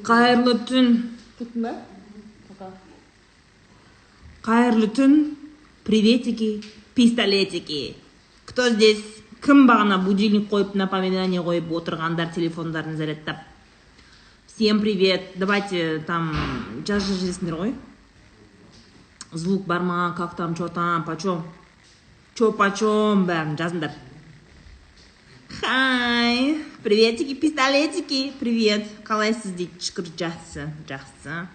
Қайырлы түн. Кеттің ба? Пока. Қайырлы түн. Приветики, пистолетики. Кто здесь? Кім бағана будильник қойып, напоминание қойып отырғандар, телефондарын зарядтап. Всем привет. Давайте там жазыңдер ғой. Звук бар ма? Как там? Чё там? Почем? Чё почем? Бәрін жазыңдар. Хай. Приветики, пистолетики. Привет. Қалайсыз дейді. Шүкір, жақсы.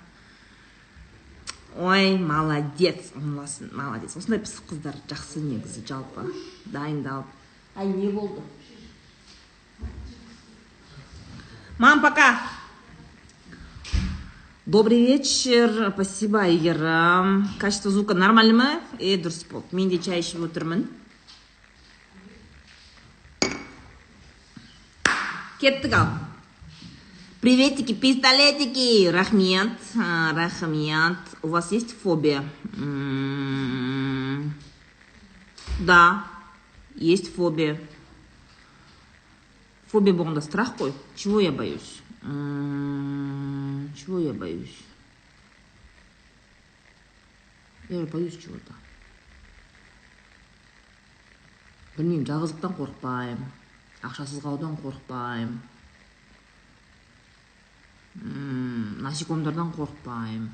Ой, молодец. Молодец. Осындай пысық қыздар жақсы негізі жалпы. Дайындалып. Ай, не болды? Мам, пока. Добрый вечер. Спасибо, Игорь. Качество звука нормально ма? Дұрыс болды. Мен де чай ішіп отырмын. Кеттік ал. Приветики, пистолетики. Рахмет. У вас есть фобия? Да, есть фобия. Фобия болғанда страх қой. Чего я боюсь? Чего я боюсь? Я боюсь чего-то. Білмеймін, жалғыздықтан қорықпаймын. Ақшасыз қалудан қорықпаймын. Насекомдардан қорықпаймын.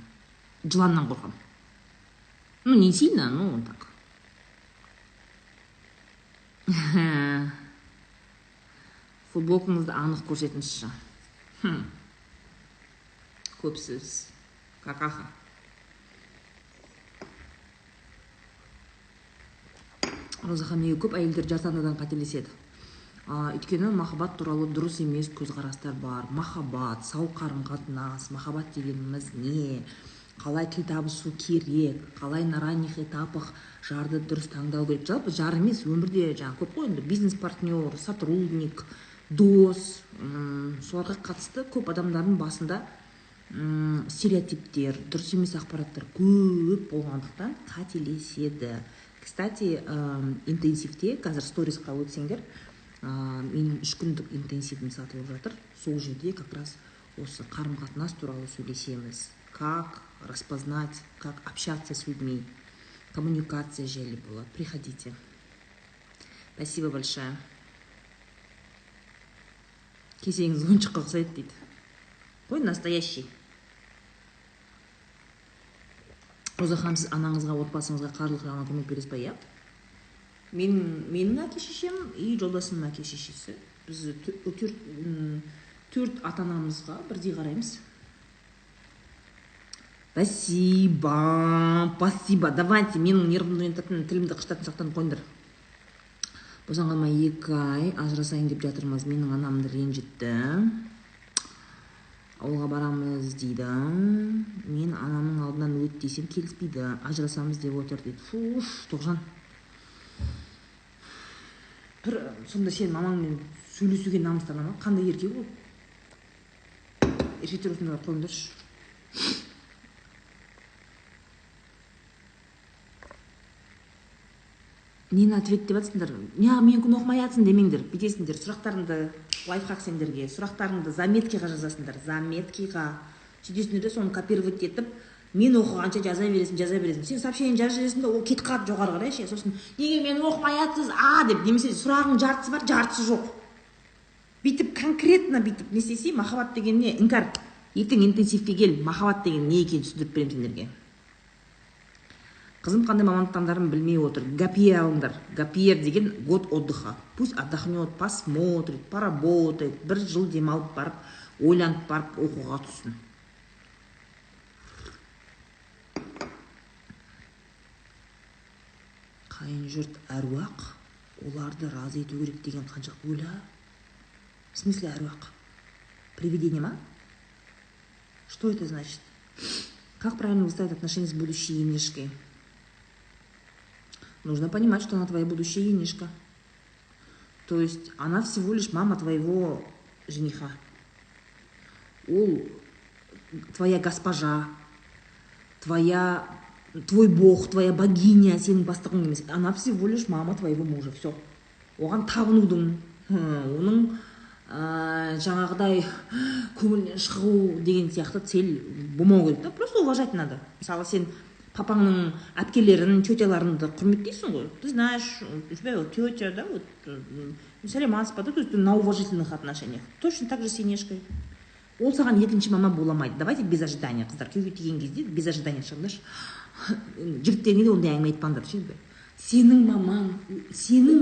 Жыланнан қорқам. Ну, не сильно, ну, так. Футболкаңызды анық көрсетіңізші. Көп сөз. Какаха. Розахан, неге көп әйелдер жасанудан қателеседі? Өйткені махаббат туралы дұрыс емес көзқарастар бар. Махаббат, сау қарым-қатынас, махаббат дегеніміз не? Қалай тіл табысу керек? Қалай на ранних этапах жарды дұрыс таңдау керек? Жалпы жар емес, өмірде көп қой, бизнес-партнер, сотрудник, дос, соларға қатысты көп адамдардың басында стереотиптер, дұрыс емес ақпараттар көп болғандықтан қателеседі. Кстати, интенсивте, қазір сторисқа өтсеңдер, менің 3 күндік интенсивім сатылып жатыр. Сол жерде как раз осы қарым-қатынас туралы сөйлесеміз. Как распознать, как общаться с людьми. Коммуникация желі болады. Приходите. Спасибо большое. Кесеңіз ойыншыққа ұқсайды дейді. Қой, настоящий. Розахан, сіз анаңызға, отбасыңызға қаржылық жағынан көмек бересіз ба? Менің әке-шешем и жолдасымның әке-шешесі. Біз 4 ата-анамызға бірдей қараймыз. Спасибо. Давайте, менің нервымды ойнататын, тілімді қыштатын сақтан қойыңдар. Босанғанма 2 ай ажырасайын деп жатырмыз. Менің анамды ренжітті. Ауылға барамыз дейді. Мен анамның алдынан өт десем келіспейді. Ажырасамыз деп отыр дейді. Тоғжан. Сонда сен мамаңмен сөйлесуге намыстана ма? Қандай еркек ол? Еркектер осында қойыңдаршы. Нені ответ деп жатсыңдар? Мен күн оқымай жатсың демеңдер. Бүйтесіңдер, сұрақтарыңды лайфхак сендерге, сұрақтарыңды заметкиға жазасыңдар. Заметкиға. Сөйтесіңдер де соны копировать етіп, мен оқығанша жаза бересің. Сен сообщение жаза бересің де, ол кетіп қалады жоғары қарай ше. Сосын, неге мен оқымай жатсыз? Деп, немесе сұрағың жартысы бар, жартысы жоқ. Бүйтіп конкретно бүйтіп не істесе, махаббат деген не? Іңкәр. Ертең интенсивке кел, махаббат деген не екенін түсіндіріп беремін сендерге. Қызым қандай мамандық таңдарын білмей отыр. Гапьер алыңдар. Гапьер деген год отдыха. Пусть отдохнет, посмотрит, поработает. 1 жыл демалып барып, ойланып барып оқуға түссін. Қайын жұрт әруақ, оларды разы ету керек деген қанша ойла. В смысле әруақ? Привидение ма? Что это значит? Как правильно выстроить отношения с будущей енишкой? Нужно понимать, что она твоя будущая енишка. То есть она всего лишь мама твоего жениха. Ол твоя госпожа, твой бог, твоя богиня, сенің бастығың емес. Она всего лишь мама твоего мужа. Все. Оған табынудың, оның жаңағыдай көңілінен шығу деген сияқты цель болмау керек та. Просто уважать надо. Мысалы сен папаңның әпкелерін, тетяларыңды құрметтейсің ғой. Ты знаешь, у тебя вот тетя, да, вот саламатсыз ба, то есть на уважительных отношениях. Точно так же сенешкой. Ол саған екінші мама боламайды. Давайте без ожидания, қыздар. Күйеуге тиген кезде без ожидания шығыңдаршы. Жігіттеріне де ондай әңгіме айтпаңдар, ше. Сенің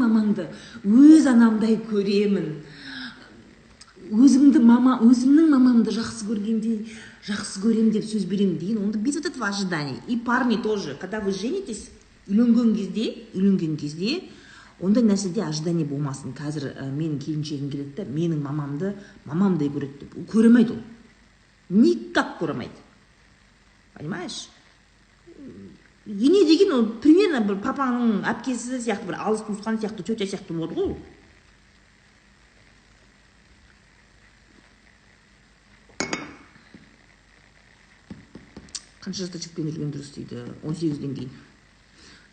мамаңды өз анамдай көремін. Өзімнің мамамды жақсы көргендей жақсы көрем деп сөз беремін деген, онда без вот этого ожидания. И парни тоже, когда вы женитесь, үйленген кезде ондай нәрседе ожидание болмасын. Қазір менің келіншегім келеді да, менің мамамды мамамдай көреді деп. Көремейді ол. Никак көремейді. Понимаешь? Ене деген ол примерно бір папаның әпкесі сияқты, бір алыс туысқан сияқты, тетя сияқты болады ғой. Қанша жаста жігітпен жүрген дұрыс дейді? 18-ден кейін.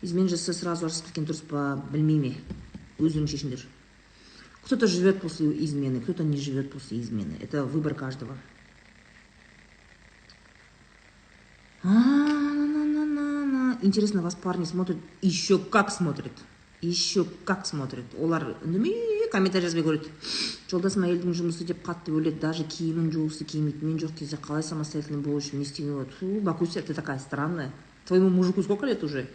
Измен жасса сразу ажырасып кеткен дұрыс па, білмейме. Өздерің шешіңдер. Кто-то живет после измены, кто-то не живет после измены. Это выбор каждого. Интересно, вас парни смотрят? Еще как смотрят. Олар үндемей комментарий жазбай көреді. Жолдасым әйелдің жұмысы деп қатты бөледі, даже киімін жуғысы келмейді. Мен жоқ кезде қалай самостоятельный болу үшін не істеуге болады? Фу, Бакуся, ты такая странная. Твоему мужику сколько лет уже?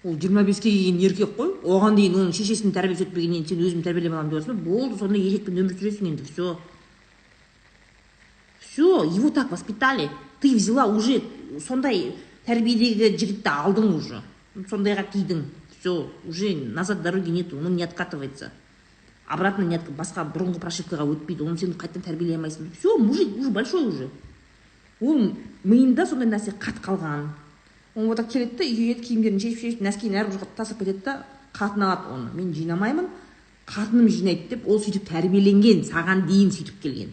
Ол 25-ке келген еркек қой. Оған дейін оның шешесін тәрбиелеп өтпегеннен сен өзім тәрбиелеп аламын деп отырсың. Болды, сондай еркекпен өмір сүресің енді. Все, его так воспитали. Ты взяла уже сондай тәрбиедегі жігітті алдың уже. Сондайға кидің. Все, уже назад дороги нету, он не откатывается. Обратно не откатывается. Басқа бұрынғы прошивкаға өтпейді. Оны сен қайтадан тәрбиелей алмайсың. Все, мужик уже большой уже. Ол миында сондай нәрсе қат қалған. Он вот так келеді да, үйге кетіп киімдерін шешіп, нәскиін әрбір жаққа тастап кетеді да, қатын алады оны. Мен жинамаймын, қатыным жинайды деп, ол сөйтіп тәрбиеленген, саған дейін сөйтіп келген.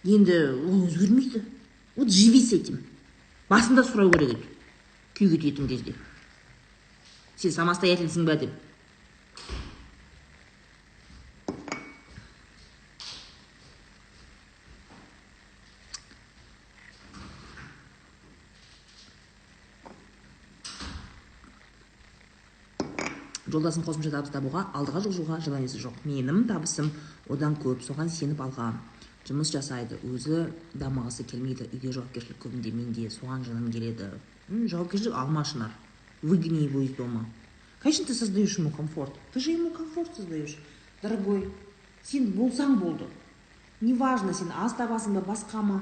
Енді ол өзгермейді. Вот живи с этим. Басында сұрау керек еді. Күйге тиетін кезде. Сен самостоятельсің ба деп. Жолдасым қосымша табыс табуға алдыға жылжуға желаниесі жоқ. Менің табысым одан көп, соған сеніп алғам. Жұмыс жасайды, өзі дамығысы келмейді, үйде жауапкершілік көбінде, менде соған жаным келеді. Жауапкершілік алма, Шынар. Выгони его из дома. Конечно, ты создаешь ему комфорт. Ты же ему комфорт создаешь, дорогой. Сен болсаң болды. Неважно, сен аз табасың ба, басқа ма.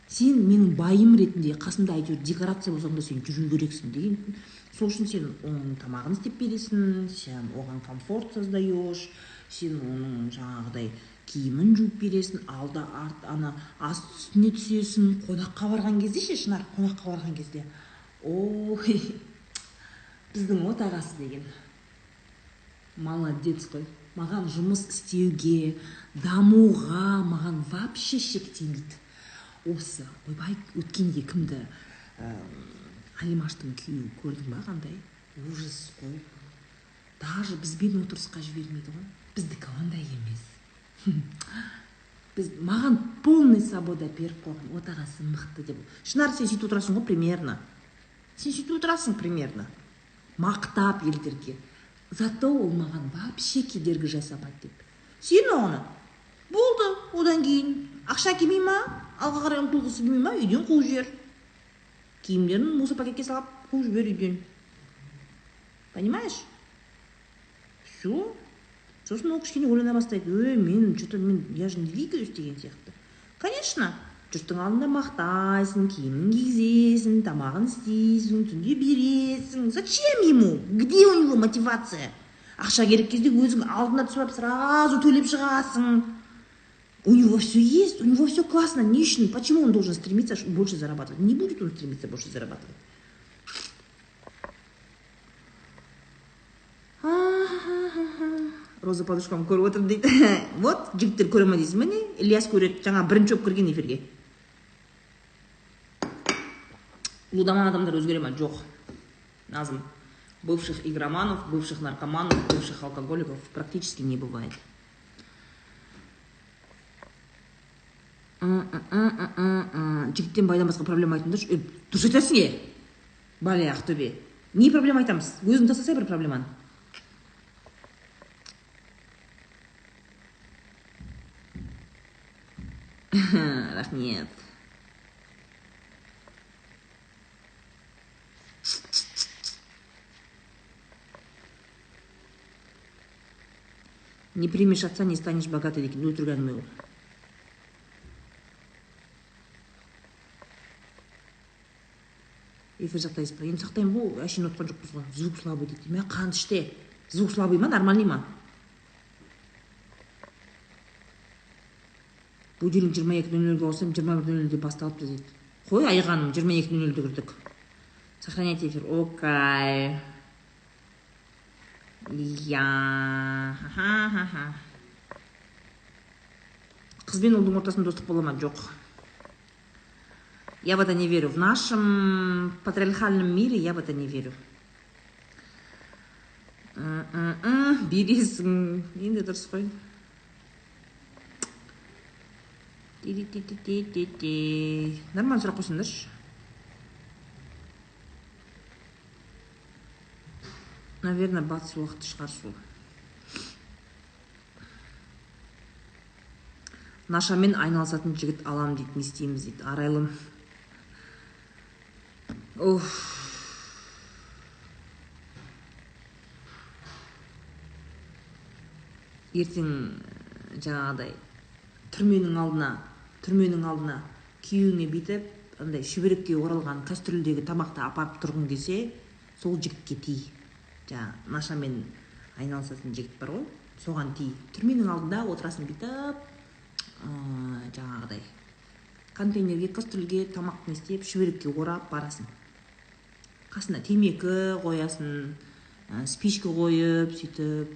Сен менің байым ретінде қасымда әйтеуір декорация болсаң да сен жүру керексің деген. Сол үшін сен оның тамағын істеп бересің, сен оған комфорт создаешь, сен оның жаңағыдай киімін жуып бересің, алда арт ана ас үстіне түсесің. Қонаққа барған кезде ше, Шынар, қонаққа барған кезде. Ой, біздің отағасы деген молодец қой. Маған жұмыс істеуге, дамуға, маған вообще шектемейді. Осы, ойбай, өткенде кімді Алимаштың күйеуі көрдің ба, қандай? Ужас қой. Даже бізбен отырысқа жібермейді ғой. Біздікі ондай емес. Маған полный свобода беріп қойған, отағасы мықты деп. Шынар, сен сөйтіп отырасың ғой примерно. Мақтап елдерге. Зато ол маған вообще кедергі жасамайды деп. Сен оны болды, одан кейін ақша келмей ма, алға қарай ұмтылғысы келмей ма, үйден қуып жібер. Киімдерін мусор пакетке салып қуып жібер үйден. Понимаешь? Все. Сосын ол кішкене ойлана бастайды. Я же не двигаюсь деген сияқты. Конечно, жұрттың алдында мақтайсың, киімін кигізесің, тамағын істейсің, түнде бересің. Зачем ему? Где у него мотивация? Ақша керек кезде өзің алдына түсіп сразу төлеп шығасың. У него все есть, у него все классно. Не үшін, почему он должен стремиться больше зарабатывать? Не будет он стремиться больше зарабатывать. Роза подушкам көріп отырмын дейді. Вот, жігіттер көре ма дейсің, міне, Ильяс көреді, жаңа бірінші болып кірген эфирге. Лудаман адамдар өзгере ма? Жоқ. Назым. Бывших игроманов, бывших наркоманов, бывших алкоголиков практически не бывает. Жігіттен байдан басқа проблема айтыңдаршы. Дұрыс айтасың Балия Ақтөбе. Не проблема айтамыз? Өзің тастасай бір проблеманы. Рахмет. Не примешь отца, не станешь богатой деген өтірік әңгіме ол. Эфир сақтайсыз ба? Енді сақтаймын ғой, әшейін отқан жоқпыз ғой. Звук слабый дейді. Мә қанды іште. Звук слабый ма, нормальный ма? Будильник 22:00-ге қойсам, 21:00-де басталыпты дейді. Қой айғаным, 22:00-де кірдік. Сохранять эфир. Окей. Қыз бен ұлдың ортасында достық бола ма? Жоқ. Я в это не верю. В нашем патриархальном мире я в это не верю. Бересің. Енді дұрыс қой. Нормально сұрақ қойсаңдаршы. Наверное, батыс уақыты шығар сол. Нашамен айналысатын жігіт алам дейді, не істейміз дейді. Арайлым. Ертең жаңағыдай түрменің алдына күйеуіңе бүйтіп, андай шүберекке оралған кастрюльдегі тамақты апарып тұрғың келсе, сол жігітке тий. Жаңа нашамен айналысатын жігіт бар ғой, соған тий. Түрменің алдында отырасын бүйтіп, жаңағыдай контейнерге, кастрюльге тамақ не істеп, шүберекке орап барасын. Қасына темекі қоясын, спичка қойып, сөйтіп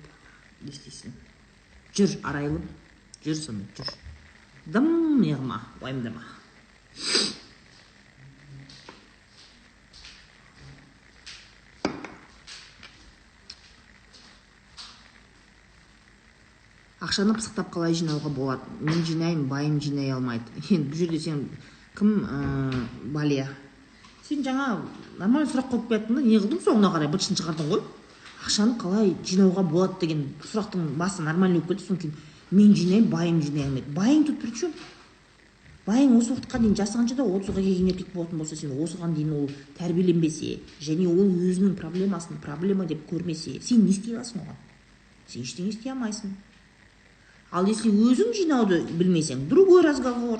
естейсің. Жүр, арайлым, жүр сонымен, жүр. Дым неғыма, уайымдама. Ақшаны пысықтап қалай жинауға болады? Мен жинайын, байым жинай алмайды. Енді бұл жерде сен кім, Балия? Сен жаңа нормально сұрақ қойып қояттың да, не қылдың соңына қарай бытшын шығардың ғой? Ақшаны қалай жинауға болады деген сұрақтың басы нормально өп кетті. Соң кейін мен жинайын, байым жинай алмайды. Байың тут при чем? Байың осы уақытқа дейін жасағанша да 30-ға келген еркек болатын болса, сен осыған дейін ол тәрбиеленбесе, және ол өзінің проблемасын проблема деп көрмесе, сен не істей аласың оған? Сен ештеңе істей алмайсың. Ал если өзің жинауды білмесең, другой разговор.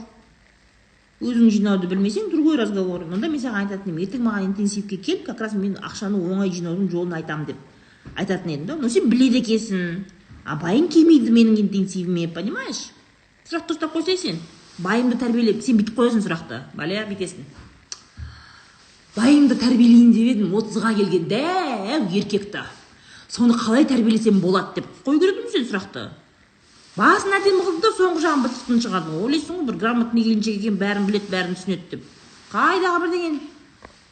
Өзің жинауды білмесең, другой разговор. Онда мен саған айтатын едім, ертең маған интенсивке келіп, как раз мен ақшаны оңай жинаудың жолын айтам деп айтатын едім да. Но сен біледі екенсің. А байың келмейді менің интенсивіме, понимаешь? Сұрақ дұрыстап қойсай сен. Байымды тәрбиелеп, сен бүйтіп қоясың сұрақты. Балия, бүйтесің. Байымды тәрбиелейін деп едім, 30-ға келген дәу еркекті. Соны қалай тәрбиелесем болады деп қой кердің сен сұрақты. Басын әдемі қылды да, соңғы жағын бытыстын шығарды. Ойлайсың ғой, бір грамотный келіншек екен, бәрін білет, бәрін түсінеді деп. Қайдағы бір деген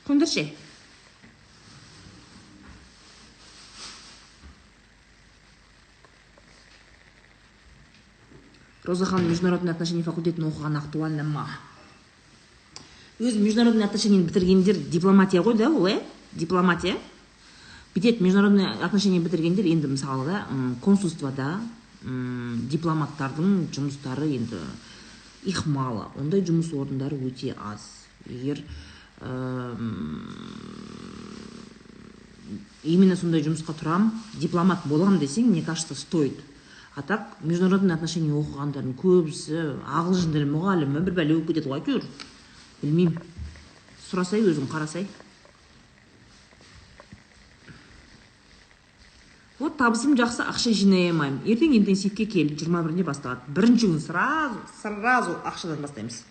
қойыңдаршы. Роза ханым, международные отношения факультетін оқыған актуально ма? Өзі международные отношения бітіргендер дипломатия ғой да, ол, дипломатия. Бүйтет международные отношения бітіргендер енді мысалы да, консульствода дипломаттардың жұмыстары енді их мало. Ондай жұмыс орындары өте аз. Егер именно сондай жұмысқа тұрам, дипломат болам десең, мне кажется, стоит. А так, международные отношения оқығандардың көбісі ағылшын тілі мұғалімі бір бәле өп кетеді ғой, әйтеуір. Білмеймін. Сұрасай, өзің қарасай. Вот табысым жақсы, ақша жинай алмаймын. Ертең интенсивке кел, 21-де басталады. Бірінші күн сразу ақшадан бастаймыз.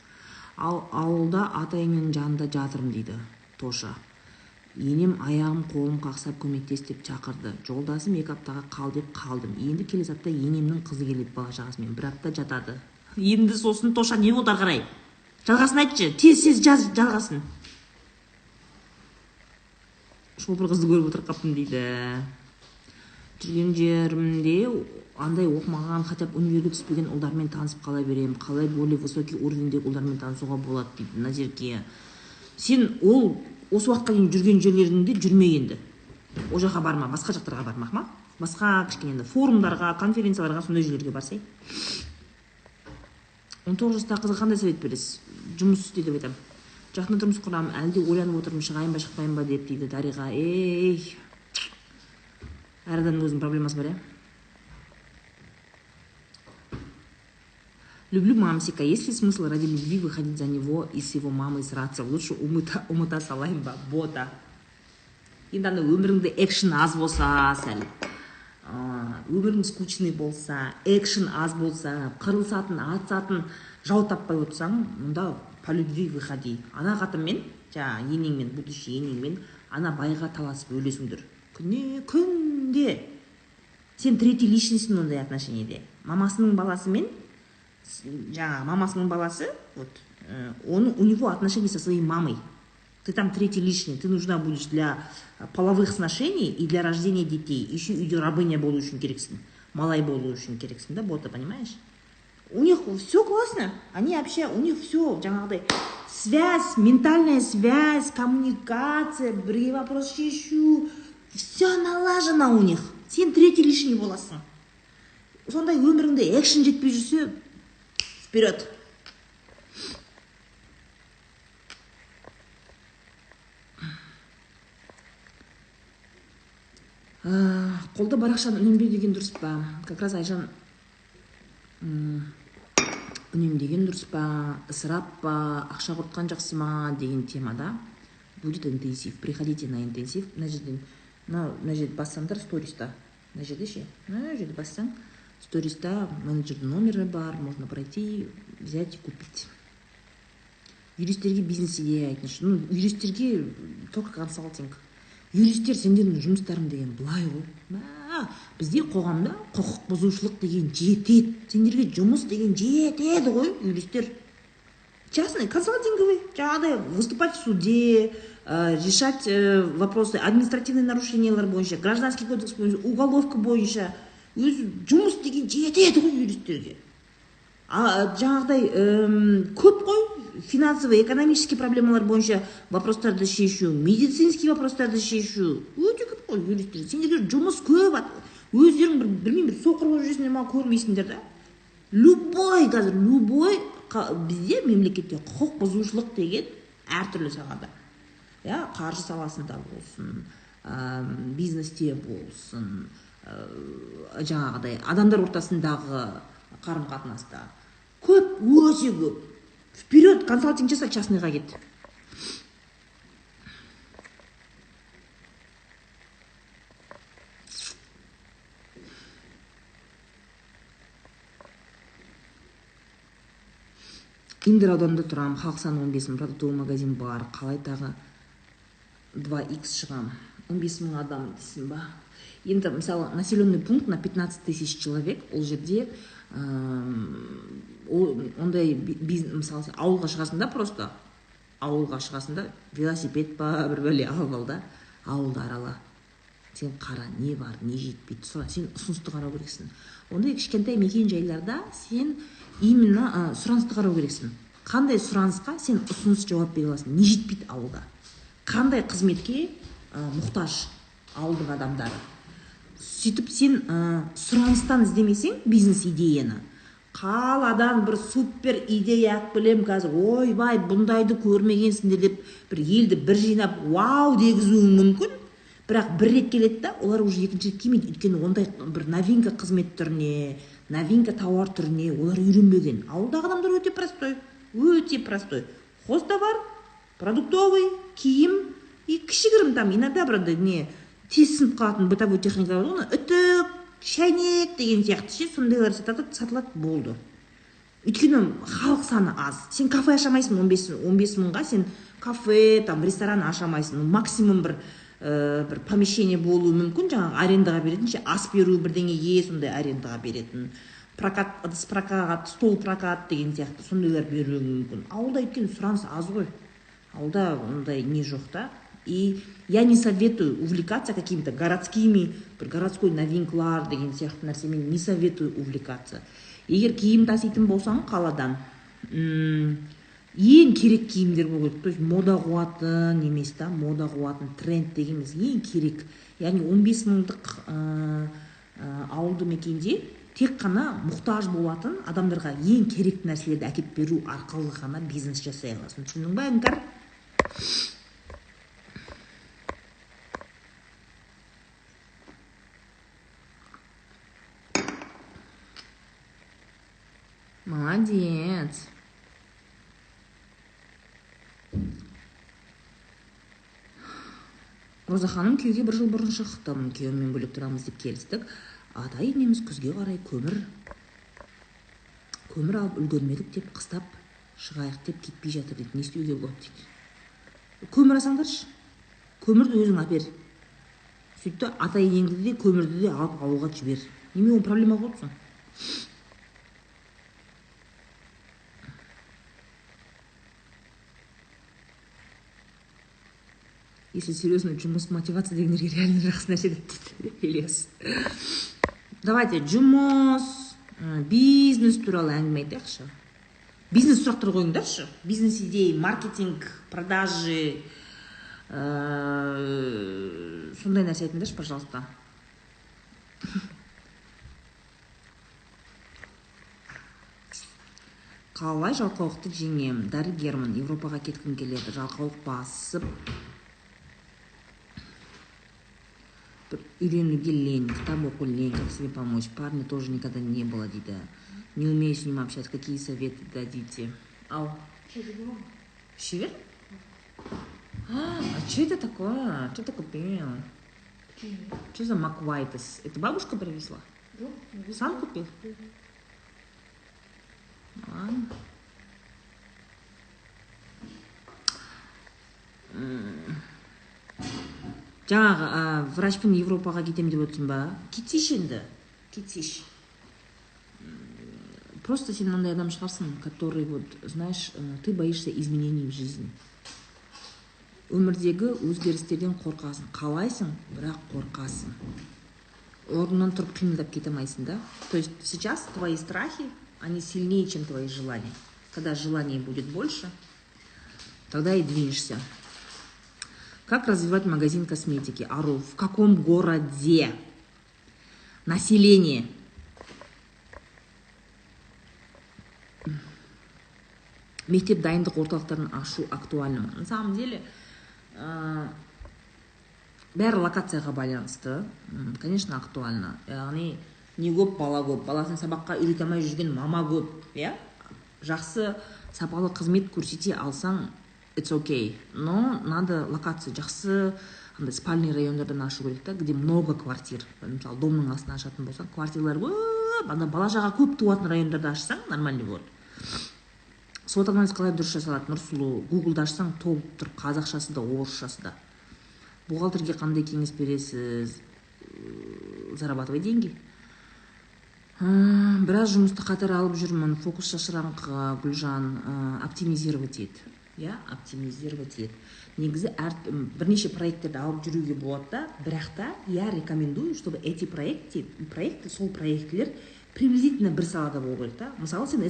Ауылда атайымның жанында жатырмын дейді Тоша. Енем аяғым қолым қақсап көмектес деп шақырды. Жолдасым 2 аптаға қал деп қалдым. Енді келесі апта енемнің қызы келеді бала шағасымен. 1 апта жатады. Енді сосын Тоша не болды ары қарай? Жалғасын айтшы. Тез жалғасын. Шопыр қызды көріп отырып қаптым дейді. Жүрген жерімде андай оқымаған, хотя бы универге түспеген ұлдармен танысып қала берем, қалай более высокий уровеньдегі ұлдармен танысуға болады дейді Назерке. Сен ол осы уақытқа дейін жүрген жерлеріңде жүрме енді. Ол жаққа барма, басқа жақтарға бармақ ма? Басқа кішкене енді форумдарға, конференцияларға, сондай жерлерге барсай. 19 жастағы қызға қандай совет бересіз? Жұмыс істе деп айтамын. Жақында тұрмыс құрамын, әлде ойланып отырмын, шығайын ба, шықпайын ба деп дейді Дариға. Әр адамның өзінің проблемасы бар, Люблю мамсика. Есть ли смысл ради любви выходить за него и с его мамой сраться? Лучше умыта салайын ба, бота. Енді анда өміріңде экшен аз болса, сәл. Өмірің скучный болса, экшен аз болса, қырылсатын, атсатын, жау таппай отырсаң, мұнда по любви выходи. Ана қатынмен, енеңмен, будущий енеңмен, ана байға таласып өлесіңдір. Күнде. Сен третий личностьсің ондай отношениеде. Мамасының баласымен, мамасының баласы, у него отношения со своей мамой. Ты там третий лишний, ты нужна будешь для половых сношений и для рождения детей. Еще и рабыня болу үшін керексің, малай болу үшін керексің, да, бота, понимаешь? У них все классно, они вообще, у них все, жаңағыдай, связь, ментальная связь, коммуникация, бірге вопрос шешу, все налажено у них. Сен третий лишний боласың. Сондай өміріңде экшен жетпей жүрсе, вперед. Қолда бар ақшаны үнемдеу деген дұрыс па? Как раз Айжан үнемдеген дұрыс па, ысырап па, ақша құртқан жақсы ма деген темада будет интенсив. Приходите на интенсив. Мына жерде бассаңдар сториста. Мына жерде бассаң сториста менеджердің номері бар, можно пройти, взять и купить. Юристерге бизнес идея айтыңызшы. Юристерге только консалтинг. Юристер сендердің жұмыстарың деген былай ғой. Бізде қоғамда құқық бұзушылық деген жетеді. Сендерге жұмыс деген жетеді ғой, юристер. Частный, консалтинговый, жаңағыдай выступать в суде, решать вопросы, административный нарушениялар бойынша, гражданский кодекс бойынша, уголовка бойынша. Жұмыс деген жетеді ғой юристерге. Жаңағыдай көп қой, финансовый, экономический проблемалар бойынша вопростарды шешу, медицинский вопростарды шешу. Өте көп қой юристер. Сендерге жұмыс көп. Өздерің білмеймін, бір соқыр болып жүресіңдер ма, көрмейсіңдер да. Любой бізде мемлекетте құқық бұзушылық деген әртүрлі салада. Қаржы саласында болсын, бизнесте болсын, жаңағыдай адамдар ортасындағы қарым-қатынаста. Көп, өте көп. Вперед, консалтинг жаса, частныйға кет. Индер ауданында тұрам, халық саны 15 мың, продуктовый магазин бар, қалай тағы 2х шығам, 15 мың адам дейсің ба? Енді, мысалы, населенный пункт на 15 тысяч человек, ол жерде ондай бизнес, мысалы, ауылға шығасында, просто ауылға шығасында велосипед па, бір бәле алып ал да, ауылды арала. Сен қара, не бар, не жетпейді, сен ұсынысты қарау керексің. Ондай кішкентай мекен жайларда сен именно сұранысты қарау керексің. Қандай сұранысқа сен ұсыныс жауап бере аласың, не жетпейді ауылда. Қандай қызметке мұқтаж ауылдың адамдары. Сөйтіп сен сұраныстан іздемесең бизнес идеяны, қаладан бір супер идея білем қазір, ойбай, бұндайды көрмегенсіңдер деп бір елді бір жинап, вау дегізуің мүмкін. Бірақ бір рет келеді да, олар уже екінші рет келмейді. Өйткені ондай бір новинка қызмет түріне, новинка тауар түріне олар үйренбеген. Ауылдағы адамдар өте простой, өте простой. Хозтовар, продуктовый, киім и кішігірім там иногда бірді не тез сынып қалатын бытовой техника бар, оны үтік, шайнек деген сияқты сондайлар сатылады болды. Өйткені халық саны аз. Сен кафе ашамайсың 15 мыңға, сен кафе, там ресторан ашамайсың. Максимум бір помещение болуы мүмкін, жаңағы арендаға беретін, ас беру бірдеңеге сондай арендаға беретін, прокат, ыдыс прокат, стол прокат деген сияқты сондайлар беруі мүмкін. Ауылда өйткені сұраныс аз ғой. Ауылда ондай не жоқ та. И я не советую увлекаться какими-то городскими, бір городской новинкалар деген сияқты нәрсемен не советую увлекаться. Егер киім таситын болсаң қаладан, ең керек киімдер болу керек. То есть мода қуатын емес та, мода қуатын тренд дегеніміз ең керек. Яғни 15 мыңдық ауылды мекенде тек қана мұқтаж болатын адамдарға ең керек нәрселерді әкеп беру арқылы ғана бизнес жасай аласың. Түсіндің ба, Іңкәр? Молодец. Роза ханым күйеуге 1 жыл бұрын шықтым. Күйеуіммен бөлек тұрамыз деп келістік. Ата енеміз күзге қарай көмір алып үлгермедік деп қыстап шығайық деп кетпей жатыр дейді. Не істеуге болады дейді. Көмір алсаңдаршы. Көмірді өзің апер. Сөйтті ата енеңді де көмірді де алып алуға жібер. Неме ол проблема болсын? Если серьезно, жұмыс мотивация дегендерге реально жақсы нәрсе дейді Ильяс. Давайте жұмыс, бизнес туралы әңгіме айтайықшы. Бизнес сұрақтар қойыңдаршы. Бизнес идея, маркетинг, продажи, сондай нәрсе айтыңдаршы, пожалуйста. Қалай жалқаулықты жеңем? Дәрігермін, Европаға кеткім келеді. Жалқаулық басып үйренуге лень, кітап оқу лень, как себе помочь. Парня тоже никогда не было, дейді. Не умею с ним общаться. Какие советы дадите? Ау. Шевер? А что это такое? Что ты купил? Что за маквайтес? Это бабушка привезла? Сам купил? Ладно. Жаңағы врачпен Европаға кетем деп отырсың ба? Кетсейші енді. Кетсейші. Просто сен мынандай адам шығарсың, который, вот, знаешь, ты боишься изменений в жизни. Өмірдегі өзгерістерден қорқасың. Қалайсың, бірақ қорқасың. Орнынан тұрып қимылдап кете алмайсың, да? То есть сейчас твои страхи, они сильнее, чем твои желания. Когда желаний будет больше, тогда и двинешься. Как развивать магазин косметики? Ару, в каком городе? Население. Мектеп дайындық орталықтарын ашу актуальны. На самом деле, бәрі локацияға байланысты. Конечно, актуально. Яғни, не көп, бала көп. Баласын сабаққа үйрете алмай жүрген мама көп. Жақсы сапалы қызмет көрсете алсаң, it's okay. Но надо локация жақсы, спальный райондардан ашу керек, где много квартир. Мысалы, домның астына ашатын болсаң, квартиралар көп, бала жаға көп туатын райондарда ашсаң, нормальный болады. Свод анализ қалай дұрыс жасалады? Нұрсұлу, Google-да ашсаң, толып тұр, қазақшасы да, орысшасы да. Бухгалтерге қандай кеңес бересіз? Зарабатывай деньги. Біраз жұмысты қатар алып жүрмін. Фокус шашыраңқы, Гүлжан, оптимизировать ет. Оптимизировать ет. Негізі бірнеше проекттерді алып жүруге болады да, бірақ та я рекомендую, чтобы эти проекты, сол проектлер приблизительно бір салада болу керек та. Мысалы, сен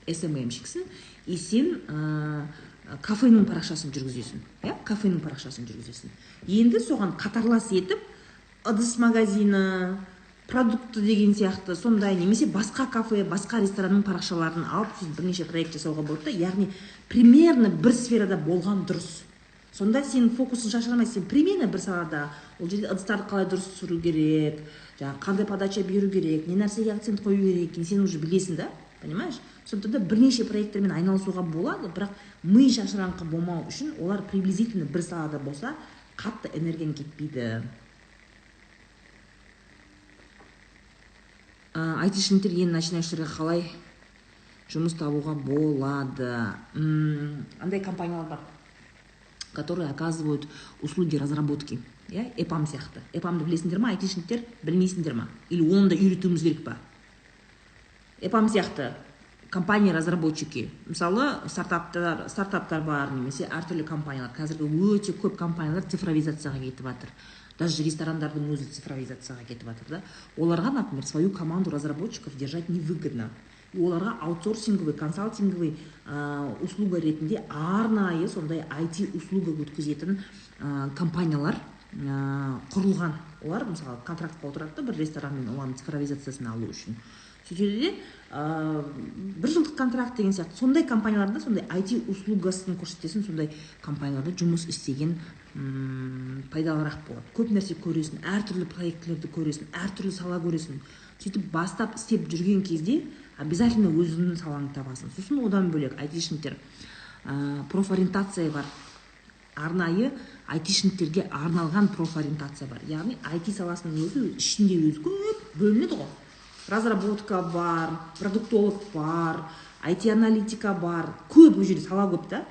SMM-шіксің, и сен кафенің парақшасын жүргізесің. Кафенің парақшасын жүргізесің. Енді соған қатарлас етіп, ыдыс магазины, продукты деген сияқты, сондай, немесе басқа кафе, басқа ресторанның парақшаларын алып, сіз бірнеше проект жасауға болады. Яғни, примерно бір сферада болған дұрыс. Сонда сен фокусын шашырамайсың, сен примерно бір салада, ол жерде ыдыстарды қалай дұрыс түсіру керек, қандай подача беру керек, не нәрсеге акцент қою керек, сен уже білесің да, понимаешь? Сондықтан да бірнеше проекттермен айналысуға болады, бірақ ми шашыраңқы болмау үшін олар приблизительно бір салада болса, қатты энергияң кетпейді. Айтишниктер ең начинающийлерге қалай жұмыс табуға болады? Андай компаниялар бар, которые оказывают услуги разработки. EPAM сияқты. EPAM-ды білесіңдер ма, айтишниктер білмейсіңдер ма? Или оны да үйретуіміз керек па? EPAM сияқты компания разработчики, мысалы стартаптар бар, немесе әртүрлі компаниялар. Қазіргі өте көп компаниялар цифровизацияға кетіп жатыр. Даже ресторандардың өзі цифровизацияға кетіп жатыр да. Оларға, например, свою команду разработчиков держать невыгодно. И оларға аутсорсинговый, консалтинговый услуга ретінде арнайы сондай IT услуга өткізетін компаниялар құрылған. Олар мысалы контрактқа отырады, бір ресторанмен олардың цифровизациясын алу үшін. Сөйтеді де бір жылдық контракт деген сияқты сондай компанияларда сондай IT услугасын көрсетесің, сондай компанияларда жұмыс істеген пайдалырақ болады. Көп нәрсе көресің, әртүрлі проектілерді көресің, әртүрлі сала көресің. Сөйтіп бастап істеп жүрген кезде обязательно өзіңнің салаңды табасың. Сосын одан бөлек айтишниктер профориентация бар. Арнайы айтишниктерге арналған профориентация бар. Яғни IT саласының өзі ішінде өзі көп бөлінеді ғой. Разработка бар, продуктолог бар, IT-аналитика бар, көп жерде сала көп та.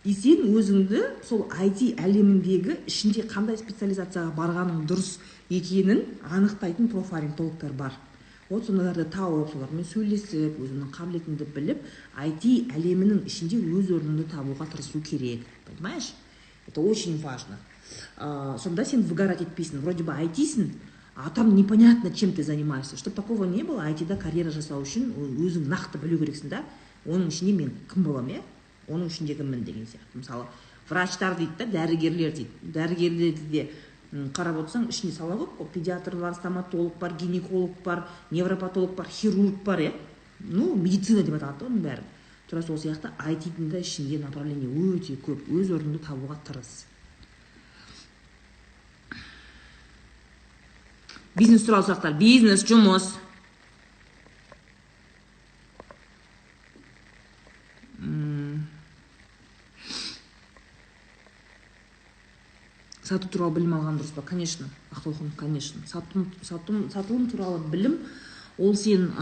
И сен өзіңді сол IT әлеміндегі ішінде қандай специализацияға барғаның дұрыс екенін анықтайтын профориентологтар бар. Вот сондайларды тауып, солармен сөйлесіп, өзіңнің қабілетіңді біліп, IT әлемінің ішінде өз орныңды табуға тырысу керек. Понимаешь? Это очень важно. Сонда сен выгорать етпейсің. Вроде бы IT-сің, а там непонятно, чем ты занимаешься. Чтобы такого не было, IT-да карьера жасау үшін өзің нақты білу керексің да. Оның ішінде мен кім боламын, иә? Оның ішінде кіммін деген сияқты. Мысалы, врачтар дейді да, дәрігерлер дейді. Дәрігерлерді де қарап отырсаң, ішінде сала көп, педиатр бар, стоматолог бар, гинеколог бар, невропатолог бар, хирург бар, иә? Ну, медицина деп аталады оның бәрі. Тура сол сияқты IT-дің да ішінде направление өте көп. Өз орныңды табуға тырыс. Бизнес туралы сұрақтар. Бизнес, жұмыс. Сату туралы білім алған дұрыс па? Конечно, Ақтолқын, конечно. Сатылым туралы білім, ол сен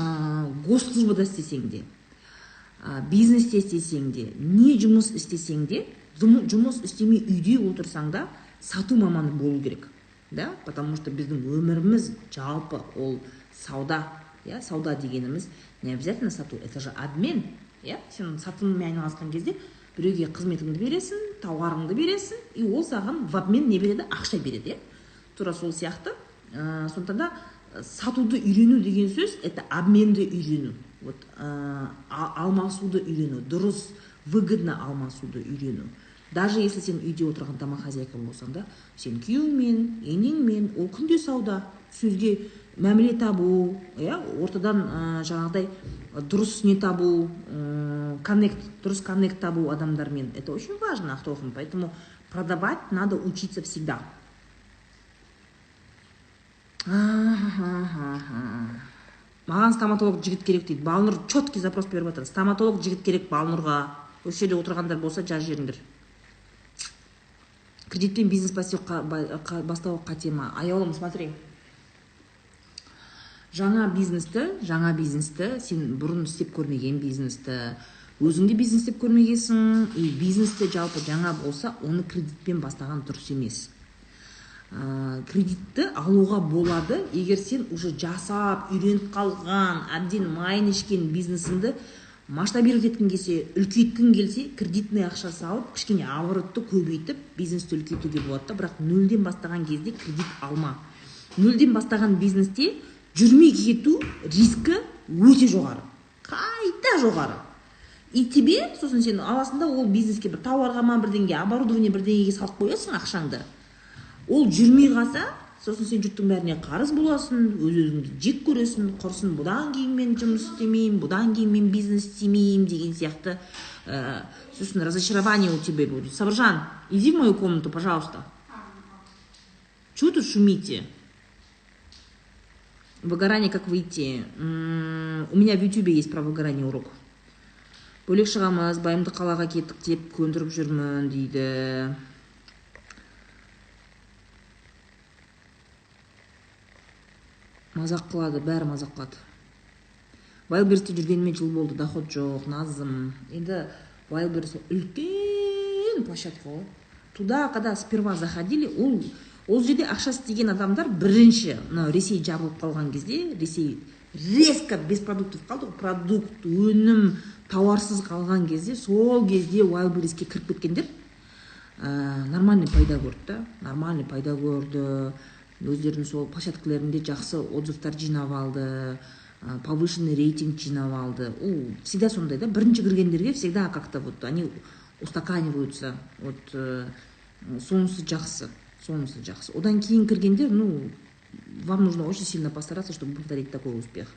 госслужбада істесең де, бизнесте істесең де, не жұмыс істесең де, жұмыс істемей үйде отырсаң да, сату маманы болу керек. Да? Потому что біздің өміріміз жалпы ол сауда. Ja? Сауда дегеніміз не обязательно сату, это же обмен. Ja? Сен сатылыммен айналысқан кезде біреуге қызметіңді бересің, тауарыңды бересің, и ол саған в обмен не береді? Ақша береді. Ja? Тура сол сияқты. Сондықтан да сатуды үйрену деген сөз, это обменді үйрену. Вот, алмасуды үйрену, дұрыс, выгодно алмасуды үйрену. Даже если сен үйде отырған домохозяйка болсаң да, сен күйеуіңмен, енеңмен, ол күнде сауда, сөзге мәміле табу, ортадан жаңағыдай дұрыс не табу, дұрыс коннект табу адамдармен. Это очень важно, Ақтолқын. Поэтому продавать надо учиться всегда. Маған стоматолог жігіт керек дейді. Балнұр четкий запрос беріп жатыр. Стоматолог жігіт керек Балнұрға. Осы жерде отырғандар болса, жаз жеріңдер. Кредитпен бизнес бастау қате ма? Аяулым, смотри. Жаңа бизнесті, сен бұрын істеп көрмеген бизнесті, өзіңде бизнес істеп көрмегенсің, и бизнесті жалпы жаңа болса, оны кредитпен бастаған дұрыс емес. Кредитті алуға болады, егер сен уже жасап, үйреніп қалған, әбден майын ішкен бизнесіңді масштабировать еткің келсе, үлкейткің келсе, кредитный ақша салып, кішкене оборотты көбейтіп, бизнесті үлкейтуге болады. Бірақ нөлден бастаған кезде кредит алма. Нөлден бастаған бизнесте жүрмей кету рискі өте жоғары. Қайта жоғары. И тебе, сосын сен аласында ол бизнеске бір тауарға ма бірдеңге, оборудование бірдеңеге салып қоясың ақшаңды. Ол жүрмей қалса, сосын сен жұрттың бәріне қарыз боласың, өз-өзіңді жек көресің, құрсын, бұдан кейін мен жұмыс істемеймін, бұдан кейін мен бизнес істемеймін деген сияқты. Сосын разочарование у тебя будет. Сабыржан, иди в мою комнату, пожалуйста. Чего тут шумите? Выгорание как выйти? У меня в YouTube есть про выгорание урок. Бөлек шығамыз, байымды қалаға кеттік деп көндіріп жүрмін дейді. Мазақ қылады, бәрі мазақ қылады. Wildberriesте жүргеніме жыл болды, доход жоқ, назым. Енді Wildberries үлкен площадка ғой. Туда, когда сперва заходили, ол жерде ақша істеген адамдар бірінші, Ресей жабылып қалған кезде, Ресей резко без продуктов қалды ғой. Продукт, өнім, тауарсыз қалған кезде, сол кезде Wildberriesке кіріп кеткендер нормальный пайда көрді да. Нормальный пайда көрді. Өздерінің сол площадкаларында жақсы отзывтар жинап алды, повышенный рейтинг жинап алды. Всегда сондай да. Бірінші кіргендерге всегда как-то вот они устаканиваются. Вот сонысы жақсы. Одан кейін кіргендер, вам нужно очень сильно постараться, чтобы повторить такой успех.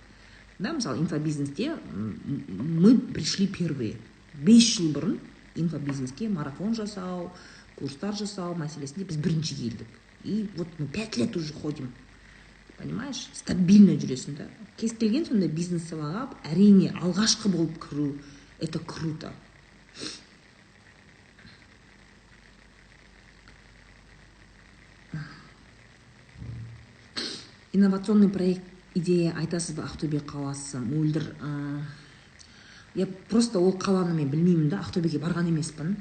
Да, мысалы, инфобизнесте мы пришли первые. 5 жыл бұрын инфобизнеске марафон жасау, курстар жасау мәселесінде біз бірінші келдік. И вот мы 5 лет уже ходим. Понимаешь? Стабильно жүресің да. Кез келген сондай бизнес салаға әрине алғашқы болып кіру, это круто. Инновационный проект идея айтасыз ба Ақтөбе қаласы? Мөлдір. Я просто ол қаланы мен білмеймін да, Ақтөбеге барған емеспін.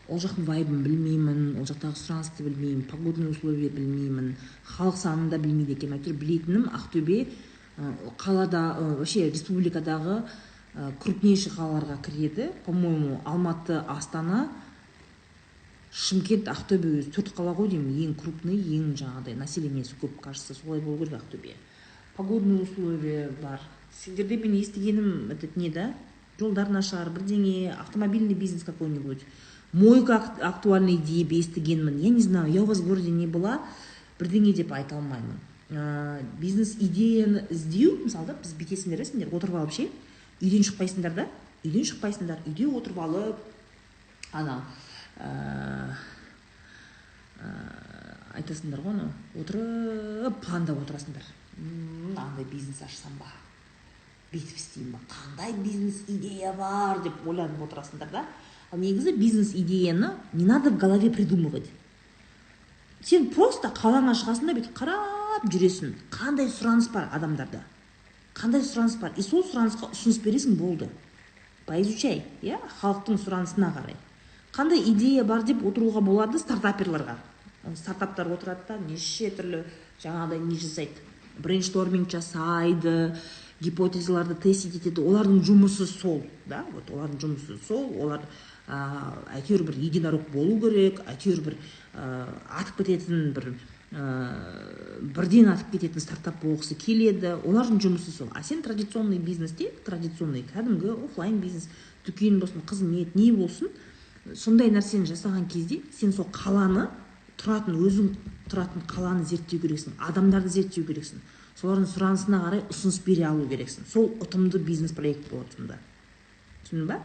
Ол жақтың вайбын білмеймін, ол жақтағы сұранысты білмеймін, погодные условия білмеймін, халық санын да білмейді екен. Әйтеуір білетінім Ақтөбе қалада, вообще республикадағы крупнейший қалаларға кіреді. По-моему, Алматы, Астана, Шымкент, Ақтөбе өзі 4 қала ғой деймін, ең крупный, ең жаңағыдай населениесі көп, кажется, солай болу керек Ақтөбе. Погодные условия бар. Сендерде мен естігенім, этот не да, жолдар нашар, бірдеңе, автомобильный бизнес какой-нибудь, мойка актуальный деп естігенмін. Я не знаю, я у вас в городе не была, бірдеңе деп айта алмаймын. Бизнес идеяны іздеу, мысалы да, біз бүйтесіңдер, сендер отырып алып ше, үйден шықпайсыңдар да, үйде отырып алып, айтасыңдар ғой, отырып пландап отырасыңдар. Қандай бизнес ашсам ба, бүйтіп істеймін ба, қандай бизнес идея бар деп ойланып отырасыңдар да. Ал негізі бизнес идеяны не надо в голове придумывать. Сен просто қалаңа шығасың да, бүйтіп қарап жүресің, қандай сұраныс бар адамдарда, қандай сұраныс бар, и сол сұранысқа ұсыныс бересің, болды. Поизучай, халықтың сұранысына қарай. Қандай идея бар деп отыруға болады стартаперларға. Стартаптар отырады да, неше түрлі жаңағыдай не жасайды, брейншторминг жасайды, гипотезаларды тестить етеді. Олардың жұмысы сол, да, вот олардың жұмысы сол. Олар әйтеуір бір единорог болу керек, әйтеуір бір атып кететін бірден атып кететін стартап болғысы келеді. Олардың жұмысы сол. А сен традиционный бизнесте, традиционный кәдімгі офлайн бизнес, дүкен болсын, қызмет, не болсын, сондай нәрсені жасаған кезде сен сол қаланы, өзің тұратын қаланы зерттеу керексің, адамдарды зерттеу керексің. Солардың сұранысына қарай ұсыныс бере алу керексің. Сол ұтымды бизнес проект болады сонда. Түсіндің ба?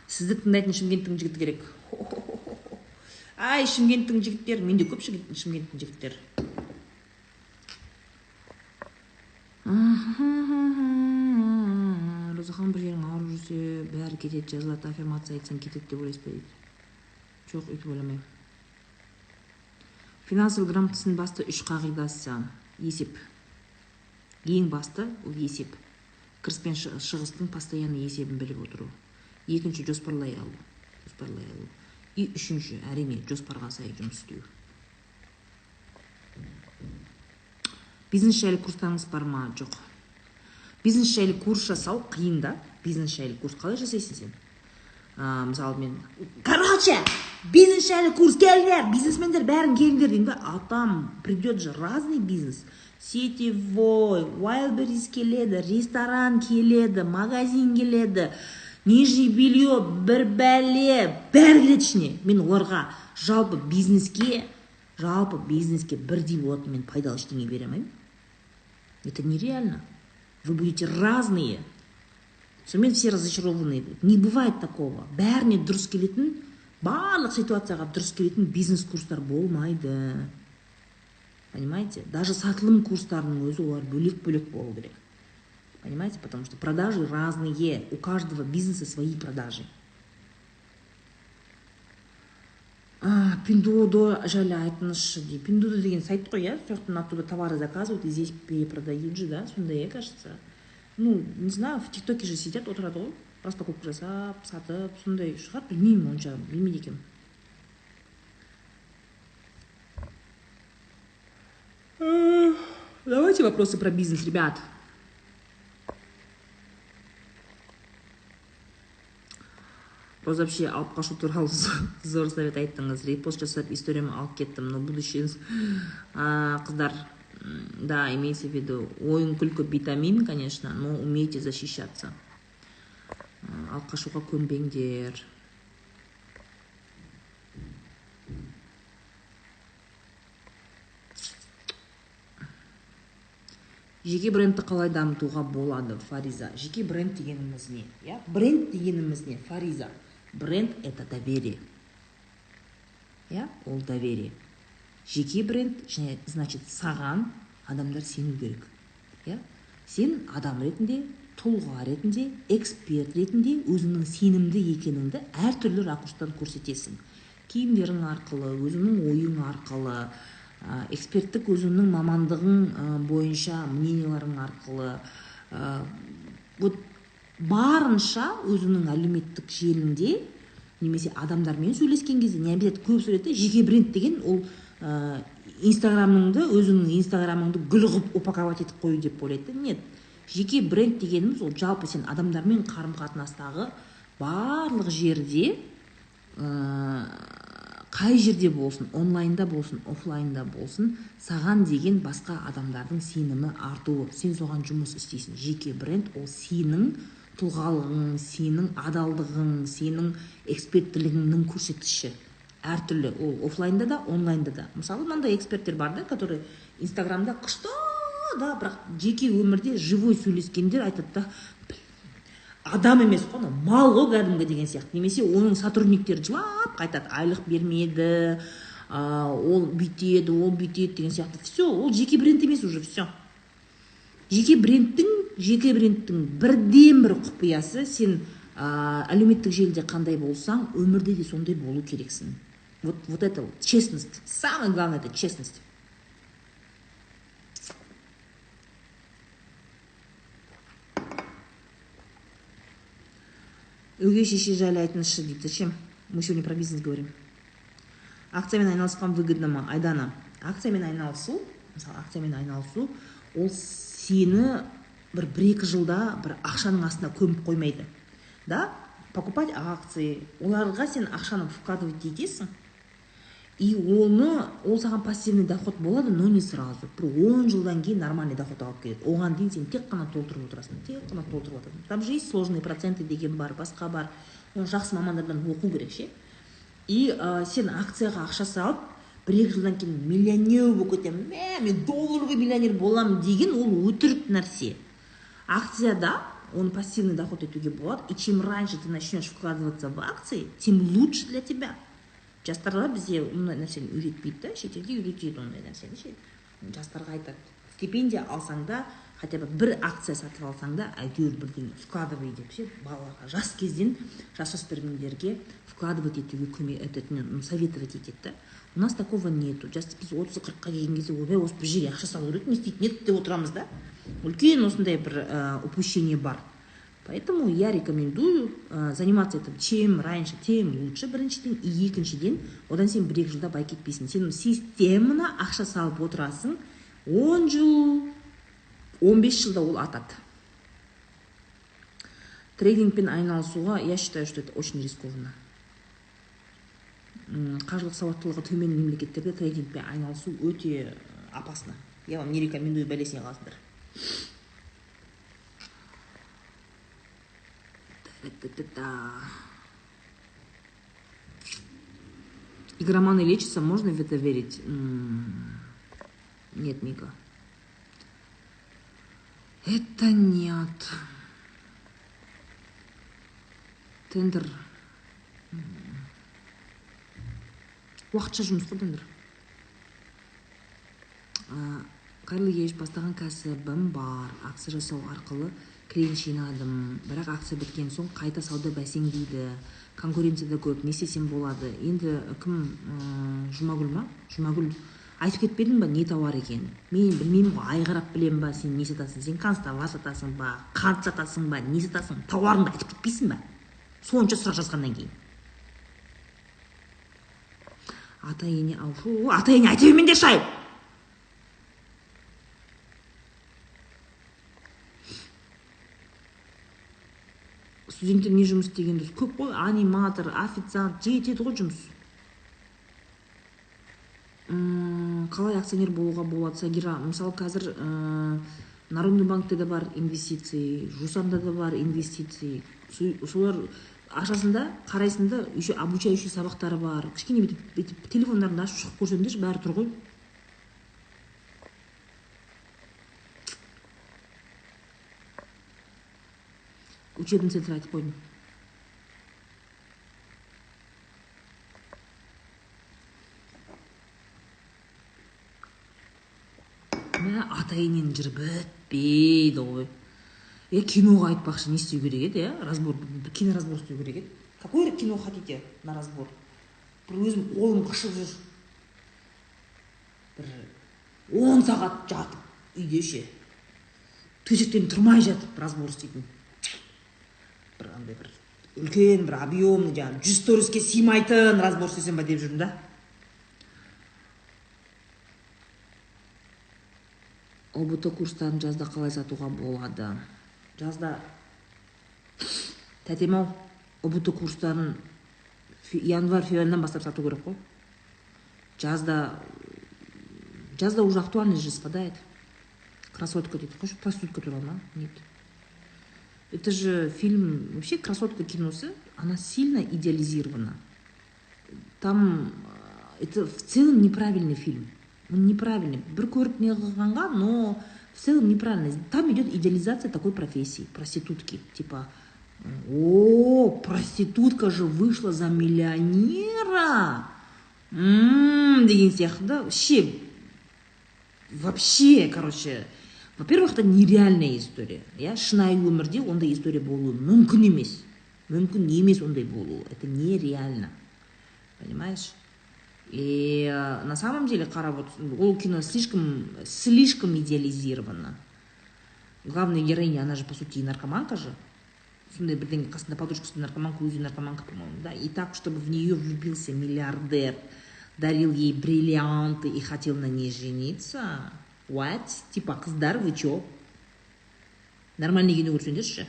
Сізді тыңдайтын Шымкенттің жігіті керек. Ай, Шымкенттің жігіттер, менде көп Шымкенттің жігіттер. Розахан бір жерің ауырып жүрсе, бәрі кетеді, жазылады, аффирмация айтсаң кетеді деп ойлайсыз ба дейді. Жоқ, өйтіп ойламаймын. Финансовый грамотасының басты 3 қағидасы: есеп. Ең басты ол есеп. Кіріс пен шығыстың постоянный есебін біліп отыру. Екінші, жоспарлай алу. И үшінші, әрине, жоспарға сай жұмыс істеу. Бизнес жайлы курстарыңыз бар ма? Жоқ. Бизнес жайлы курс жасау қиын да. Бизнес жайлы курс қалай жасайсың сен? Мысалы мен, короче, бизнес жайлы курс келіңдер, бизнесмендер бәрін келіңдер деймін да. Атам, придет же разный бизнес. Сетевой, Wildberries келеді, ресторан келеді, магазин келеді, нижний белье, бір бәле, бәрі келеді ішіне. Мен оларға жалпы бизнеске бірдей болатын мен пайдалы ештеңе бере алмаймын. Это нереально. Вы будете разные. Сонымен все разочарованные будут. Не бывает такого. Бәріне дұрыс келетін, барлық ситуацияға дұрыс келетін бизнес-курстар болмайды. Понимаете? Даже сатылым курстарының өзі олар бөлек-бөлек болу керек. Понимаете? Потому что продажи разные. У каждого бизнеса свои продажи. Пиндодо жайлы айтыңызшы дейді. Пиндодо деген сайт қой, я? Сояқтан оттуда товары заказывают и здесь перепродают же, да? Сондай, кажется. Не знаю, в ТикТоке же сидят, отырады ғой. Распаковка жасап, сатып, сондай шығар, білмеймін, онша білмейді екенмін. Давайте вопросы про бизнес, ребят. Просто вообще алып қашу туралы зор совет айттыңыз. Репост жасап историяма алып кеттім. Но будущее қыздар, да, имейте в виду, ойын күлкі витамин, конечно, но умейте защищаться. Алып қашуға көнбеңдер. Жеке брендті қалай дамытуға болады, Фариза? Жеке бренд дегеніміз не? Бренд дегеніміз не, Фариза? Бренд – это доверие. Ол доверие. Жеке бренд, значит, саған адамдар сену керек. Сен адам ретінде, тұлға ретінде, эксперт ретінде өзіңнің сенімді екеніңді әртүрлі ракурстан көрсетесің. Киімдерің арқылы, өзіңнің ойың арқылы, эксперттік өзіңнің мамандығың бойынша мненияларың арқылы, барынша өзіңнің әлеуметтік желінде немесе адамдармен сөйлескен кезде, не обязательно көп сөйледі, жеке бренд деген ол инстаграмыңды, өзіңнің инстаграмыңды гүл қылып упаковать етіп қою деп ойлайды. Нет, жеке бренд дегеніміз ол жалпы сен адамдармен қарым-қатынастағы барлық жерде, қай жерде болсын, онлайнда болсын, офлайнда болсын, саған деген басқа адамдардың сенімі артуы. Сен соған жұмыс істейсің. Жеке бренд ол сенің тұлғалығың, сенің адалдығың, сенің эксперттілігіңнің көрсеткіші. Әртүрлі, ол офлайнда да, онлайнда да. Мысалы, мынандай эксперттер бар да, которые инстаграмда қышта да, бірақ жеке өмірде живой сөйлескендер айтады да, адам емес қой, мал ғой кәдімгі деген сияқты. Немесе оның сотрудниктері жылап қайтады, айлық бермеді, ол бүйтеді деген сияқты. Все, ол жеке бренд емес уже, все. Жеке брендтің бірден бір құпиясы, сен әлеуметтік желіде қандай болсаң, өмірде де сондай болу керексің. Вот это вот, честность. Самое главное, это честность. Өгей шеше жайлы айтыңызшы дейді. Зачем? Мы сегодня про бизнес говорим. Акциямен айналысқан выгодно ма? Айдана, акциямен айналысу, мысалы, ол сені бір-екі жылда бір ақшаның астына көміп қоймайды. Да? Покупать акции, оларға сен ақшаны вкладывать етесің, и ол саған пассивный доход болады, но не сразу. Бір 10 жылдан кейін нормальный доход алып келеді. Оған дейін сен тек қана толтырып отырасың. Там же есть сложные проценты деген бар, басқа бар. Оны жақсы мамандардан оқу керек ше. И сен акцияға ақша салып, 1-2 жылдан кейін миллионер болып кетемін, мен долларға миллионер боламын деген ол өтірік нәрсе. Акцияда он пассивный доход етуге болады, и чем раньше ты начнешь вкладываться в акции, тем лучше для тебя. Жастарға бізде ондай нәрсені үйретпейді да, шетелде үйретеді ондай нәрсені ше. Жастарға айтады, стипендия алсаң да, хотя бы бір акция сатып алсаң да, әйтеуір бірдеңе вкладывай деп ше, балаларға жас кезден жасөспірімдерге вкладывать етуге советовать етеді да. У нас такого нету. Біз 30-40-қа келген кезде, ойбай, осы бір жерге ақша салу керек, не істейді, не деп отырамыз да. Үлкен осындай бір упущение бар. Поэтому я рекомендую заниматься этим чем раньше, тем лучше, біріншіден, и екіншіден, одан сен 1-2 жылда бай кетпейсің. Сен системына ақша салып отырасың, 10 жыл, 15 жылда ол атады. Трейдингпен айналысуға, я считаю, что это очень рискованно. Қаржылық сауаттылығы төмен мемлекеттерде трейдингпен айналысу өте опасно. Я вам не рекомендую, бәлесіне қаласыңдар. Игроманы лечатся, можно в это верить? Нет, Мика. Это нет. Тендер. Уақытша жұмыс қой тендер. Қайырлы кеш, бастаған кәсібім бар. Акция жасау арқылы клиент жинадым. Бірақ акция біткен соң қайта сауда бәсеңдейді. Конкуренцияда көп, не істесем болады. Енді кім, Жұмагүл ма? Жұмагүл, айтып кетпедің ба, не тауар екен? Мен білмеймін ғой, айғырап білем ба, сен не сатасың? Сен констовар сатасың ба, қарт сатасың ба, не сатасың? Тауарыңды айтып кетпейсің ба? Сонша сұрақ жазғаннан кейін. Ата-ене, ата-ене айта бермеңдер шай. студенттер не жұмыс істеген дұрыс? Көп қой, аниматор, официант, жетеді ғой жұмыс. Қалай акционер болуға болады, Сагира? Мысалы, қазір Народный банкте де бар инвестиции, Жусанда да бар инвестиции. Солар ашасында, қарайсында, еще обучающий сабақтары бар. Кішкене бүйтіп телефондарын ашып шығып көрсеңдерші, бәрі тұр ғой. Учебный центр айтып қойдым. Атайынен жыр бітпейді ғой. Киноға айтпақшы, не істеу керек еді, разбор, киноразбор істеу керек еді. Какой кино хотите на разбор? Бір өзім қолым қышып жүр. Бір 10 сағат жатып, үйде ше. Төсектен тұрмай жатып разбор істейтін. Бір андай бір үлкен, бір объемный, 100 сториске сыймайтын разбор істесем ба деп жүрмін да. ОБТ курстарын жазда қалай сатуға болады? Жазда тәтем-ау, ОБТ курстарын январь-февральдан бастап сату керек қой. Жазда уже актуальность же спадает. Красотка дейді. Хочешь проститутка туралы ма? Нет. Это же фильм, вообще красотка киносы, она сильно идеализирована. Там это в целом неправильный фильм. Он неправильный. Бір көріп не қылғанға, но в целом неправильно. Там идет идеализация такой профессии, проститутки. Типа, проститутка же вышла за миллионера. Деген сияқты, да? Вообще, короче, во-первых, это нереальная история. Шынайы өмірде ондай история болуы мүмкін емес. Мүмкін емес ондай болуы. Это нереально. Понимаешь? И на самом деле, ол кино слишком идеализировано. Главная героиня, она же, по сути, и наркоманка же. Сондай бірден қасында подружкасы наркоманка, өзі наркоманка, по-моему, да. И так, чтобы в нее влюбился миллиардер, дарил ей бриллианты и хотел на ней жениться. What? Типа, қыздар, вы чё? Нормальный кино көрсеңдерші.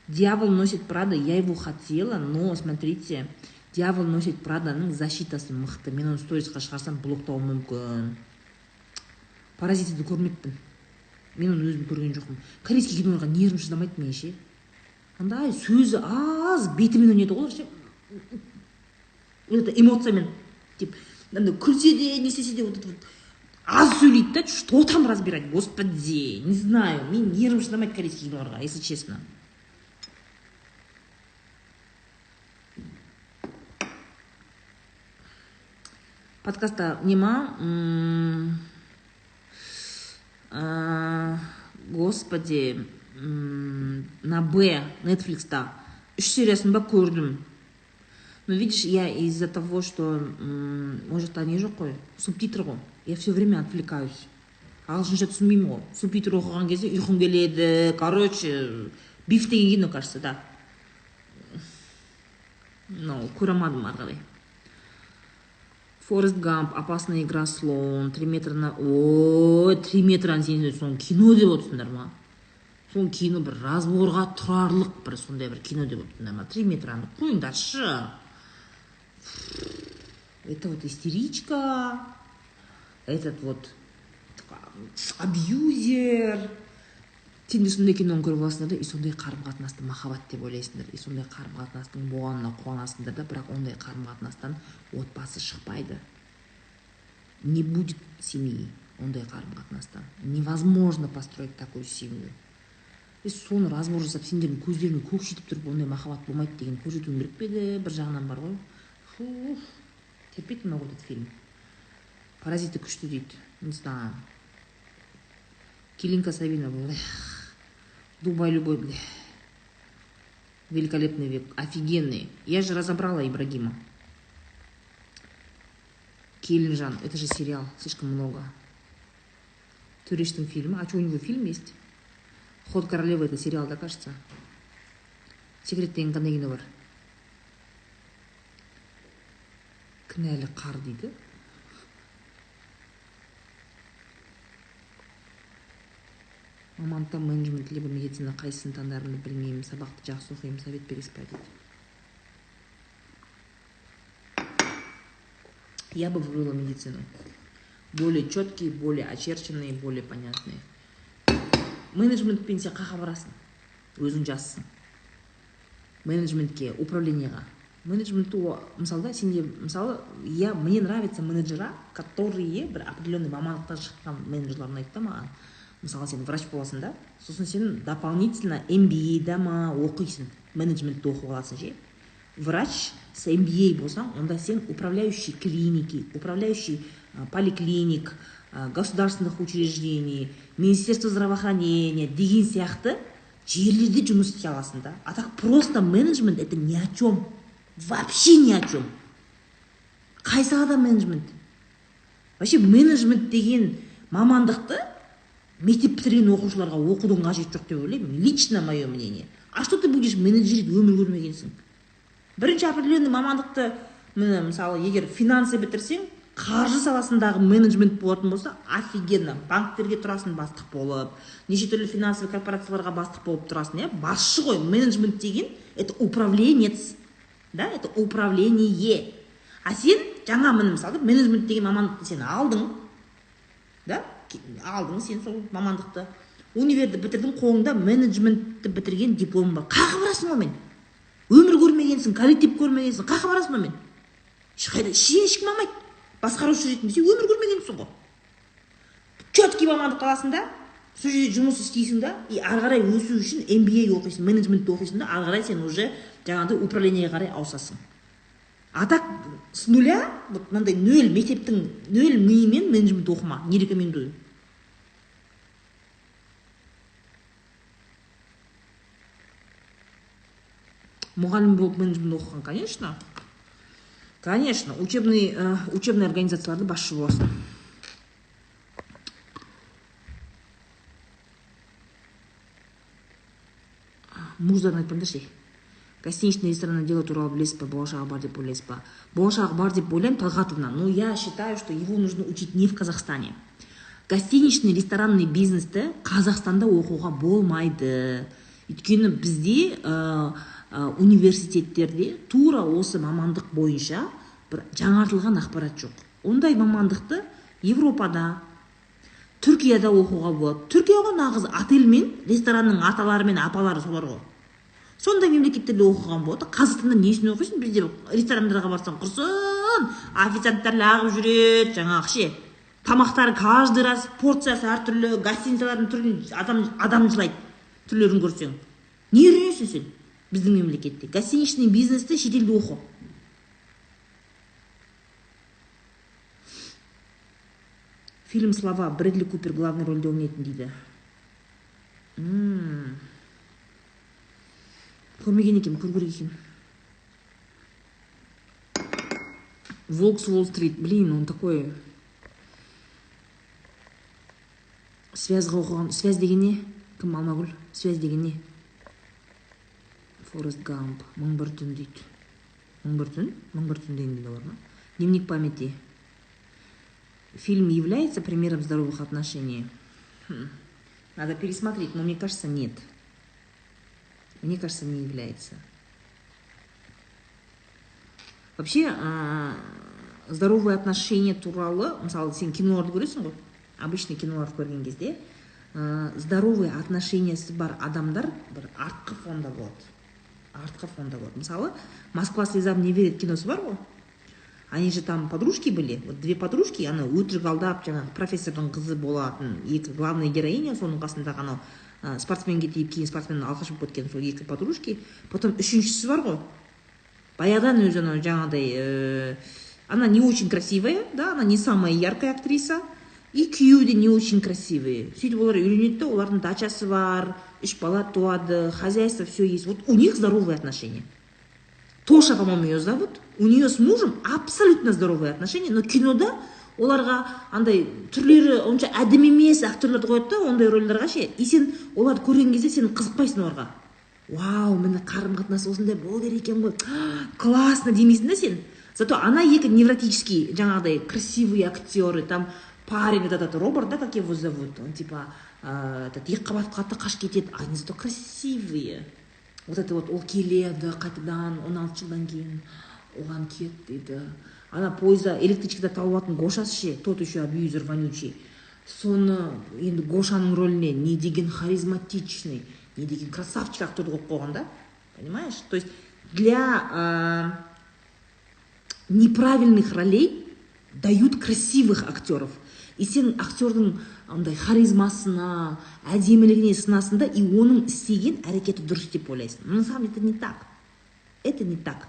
Дьявол носит Прада, я его хотела, но, смотрите, Дьявол носит Праданың защитасы мықты. Мен оны сторисқа шығарсам блоктауы мүмкін. Паразитті көрмеппін. Мен оны өзім көрген жоқпын. Корейский киноларға нервім шыдамайды мен ше. Андай сөзі аз, бетімен ойнайды ғой ше. Это эмоциямен, тип, күлсе де, не істесе де, аз сөйлейді да, что там разбирать, господи, не знаю, мен нервім шыдамайды корейский киноларға, если честно. Подкаста нема. Господи, на Б, Netflix'та 3 сериясын ба көрдім. Но видишь, я из-за того, что, может, не жоқ қой, субтитр ғой, я все время отвлекаюсь. Ағылшынша түсінбеймін ғой. Субтитр оқыған кезде ұйқым келеді. Короче, биф деген кино, кажется, да. Но көре алмадым ары қарай. Форест Гамп, опасная игра слон, 3 метра на... 3 метраны сен соны кино деп отырсыңдар ма? Соны кино бір разборға тұрарлық бір сондай бір кино деп отырсыңдар ма? 3 метраны қойыңдаршы. Это вот истеричка, этот вот абьюзер. Сендер сондай киноны көріп аласыңдар да, и сондай қарым-қатынасты махаббат деп ойлайсыңдар, и сондай қарым-қатынастың болғанына қуанасыңдар да, бірақ ондай қарым-қатынастан отбасы шықпайды. Не будет семьи ондай қарым-қатынастан. Невозможно построить такую семью. И соны разбор жасап, сендердің көздеріңе көк жетіп тұрып, ондай махаббат болмайды деген көрсетуім керек пе еді, бір жағынан бар ғой. Терпеть не могу этот фильм. Паразиты күшті дейді. Не знаю. Килинка Сабина был. Дубай любой, бля. Великолепный век. Офигенный. Я же разобрала Ибрагима. Келинжан. Это же сериал. Слишком много. Туристом фильма. А что, у него фильм есть? Ход королевы. Это сериал, да, кажется? Секреттен қандай кино бар? Кінәлі қар дейді. мамандықта менеджмент либо медицина, қайсысын таңдарымды білмеймін, сабақты жақсы оқимын, совет бересіз ба дейді. Я бы выбрала медицину. Более четкий, более очерченный, более понятный. Менеджментпен сен қаға барасың, өзің жассың. Менеджментке, управлениеға. Менеджментті, мысалы, сенде, мысалы, мне нравятся менеджера, которые бір определенный мамандықтан шыққан менеджерлар ұнайды маған. Мысалы, сен врач боласың да, сосын сен дополнительно MBA-да ма оқисың, менеджментті оқуға аласың ше. Врач с MBA болсаң, онда сен управляющий клиники, управляющий поликлиник, государственных учреждений, Министерство здравоохранения деген сияқты жерлерде жұмыс істей аласың да. А так просто менеджмент это ни о чем. Вообще ни о чем. Қай салада менеджмент? Вообще менеджмент деген мамандықты мектеп бітірген оқушыларға оқудың қажеті жоқ деп ойлаймын. Лично мое мнение. А что ты будешь менеджерить, өмір көрмегенсің? Бірінші определенный мамандықты, мысалы, егер финансы бітірсең, қаржы саласындағы менеджмент болатын болса, офигенно. Банктерге тұрасың бастық болып, неше түрлі финансовый корпорацияларға бастық болып тұрасың, басшы ғой. Менеджмент деген это управленец, да, это управление. А сен жаңа мысалы менеджмент деген мамандықты сен алдың, да, алдың сен сол мамандықты, универді бітірдің, қолыңда менеджментті бітірген диплом бар. Қаға барасың онымен? Өмір көрмегенсің, коллектив көрмегенсің, қаға барасың онымен? Ешкім алмайды. Басқарушы ретінде сен өмір көрмегенсің ғой. Четкий мамандық аласың да, сол жерде жұмыс істейсің да, и ары қарай өсу үшін MBA оқисың, менеджментті оқисың да, ары қарай сен уже жаңағыдай управлениеге қарай ауысасың. А так с нуля, вот мынандай нөл мектептің нөл миымен менеджмент оқыма, не рекомендую. Мұғалім болып менеджмент оқыған, конечно. Конечно, учебный организацияларды басшы боласың. Муздарың айтпаңдар ше. Гостиничный ресторанное дело туралы білесіз ба, болашағы бар деп ойлайсыз ба? Болашағы бар деп ойлаймын, Талғатовна. Но я считаю, что его нужно учить не в Казахстане. Гостиничный ресторанный бизнесті Қазақстанда оқуға болмайды. Өйткені бізде университеттерде тура осы мамандық бойынша бір жаңартылған ақпарат жоқ. Ондай мамандықты Европада, Түркияда оқуға болады. Түркияға нағыз отель мен ресторанның аталары мен апалары солар ғой. Сондай мемлекеттерде оқыған болады. Қазақстанда несін оқисың? Бізде ресторандарға барсаң құрсын, официанттар лағып жүреді, жаңағы ше. Тамақтары каждый раз порциясы әртүрлі, гостиницалардың түрін адам жылайды. Түрлерін көрсең. Не үйренесің сен? Біздің мемлекетте гостиничный бизнесті шетелде оқы. Фильм «Слова». Брэдли Купер главной рөлде ойнайтын дейді. Көрмеген екен, көргір екен. Волк с Уолл-стрит. Блин, он такой... Связьға оқыған. Связь деген не? Кім Алмагүл? Связь деген не? Форест Гамп. 1001 түн дейді. 1001 түн? 1001 түн деген дейді бар ма? Дневник памяти. Фильм является примером здоровых отношений? Надо пересмотреть, но мне кажется, нет. Мне кажется, не является. Вообще, здоровые отношения туралы, мысалы, сен киноларды көресің ғой? Обычный киноларды көрген кезде, здоровые отношениясы бар адамдар бір артқы фонда болады. Артқы фонда болады. Мысалы, Москва слезам не верит киносы бар ғой? Они же там подружки были. Вот две подружки, ана өтірік алдап, жаңағы профессордың қызы болатын, екі главный героиня, соның қасындағы анау спортсменге тиіп, кейін спортсменнің алқашып кеткен сол екі подружки. Потом үшіншісі бар ғой. Баяғыдан өзі жаңағыдай, она не очень красивая, да, она не самая яркая актриса. И күйеуі де не очень красивые. Сөйтіп олар үйленеді, олардың дачасы бар, 3 бала туады, хозяйство, все есть. Вот у них здоровые отношения. Тоша, по-моему, ее зовут. У нее с мужем абсолютно здоровые отношения, но кинода оларға андай түрлері онша әдемі емес актерлерді қояды да, ондай рөлдерға ше. И сен оларды көрген кезде сен қызықпайсың оларға. Вау, мені қарым-қатынас осындай болды екен ғой. Классно демейсің да сен. Зато она екі невротический, жаңағыдай красивые актеры, там парень, вот этот Роберт, да, как его зовут, он типа этот екіқабат қатты қаш кетеді, они зато красивые. Вот это вот ол келеді қайтадан 16 жылдан кейін оған кет дейді. Ана пойызда электричкада тауып алатын Гошасы ше, тот еще абьюзер вонючий. Соны енді Гошаның рөліне не деген харизматичный, не деген красавчик актер қойып қойған да, понимаешь? То есть для неправильных ролей дают красивых актеров. И сен актердің андай харизмасына, әдемілігіне сынасың да, и оның істеген әрекеті дұрыс деп ойлайсың. Но на самом деле это не так. Это не так.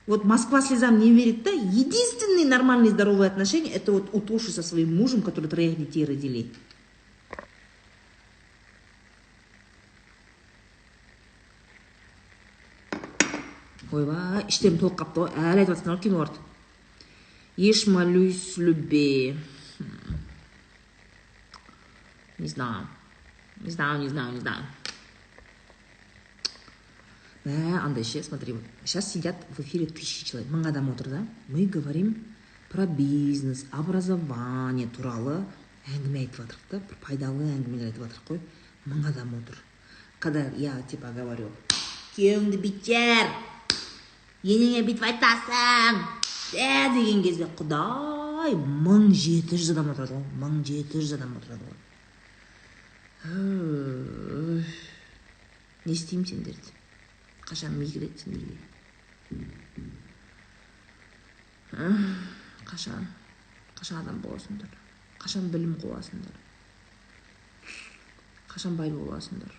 Вот Москва слезам не верит, да? Единственные нормальные здоровые отношения это вот у Тоши со своим мужем, который 3 детей родили. Ойбай, іштерім толып қапты ғой. Әлі айтып жатсың ғой кино орды. Ешь молюсь любви. Не знаю. Не знаю. Андай ше, смотри, вот сейчас сидят в эфире 1000 человек, 1000 адам отыр да. Мы говорим про бизнес, образование туралы әңгіме айтып жатырық да, бір пайдалы әңгімелер айтып жатырық қой. 1000 адам отыр. Когда я типа говорю, күйеуіңді бүйтер, енеңе бүйтіп айтасың, деген кезде құдай 1700 адам отырады ғой. 1700 адам отырады ғой. Не істеймін сендерді? Қашан ми келеді сендерге? Қашан адам боласыңдар? Қашан білім қуасыңдар? Қашан бай боласыңдар?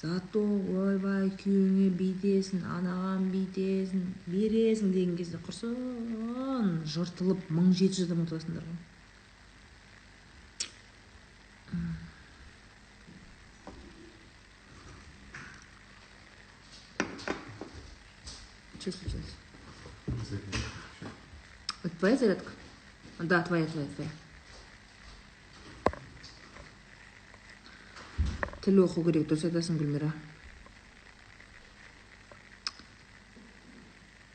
Зато ойбай күйеуіңе бүйтесің, анаған бүйтесің, бересің деген кезде құрсын жыртылып 1700 адам отырасыңдар ғой. Что случилось? Это твоя зарядка? Да, твоя. Тіл оқу керек, дұрыс айтасың Гүлмира.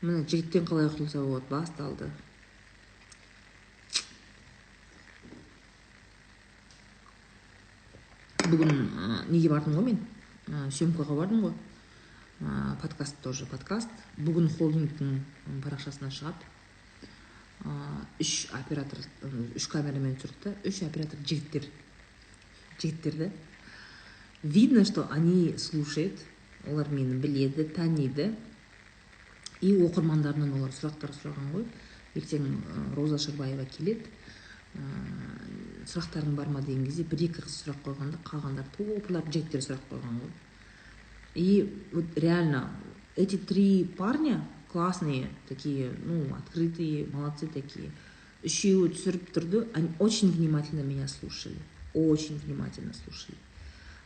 Міне жігіттен қалай құтылса болады, басталды. Бүгін неге бардым ғой мен? Съемкаға бардым ғой. Подкаст тоже подкаст. Бүгін холдингтің парақшасына шығады. 3 оператор, 3 камерамен түсірді, 3 оператор жігіттерді. Видно, что они слушают, олар мені біледі, таниды. И оқырмандарынан олар сұрақтар сұраған ғой. Ертең Роза Шырбаева келеді. Сұрақтарың бар ма деген кезде 1-2 қыз сұрақ қойғанда, қалғандар топлап жігіттер сұрақ қойған ғой. И вот реально эти 3 парня классные, такие, открытые, молодцы такие. Үшеуі түсіріп тұрды, они очень внимательно меня слушали. Очень внимательно слушали.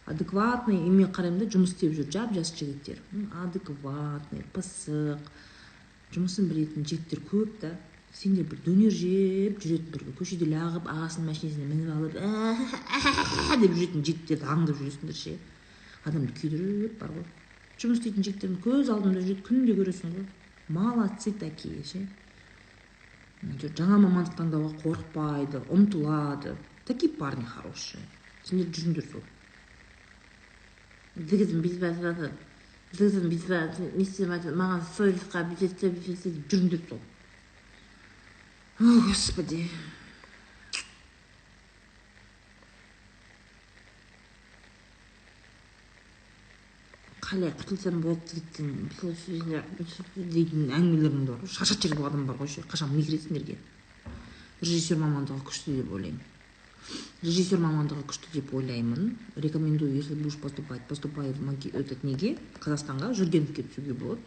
Адекватный, и мен қараймын да, жұмыс істеп жүр, жас жігіттер. Адекватный, пысық, жұмысын білетін жігіттер көп та. Сендер бір дөнер жеп жүретін, бір көшеде лағып, ағасының машинесіне мініп алып, деп жүретін жігіттерді аңдып жүресіңдер ше. Адамды күйдіріп бар ғой. Жұмыс істейтін жігіттердің көз алдында жүреді, күнде көресің ғой. Молодцы такие ше. Жаңа мамандық таңдауға қорықпайды, ұмтылады. Такие парни хорошие. Сендер жүріңдер сол. Дігізім бүйтіп, не істемеді, маған совестқа бүйтсе жүріңдер сол. О, Господи. Қалай құтылсам болады дейтін әңгімелерің бар ғой. Шаршат жерде адам бар ғой. Қашан ми кіресіңдерге? Режиссер мамандығы күшті деп ойлаймын. Режиссер мамандығы күшті деп ойлаймын. Рекомендую, если будешь поступай в неге, Қазақстанға Жүргеновке түсуге болады.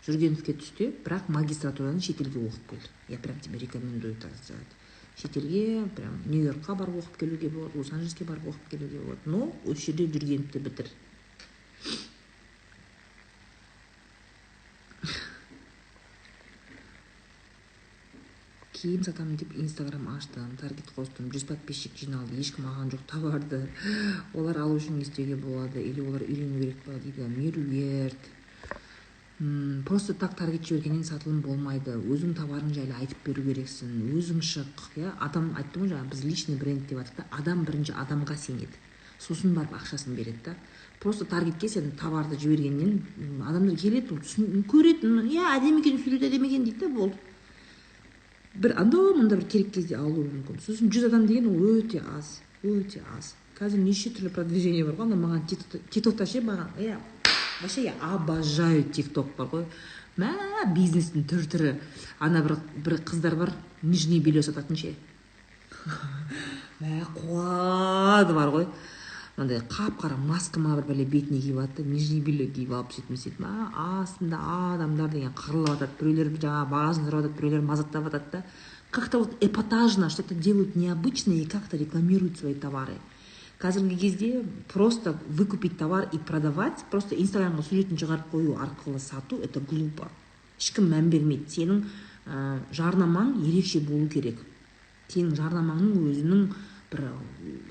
Жүргеновке түсте, бірақ магистратураны шетелге оқып кел. Я прям тебе рекомендую так сделать. Шетелге, прям Нью-Йоркқа барып оқып келуге болады, Лос-Анджелеске барып оқып келуге болады. Но осы жерде Жүргеновті бітір. Киім сатамын деп Инстаграм аштым, таргет қостым, 100 подписчик жиналды, ешкім алған жоқ, товарды. Олар алу үшін не істеуге болады, или олар үйрену керек па дейді. Меруерт. просто так таргет жібергеннен сатылым болмайды. Өзің товарың жайлы айтып беру керексің. Өзің шық, иә. Адам айттым ғой жаңа, біз личный бренд деп жатырмыз да. Адам бірінші адамға сенеді. Сосын барып ақшасын береді да. Просто таргетке сен товарды жібергеннен адамдар келеді, көреді, иә, әдемі екен, сурет әдемі екен дейді да, болды. Бір анда-мында бір керек кезде алуы мүмкін. Сосын 100 адам деген ол өте аз, өте аз. Қазір неше түрлі продвижение бар ғой, анда маған тиктокта ше маған, иә, вообще я обожаю тикток бар ғой. Мә, бизнестің түр-түрі. Ана бір қыздар бар, нижний белье сататын ше. Мә, қуады бар ғой. Мынандай қап-қара маска ма бір бәле бетіне киіп алады да, нижний белье киіп алып сөйтіп. Мә, астында адамдар деген қырылып жатады. Біреулер жаңа бағасын сұрап жатады, біреулер мазақтап жатады да. Как-то вот эпатажно что-то делают необычное и как-то рекламируют свои товары. Қазіргі кезде просто выкупить товар и продавать, просто инстаграмға суретін шығарып қою арқылы сату, это глупо. Ешкім мән бермейді. Сенің жарнамаң ерекше болу керек. Сенің жарнамаңның өзінің бір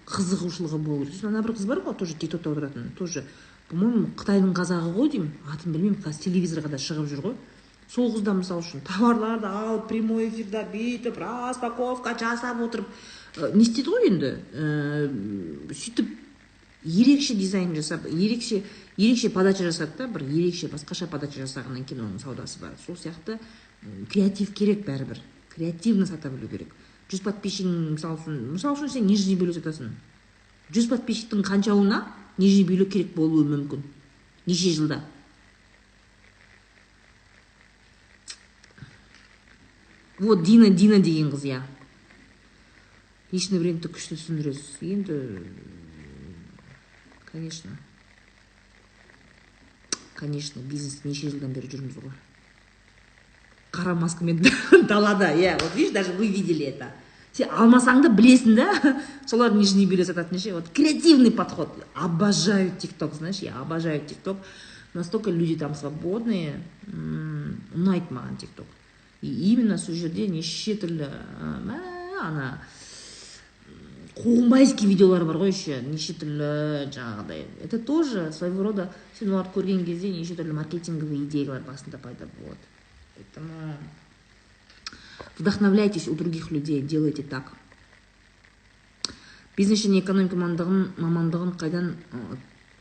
қызығушылығы болу керек. Ана бір қыз бар ғой, тоже тиктокта отыратын, тоже, по-моему, Қытайдың қазағы ғой деймін, атын білмеймін, қазір телевизорға да шығып жүр ғой. Сол қызда мысалы үшін товарларды алып, прямой эфирда бүйтіп, распаковка жасап отырып, не істеді ғой енді, сөйтіп ерекше дизайн жасап, ерекше подача жасады да, бір ерекше басқаша подача жасағаннан кейін оның саудасы бар. Сол сияқты креатив керек бәрібір, креативно сата білу керек. 100 подписчигің мысалы үшін сен нижний белье сатасың. 100 подписчиктің қаншауына нижний белье керек болуы мүмкін. Неше жылда. Вот Дина деген қыз, я. Личный брендті күшті түсіндіресіз. Енді, конечно, бизнес неше жылдан бері жүрміз ғой. Қара маскамен далада, я, вот видишь, даже вы видели это. Сен алмасаңды білесің да, солар нижний белье сататын ше. Вот креативный подход. Обожаю ТикТок, знаешь, я обожаю ТикТок. Настолько люди там свободные. Ұнайды маған ТикТок. И именно сол жерде неше түрлі ана қуғынбайский видеолар бар ғой еще, неше түрлі жаңағыдай. Это тоже своего рода, сен оларды көрген кезде неше түрлі маркетинговые идеялар басында пайда болады. Поэтому вдохновляйтесь у других людей, делайте так. Бизнес және экономика мамандығын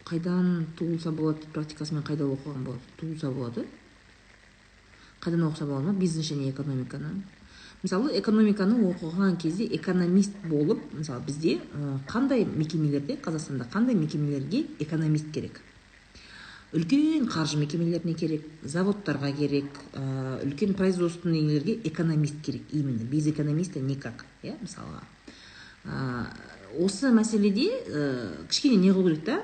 қайдан туылса болады, практикасымен қайда оқыған болады? Туылса болады? Қайдан оқыса болады ма? Бизнес және экономиканы. Мысалы, экономиканы оқыған кезде экономист болып, мысалы, бізде қандай мекемелерде, Қазақстанда қандай мекемелерге экономист керек? Үлкен қаржы мекемелеріне керек, заводтарға керек, үлкен производственный нелерге экономист керек. Именно без экономиста никак. Мысалға. Осы мәселеде кішкене не қылу керек та?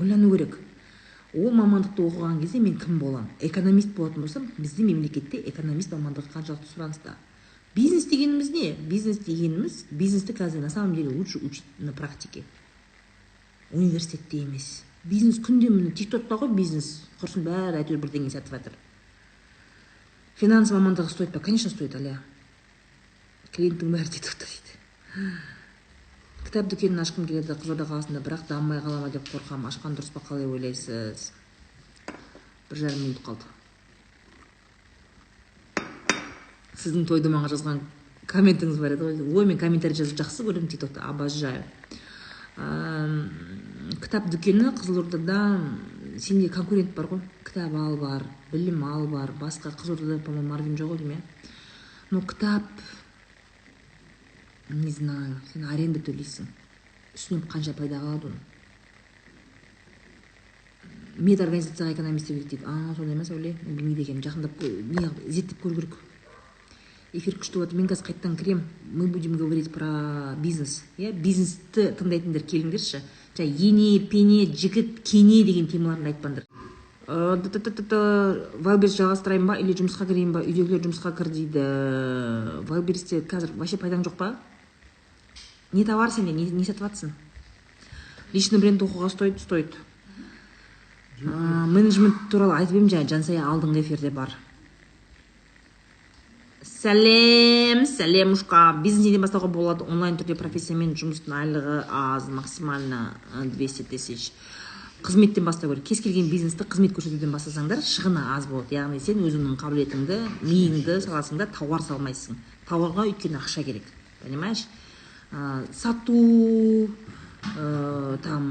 Ойлану керек. Ол мамандықты оқыған кезде мен кім болам? Экономист болатын болсам, бізде мемлекетте экономист мамандығы қаншалықты сұраныста. Бизнес дегеніміз не? Бизнесті қазір на самом деле лучше учить на практике. Университетте емес. Бизнес күнде міне тиктокта ғой бизнес. Құрсын бәрі әйтеуір бірдеңе сатып жатыр. Финанс мамандығы стоит па? Конечно, стоит, аля. Клиенттің бәрі тиктокта дейді. Кітап дүкенін ашқым келеді Қызылорда қаласында, бірақ дамымай қалама деп қорқам. Ашқан дұрыс па, қалай ойлайсыз? 1,5 минут қалды. Сіздің тойды маған жазған комментіңіз бар еді ғой. Ой, мен комментарий жазып жақсы көремін тиктокта, обожаю. Кітап дүкені Қызылордада, сенде конкурент бар ғой. Кітап ал бар, білім ал бар, басқа Қызылордада, по-моему, Марвин жоқ ғой дейм. Но кітап, не знаю, сен аренда төлейсің. Үстінен қанша пайда қалады оны? Медорганизацияға экономистер керек дейді. Сондай ма, Сәуле? Білмейді екенмін. Жақындап зерттеп көру керек. Эфир күшті болады. Мен қазір қайттан кірем. Мы будем говорить про бизнес. Бизнесті тыңдайтындар келіңдерші. Ене, пене, жігіт, кене деген темаларын айтпаңдар. Вайлберс жалғастырайын ба, или жұмысқа кірейін ба? Үйдегілер жұмысқа кір дейді. Вайлберсте қазір вообще пайдаң жоқ па? Не товар сенде, не сатып жатсың? Личный бренд оқуға стоит. Менеджмент туралы айтып едім, Жансая алдыңғы эфирде бар. Сәлемушка. Бизнес неден бастауға болады? Онлайн түрде профессиямен жұмыстың айлығы аз, максимально 200 тысяч. қызметтен бастау керек. Кез келген бизнесті қызмет көрсетуден бастасаңдар, шығыны аз болады. Яғни сен өзіңнің қабілетіңді, миыңды саласың да тауар салмайсың. Тауарға өйткені ақша керек. Понимаешь? Сату, там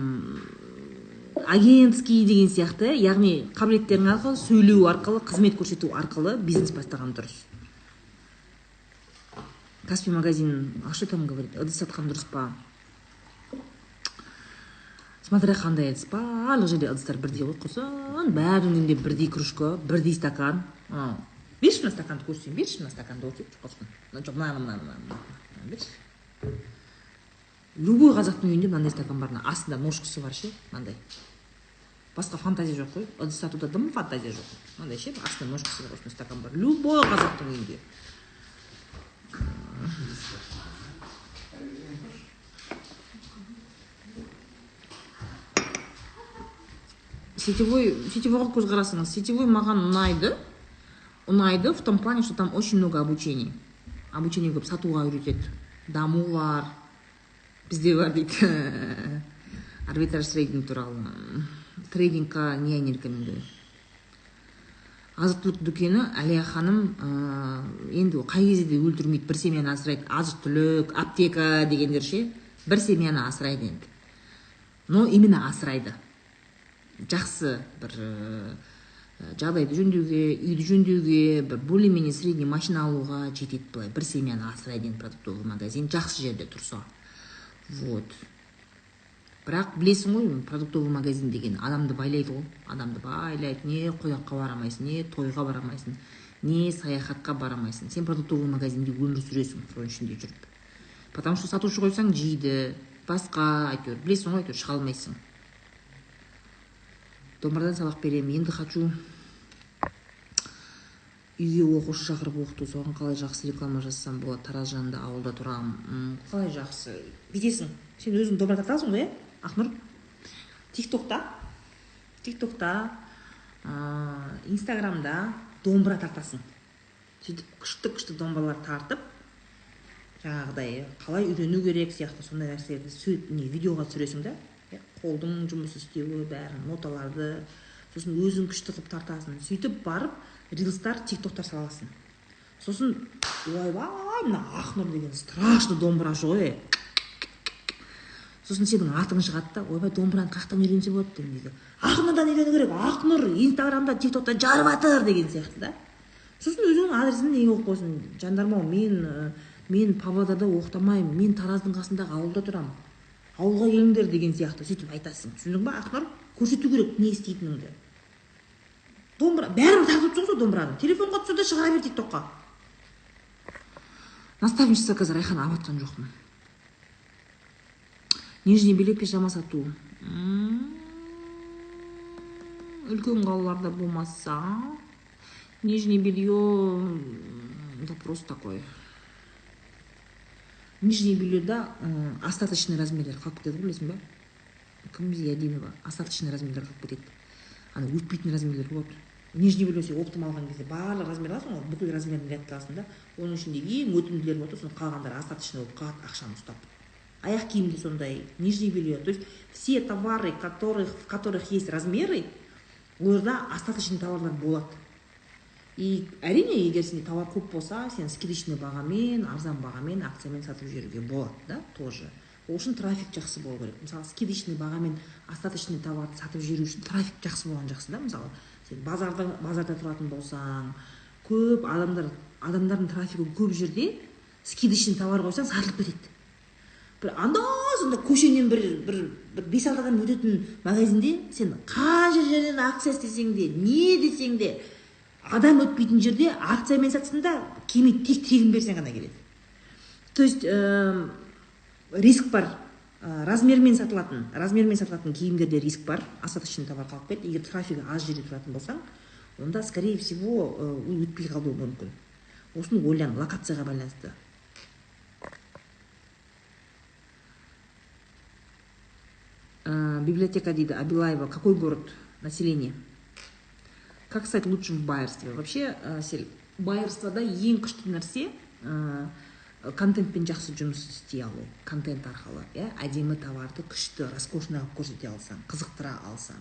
агентский деген сияқты, яғни қабілеттерің арқылы, сөйлеу арқылы, қызмет көрсету арқылы бизнес бастаған дұрыс. Каспий магазин, а что там говорит? Ыдыс сатқан дұрыс па? Смотря қандай ыдыс, барлық жерде ыдыстар бірдей ғой, құрсын, бәрінің де бірдей кружка, бірдей стакан. Берші мына стаканды көрсетейін, берші мына стаканды құрсын. Жоқ, мына. Берші. Любой қазақтың үйінде мынандай стакан бар, астында ножкасы бар ше, мынандай. Басқа фантазия жоқ қой, ыдыс сатуда дым фантазия жоқ. Мынандай ше, астында ножкасы бар, осындай стакан бар. Любой қазақтың үйінде. Сетевойға көзқарасыңыз. Сетевой маған ұнайды в том плане, что там очень много обучений. Обучение көп, сатуға үйретеді. Даму бар. Бізде бар дейді. Арбитраж трейдинг туралы. Трейдингқа не рекомендую. Азық-түлік дүкені Әлия ханым енді қай кезде де өлтірмейді, бір семьяны асырайды. Азық-түлік, аптека дегендер ше, бір семьяны асырайды енді. Но именно асырайды. Жақсы бір жағдайды жөндеуге, үйді жөндеуге, бір более-менее средний машина алуға жетеді былай. Бір семьяны асырайды енді продуктовый магазин, жақсы жерде тұрса. Вот. Бірақ білесің ғой, продуктовый магазин деген адамды байлайды ғой. Адамды байлайды, не қонаққа барамайсың, не тойға барамайсың, не саяхатқа барамайсың. Сен продуктовый магазинде өмір сүресің, соның ішінде жүріп. Потому что сатушы қойсаң жейді, басқа әйтеуір, білесің ғой, әйтеуір шыға алмайсың. Домбырадан сабақ беремін, енді хочу үйге оқушы шақырып оқыту, соған қалай жақсы реклама жазсам болады, Тараз жанында ауылда тұрамын. Қалай жақсы? Бүйтесің, сен өзің домбыра тартасың ғой, Ақнұр? Тиктокта, Инстаграмда домбыра тартасың. Сөйтіп күшті домбыралар тартып, жаңағыдай қалай үйрену керек сияқты сондай нәрселерді видеоға түсіресің да. Қолдың жұмыс істеуі, бәрін, ноталарды, сосын өзің күшті қылып тартасың. Сөйтіп барып, рилстар, тиктоктар саласың. Сосын, ойбай, мына Ақнұр деген страшно домбырашы ғой. Сосын сенің атың шығады да, ойбай, домбыраны қақтан үйренсе болады дейді. Ақнұрдан үйрену керек, Ақнұр Инстаграмда, тиктокта жарып атыр деген сияқты да. Сосын өзіңнің адресін неге оқып қойсын, жандарым-ау, мен Павлодарда оқытамаймын, мен Тараздың қасындағы ауылда тұрамын. Ауылға келіңдер деген сияқты сөйтіп айтасың. Түсіндің ба, Ақнұр? Көрсету керек не істейтініңді. Домбыра, бәрібір тартып тұрсың ғой домбыраны. Телефонға түсірді, шығара бер тиктокқа. Наставничество қазір Айхан абатқан жоқпын. Нижний белье пижама сату. Үлкен қалаларда болмаса, нижний белье да просто такой. Нижний бельеда остаточный размерлер қалып кетеді, білесің ба? Кім бізге Адинова? Остаточный размерлер қалып кетеді. Ана өтпейтін размерлер болады. Нижний белье сен оптым алған кезде барлық размер аласың ғой, бүкіл размерін ряд қыласың да, оның ішінде ең өтімділер болады, сосын қалғандары остаточный болып қалады, ақшаны ұстап. Аяқ киімде сондай, нижний белье. То есть все товары, в которых есть размеры, оларда остаточный товарлар болады. И әрине, егер сенде товар көп болса, сен скидочный бағамен, арзан бағамен, акциямен сатып жүруге болады, да, тоже. Ол үшін трафик жақсы болу керек. Мысалы, скидочный бағамен остаточный товарды сатып жүру үшін трафик жақсы болған жақсы, да, мысалы. Сен базарда тұратын болсаң, көп адамдардың трафигі көп жерде скидочный товар қойсаң сатылып кетеді. Бір анда-санда көшенен бір 5-6 адам өтетін магазинде сен қанша жерден акция істесең де, не десең де, адам өтпейтін жерде акциямен сатсың да, келмейді, тек тегін берсең ғана келеді. То есть риск бар. Размермен сатылатын киімдерде риск бар. Остаточный товар қалып кетеді. Егер трафигі аз жерде тұратын болсаң, онда скорее всего өтпей қалуы мүмкін. Осыны ойлан, локацияға байланысты. Библиотека дейді, Абилаева, какой город, население? Как стать лучшим в байерстве? Вообще, байерствода ең күшті нәрсе контентпен жақсы жұмыс істей алу, контент арқылы, иә, әдемі товарды күшті роскошный қылып көрсете алсаң, қызықтыра алсаң,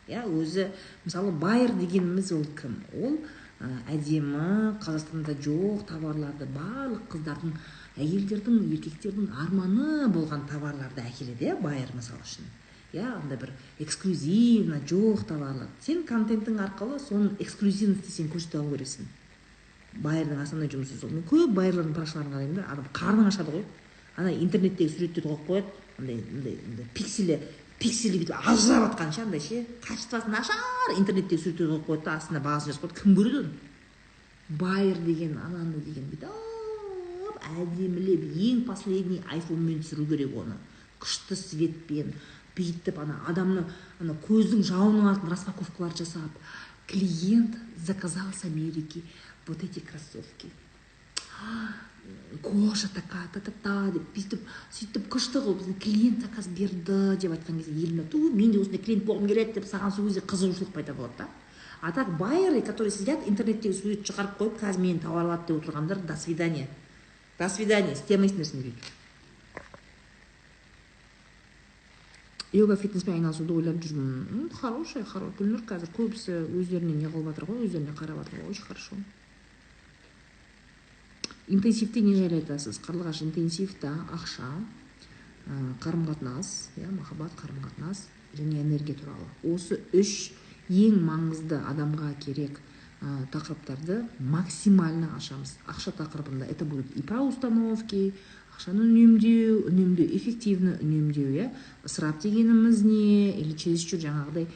иә. Өзі мысалы байер дегеніміз ол кім? Ол әдемі Қазақстанда жоқ товарларды барлық қыздардың, әйелдердің, еркектердің арманы болған товарларды әкеледі, иә, байер мысалы үшін, иә. Анда бір эксклюзивно жоқ товарлар, сен контентің арқылы соның эксклюзивності сен көрсете алу керексің. Байердің основной жұмысы сол. Мен көп байерлардың парақшаларын қараймын да, адам қарның ашады ғой. Ана интернеттегі суреттерді қойып қояды, андай пикселі бүйтіп ажырап жатқан ше, андай ше, качествосы нашар интернеттегі суреттерді қойып қояды да, астына бағасын жазып қояды. Кім көреді оны? Байер деген, ананы деген бүйтіп әдемілеп, ең последний айфонмен түсіру керек оны. Күшті светпен, бүйтіп ана адамның ана көздің жауының артын распаковкалар жасап, клиент заказал с Америки вот эти кроссовки. Кожа такая, та-та-та деп бүйтіп сөйтіп күшті қылып біздің клиент заказ берді деп айтқан кезде еліме мен де осындай клиент болғым келеді деп саған сол кезде қызығушылық пайда болады да. А так байеры, которые сидят интернеттегі сурет шығарып қойып, қазір мені товар алады деп отырғандар, до свидания. До свидания, істемейсіңдер дейді. Йога фитнеспен айналысуды ойлап жүрмін. Хорошая. Гүлнұр қазір көбісі өздеріне не қылып жатыр ғой, өздеріне қарап жатыр ғой, очень хорошо. Интенсивте не жайлы айтасыз? Қарлығаш, интенсивте ақша, қарым-қатынас, махаббат, қарым-қатынас және энергия туралы. Осы үш ең маңызды адамға керек тақырыптарды максимально ашамыз. Ақша тақырыбында это будут и про установки, ақшаны үнемдеу, эффективно үнемдеу, ысырап дегеніміз не, или чересчур жаңағыдай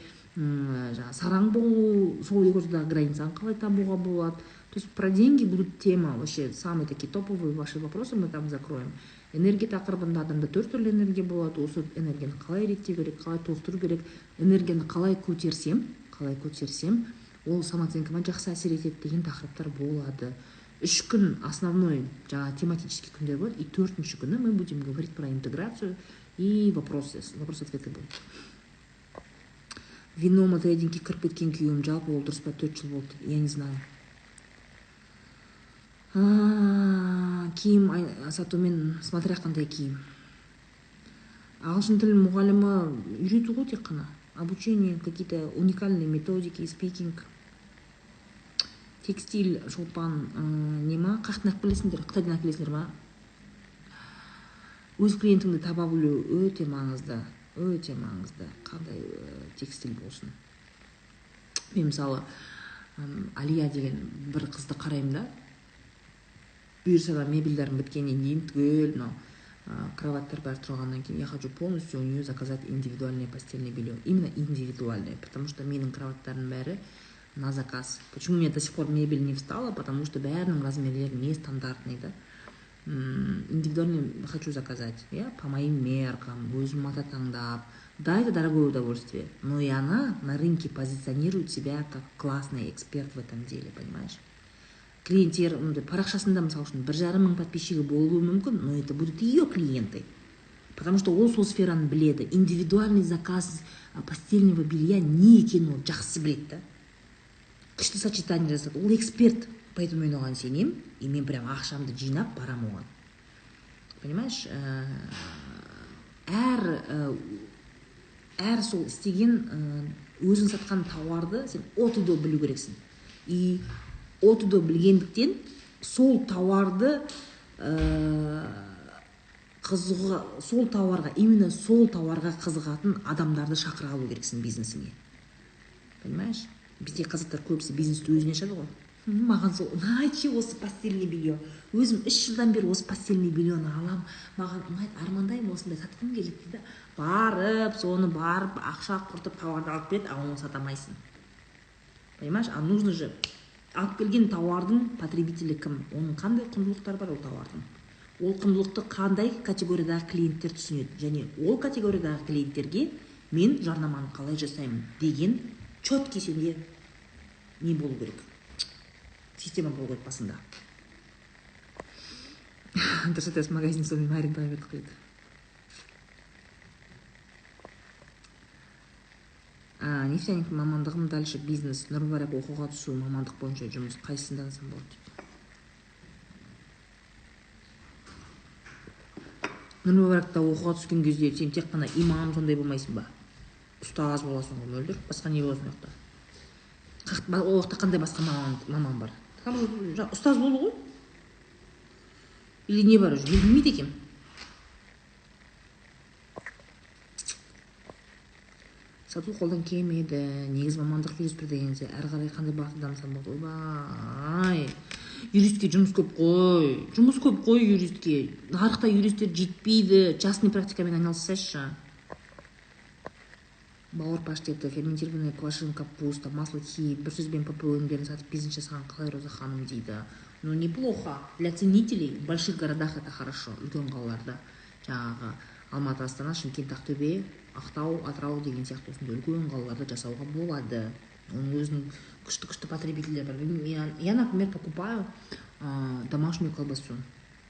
сараң болу, сол егерде границаны қалай табуға болады. То есть про деньги будут тема, вообще самые такие топовые ваши вопросы мы там закроем. Энергия тақырыбында адамда 4 түрлі энергия болады. Осы энергияны қалай реттеу керек, қалай толықтыру керек, энергияны қалай көтерсем, ол самооценкама жақсы әсер етеді деген тақырыптар болады. 3 күн основной тематический күндер болады, и 4-ші күні мы будем говорить про интеграцию и вопрос-ответы будет. Винома трейдингке кіріп кеткен күйеуім, жалпы ол дұрыс па, 4 жыл болды, я не знаю. Киім сатумен смотря қандай киім. Ағылшын тілін мұғалімі үйрету ғой тек қана. Обучение, какие-то уникальные методики, спикинг, текстиль, шолпан, нема, қақтын білесіңдер, Қытайдан әкелесіңдер ма? Өз клиентіңді таба білу өте маңызды. Қандай текстиль болсын. Мен мысалы Алия деген бір қызды қараймын да, бұйырса мебельдерін біткеннен кейін түгел, кроваттар бәрі тұрғаннан кейін, я хочу полностью у нее заказать индивидуальное постельное белье. Именно индивидуальное, потому что менің кроваттарым бәрі на заказ. Почему у меня до сих пор мебель не встала? Потому что бәрінің размерлері не стандартный, да. Индивидуально хочу заказать, по моим меркам, өзім мата таңдап. Да, это дорогое удовольствие, но и она на рынке позиционирует себя как классный эксперт в этом деле, понимаешь? Клиенттер парақшасында мысалы үшін 1,5 мың подписчигі болуы мүмкін, но это будут ее клиенты, потому что ол сол сфераны біледі. Индивидуальный заказ постельного белья не екенін ол жақсы біледі да. Күшті сочетание жасады, ол эксперт, поэтому мен оған сенем, и мен прям ақшамды жинап барам оған. Понимаешь? Әр сол істеген өзің сатқан тауарды сен от-до білу керексің. И от-до білгендіктен сол тауарды именно сол тауарға қызығатын адамдарды шақыра алу керексің бизнесіңе. Понимаешь? Бізде қазақтар көбісі бизнесті өзіне ашады ғой. Маған сол, ұнайды осы постельный белье. Өзім 3 жылдан бері осы постельный бельені алам. Маған ұнайды, армандаймын осындай сатқым келеді дейді. Соны барып, ақша құртып тауарды алып келеді, а оны сатамайсың. Понимаешь? А нужно же алып келген тауардың потребителі кім? Оның қандай құндылықтары бар ол тауардың? Ол құндылықты қандай категориядағы клиенттер түсінеді? Және ол категориядағы клиенттерге мен жарнаманы қалай жасаймын деген четкий сенде не болу керек? Система болу керек басында. Дұрыс айтасыз, магазин сонымен арендаға бердік қойды. Нефтяник мамандығым, дальше бизнес, нұрбарак оқуға түсу, мамандық бойынша жұмыс, қайсысында алсам болады дейді. Нұрмүбаракта оқуға түскен кезде сен тек қана имам сондай болмайсың ба? Ұстаз боласың ғой, мөлдір. Басқа не боласың ол жақта? Ол жақта қандай басқа маман бар? Ұстаз болу ғой? Или не бар уже? Мен білмейді екенмін. Сату қолдан келмеді. Негіз мамандық юриспруденция дегенде әрі қарай қандай бағытты дамысам болды? Ойбай. Юристке жұмыс көп қой. Жұмыс көп қой юристке. Нарықта юристер жетпейді. Частный практикамен айналыссайшы. Бауыр паштеті, ферментированная квашеная капуста, масло хит, бір сөзбен ППО өнімдерін сатып бизнес жасаған қалай Роза ханым дейді. Ну, неплохо. Для ценителей в больших городах это хорошо. Үлкен қалаларда. Жаңағы Алматы, Астана, Шымкент, Ақтөбе, Ақтау, Атырау деген сияқты осындай үлкен қалаларда жасауға болады. Оның өзінің күшті потребителер бар. Я, например, покупаю домашнюю колбасу.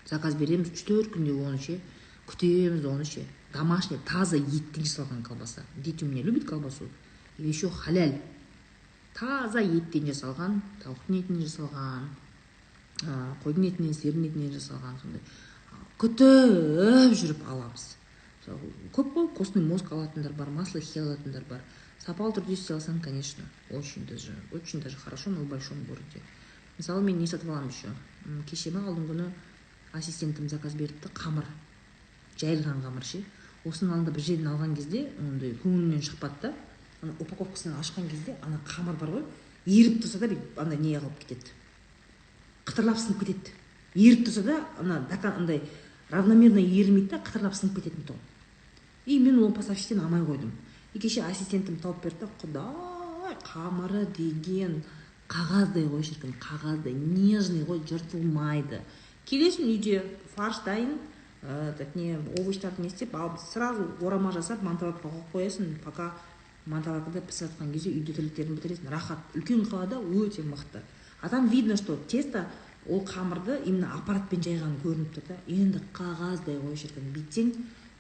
Заказ береміз 3-4 күнде оны ше. Күтеміз оны ше. Домашняя, таза еттен жасалған колбаса. Дети у меня любят колбасу. И еще халяль. Таза еттен жасалған, тауықтың етінен жасалған, қойдың етінен, сиырдың етінен жасалған сондай. Күтіп жүріп аламыз. Көп қой, костный мозг алатындар бар, масло хи алатындар бар. Сапалы түрде істей алсаң, конечно, очень даже хорошо, но в большом городе. Мысалы, мен не сатып аламын еще? Кеше ма алдың күні ассистентім заказ беріпті, қамыр. Жайылған қамыр ше. Осының алдында бір жерден алған кезде, ондай көңілінен шықпады да. Ана упаковкасынан ашқан кезде, ана қамыр бар ғой, еріп тұрса да ана не қалып кетеді. Қытырлап сынып кетеді. Еріп тұрса да, андай равномерно ерімейді да, қытырлап сынып кетеді тұғын. И мен ол поставщиктен алмай қойдым. И кеше ассистентім тауып берді, құдай, қамыры деген қағаздай ғой шіркін, қағаздай, нежный ғой, жыртылмайды. Келесің үйде фарш дайын, овощтарды не істеп, алып сразу орама жасап, манталапқа қойып қоясың, пока манталапкада пісіп жатқан кезде үйде тірліктерін бітіресің. Рахат. Үлкен қалада өте мықты. А там видно, что тесто ол қамырды именно аппаратпен жайған көрініп тұр да. Енді қағаздай ғой шіркін.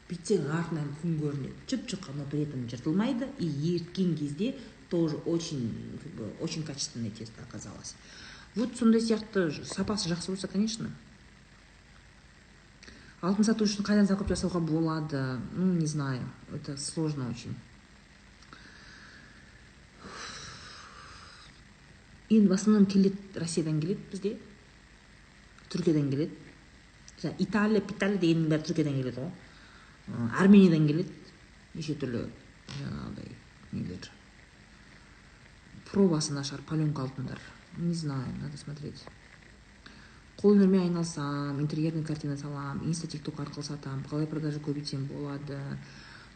Битсең артынан күн көрінеді. Жұп-жұқа, но при этом жыртылмайды. И ерткен кезде тоже очень качественное тесто оказалось. Вот сондай сияқты сапасы жақсы болса, конечно. Алтын сату үшін қайдан закуп жасауға болады? Ну, не знаю. Это сложно очень. Енді в основном келеді, Россиядан келеді бізде. Түркиядан келеді. Италия дегеннің бәрі Түркиядан келеді ғой. Армениядан келеді. Неше түрлі жаңағыдай нелер. Пробасы нашар, паленка алтындар. Не знаю, надо смотреть. Қолөнермен айналсам, интерьерный картина салам, инста тикток арқылы сатам, қалай продажа көбейтсем болады.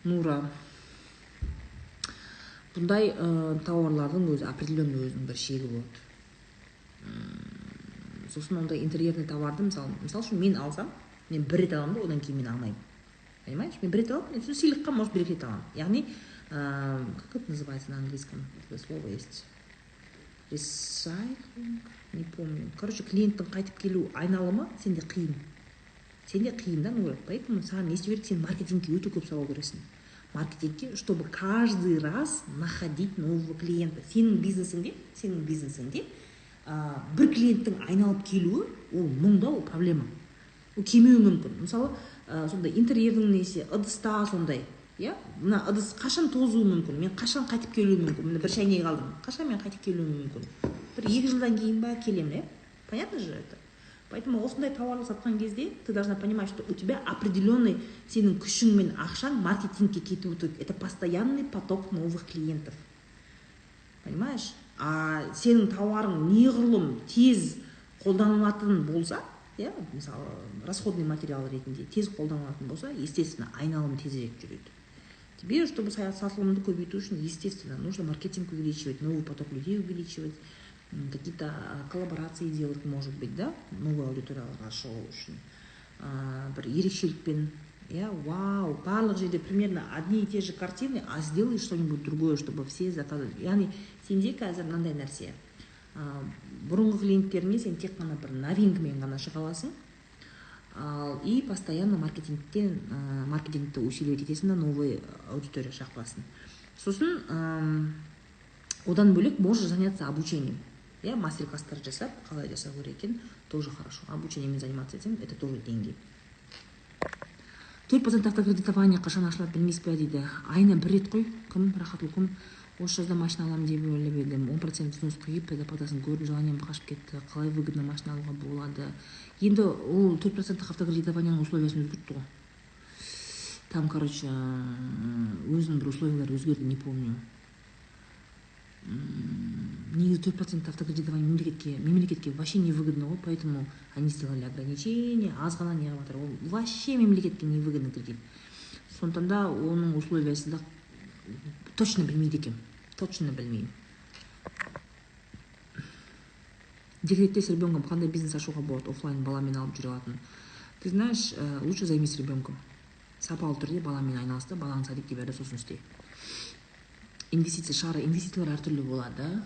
Нура. Бұндай тауарлардың өзі определенный өзінің бір шегі болады. Сосын ондай интерьерный товарды, мысалы үшін мен алсам, мен бір рет аламын да, одан кейін мен алмаймын. Понимаешь? Мен бір рет аламын, сосын сыйлыққа может бір рет аламын. Яғни, как это называется на английском? Такое слово есть. Recycling, не помню. Короче, клиенттің қайтып келу айналымы сенде қиын. Сенде қиын да, Нура. Поэтому саған не істеу керек, сен маркетингке өте көп сабақ көресің. Маркетингке, чтобы каждый раз находить нового клиента. Сенің бизнесіңде бір клиенттің айналып келуі, ол мұңда, ол проблема. Ол келмеуі мүмкін. Мысалы, сондай интерьердің несі, ыдыста сондай. Мына ыдыс қашан тозуы мүмкін, мен қашан қайтып келуі мүмкін. Міне бір шайнек алдым. Қашан мен қайтып келуім мүмкін? Бір 2 жылдан кейін ба келемін, Понятно же это? Поэтому осындай товарды сатқан кезде ты должна понимать, что у тебя определенный сенің күшің мен ақшаң маркетингке кетуі керек. Это постоянный поток новых клиентов. Понимаешь? А сенің тауарың неғұрлым тез қолданылатын болса, мысалы, расходный материал ретінде тез қолданылатын болса, естественно, айналым тезірек жүреді. Тебе, чтобы сатылымды көбейту үшін, естественно, нужно маркетинг увеличивать, новый поток людей увеличивать, какие-то коллаборации делать, может быть, да, новая аудиторияға шығу үшін. Бір ерекшелікпен, вау, барлық жерде примерно одни и те же картины, а сделай что-нибудь другое, чтобы все заказывали. Яғни, сенде қазір мынандай нәрсе. Бұрынғы клиенттеріне сен тек қана бір новинкамен ғана шыға аласың, и постоянно маркетингті усиливать етесің да, новый аудитория шақпасын. Сосын, одан бөлек можешь заняться обучением. Мастер-класстар жасап, қалай жасау керек екен, тоже хорошо. Обучениемен заниматься етсең, это тоже деньги. 4% автокредитование қашан ашылады білмейсіз бе дейді. Айына бір рет қой. Кім? Рахатулкім. Осы жазда машина аламын деп ойлап едім. 10% взнос құйып, предоплатасын көріп, желанием қашып кетті. Қалай выгодно машина алуға болады? Енді ол 4% автокредитованияның условиясын өзгертті ғой. Там, короче, өзінің бір условиялары өзгерді, не помню. Негізі 4% автокредитование мемлекетке вообще невыгодно ғой, поэтому они сделали ограничение, аз ғана не қылып жатыр. Ол вообще мемлекетке невыгодно кредит. Сондықтан да оның условиясы да точно білмейді екен. Точно білмеймін. Декретте с ребенком қандай бизнес ашуға болады, офлайн баламен алып жүре алатын? Ты знаешь, лучше займись ребенком. Сапалы түрде баламен айналысты, балаң садикке берді, сосын істе. Инвестиция шары, инвестициялар әртүрлі болады.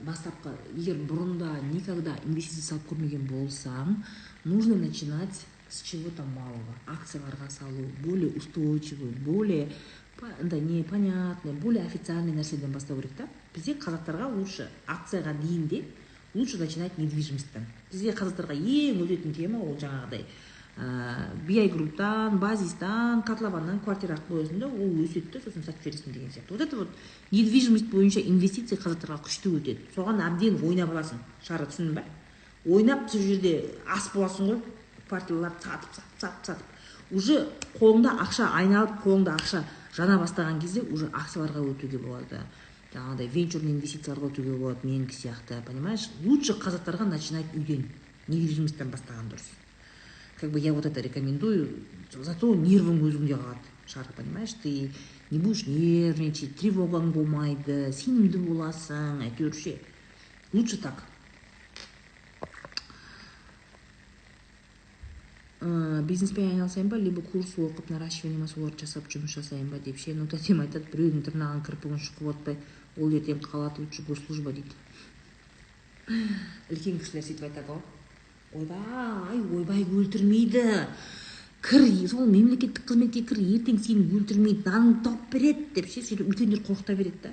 Бастапқы, егер бұрында никогда инвестиция салып көрмеген болсаң, нужно начинать с чего-то малого. Акцияларға салу, более устойчивый, более непонятный, более официальный нәрседен бастау керек та. Бізде қазақтарға лучше акцияға дейін де лучше начинать недвижимосттан. Бізде қазақтарға ең өтетін тема ол жаңағыдай BI групптан, базистан, котлованнан квартира қоясың да, ол өсетті, сосын сатып жібересің деген сияқты. Вот это вот недвижимость бойынша инвестиция қазақтарға күшті өтеді. Соған әбден ойнап аласың. Шара түсіндің ба? Ойнап сол жерде ас боласың ғой, квартираларды сатып. Уже қолыңда ақша айналып, қолыңда ақша жана бастаған кезде уже акцияларға өтуге болады. Жаңағыдай венчурный инвестицияларға өтуге болады, менікі сияқты, понимаешь? Лучше қазақтарға начинать үйден, недвижимосттан бастаған дұрыс. Как бы я вот это рекомендую, зато нервың өзіңде қалады, Шара, понимаешь? Ты не будешь нервничать, тревогаң болмайды, сенімді боласың, әйтеуір ше. Лучше так. Бизнеспен айналысайын ба, либо курс оқып, наращивание массаларды жасап жұмыс жасайын ба деп ше. Ну, тәтем айтады, біреудің тырнағын кірпігін шұқып отпай, ол ертең қалады, лучше госслужба дейді. Үлкен кісілер сөйтіп айтады ғой. Ойбай өлтірмейді. Кір, сол мемлекеттік қызметке кір, ертең сені өлтірмейді, нанын тауып береді деп ше. Сөйтіп үлкендер қорқыта береді да.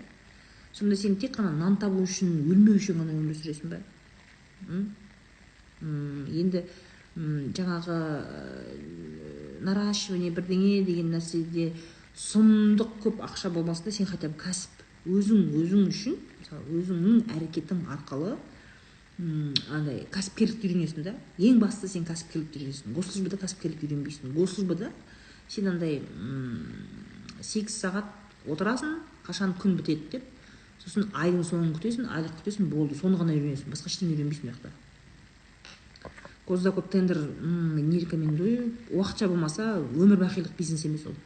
Сонда сен тек қана нан табу үшін, өлмеу үшін ғана өмір сүресің ба? Енді жаңағы наращивание бірдеңе деген нәрседе сұмдық көп ақша болмасында сен хотя бы кәсіп өзің үшін, мысалы өзіңнің әрекетің арқылы андай кәсіпкерлікті үйренесің да. Ең бастысы сен кәсіпкерлікті үйренесің. Госслужбада кәсіпкерлікті үйренбейсің. Госслужбада сен андай 8 сағат отырасың, қашан күн бітеді деп, сосын айдың соңын күтесің, айлық күтесің, болды, соны ғана үйренесің. Басқа ештеңе үйренбейсің жақта. Госзакуп тендер не рекомендую. Уақытша болмаса өмір бақилық бизнес емес ол.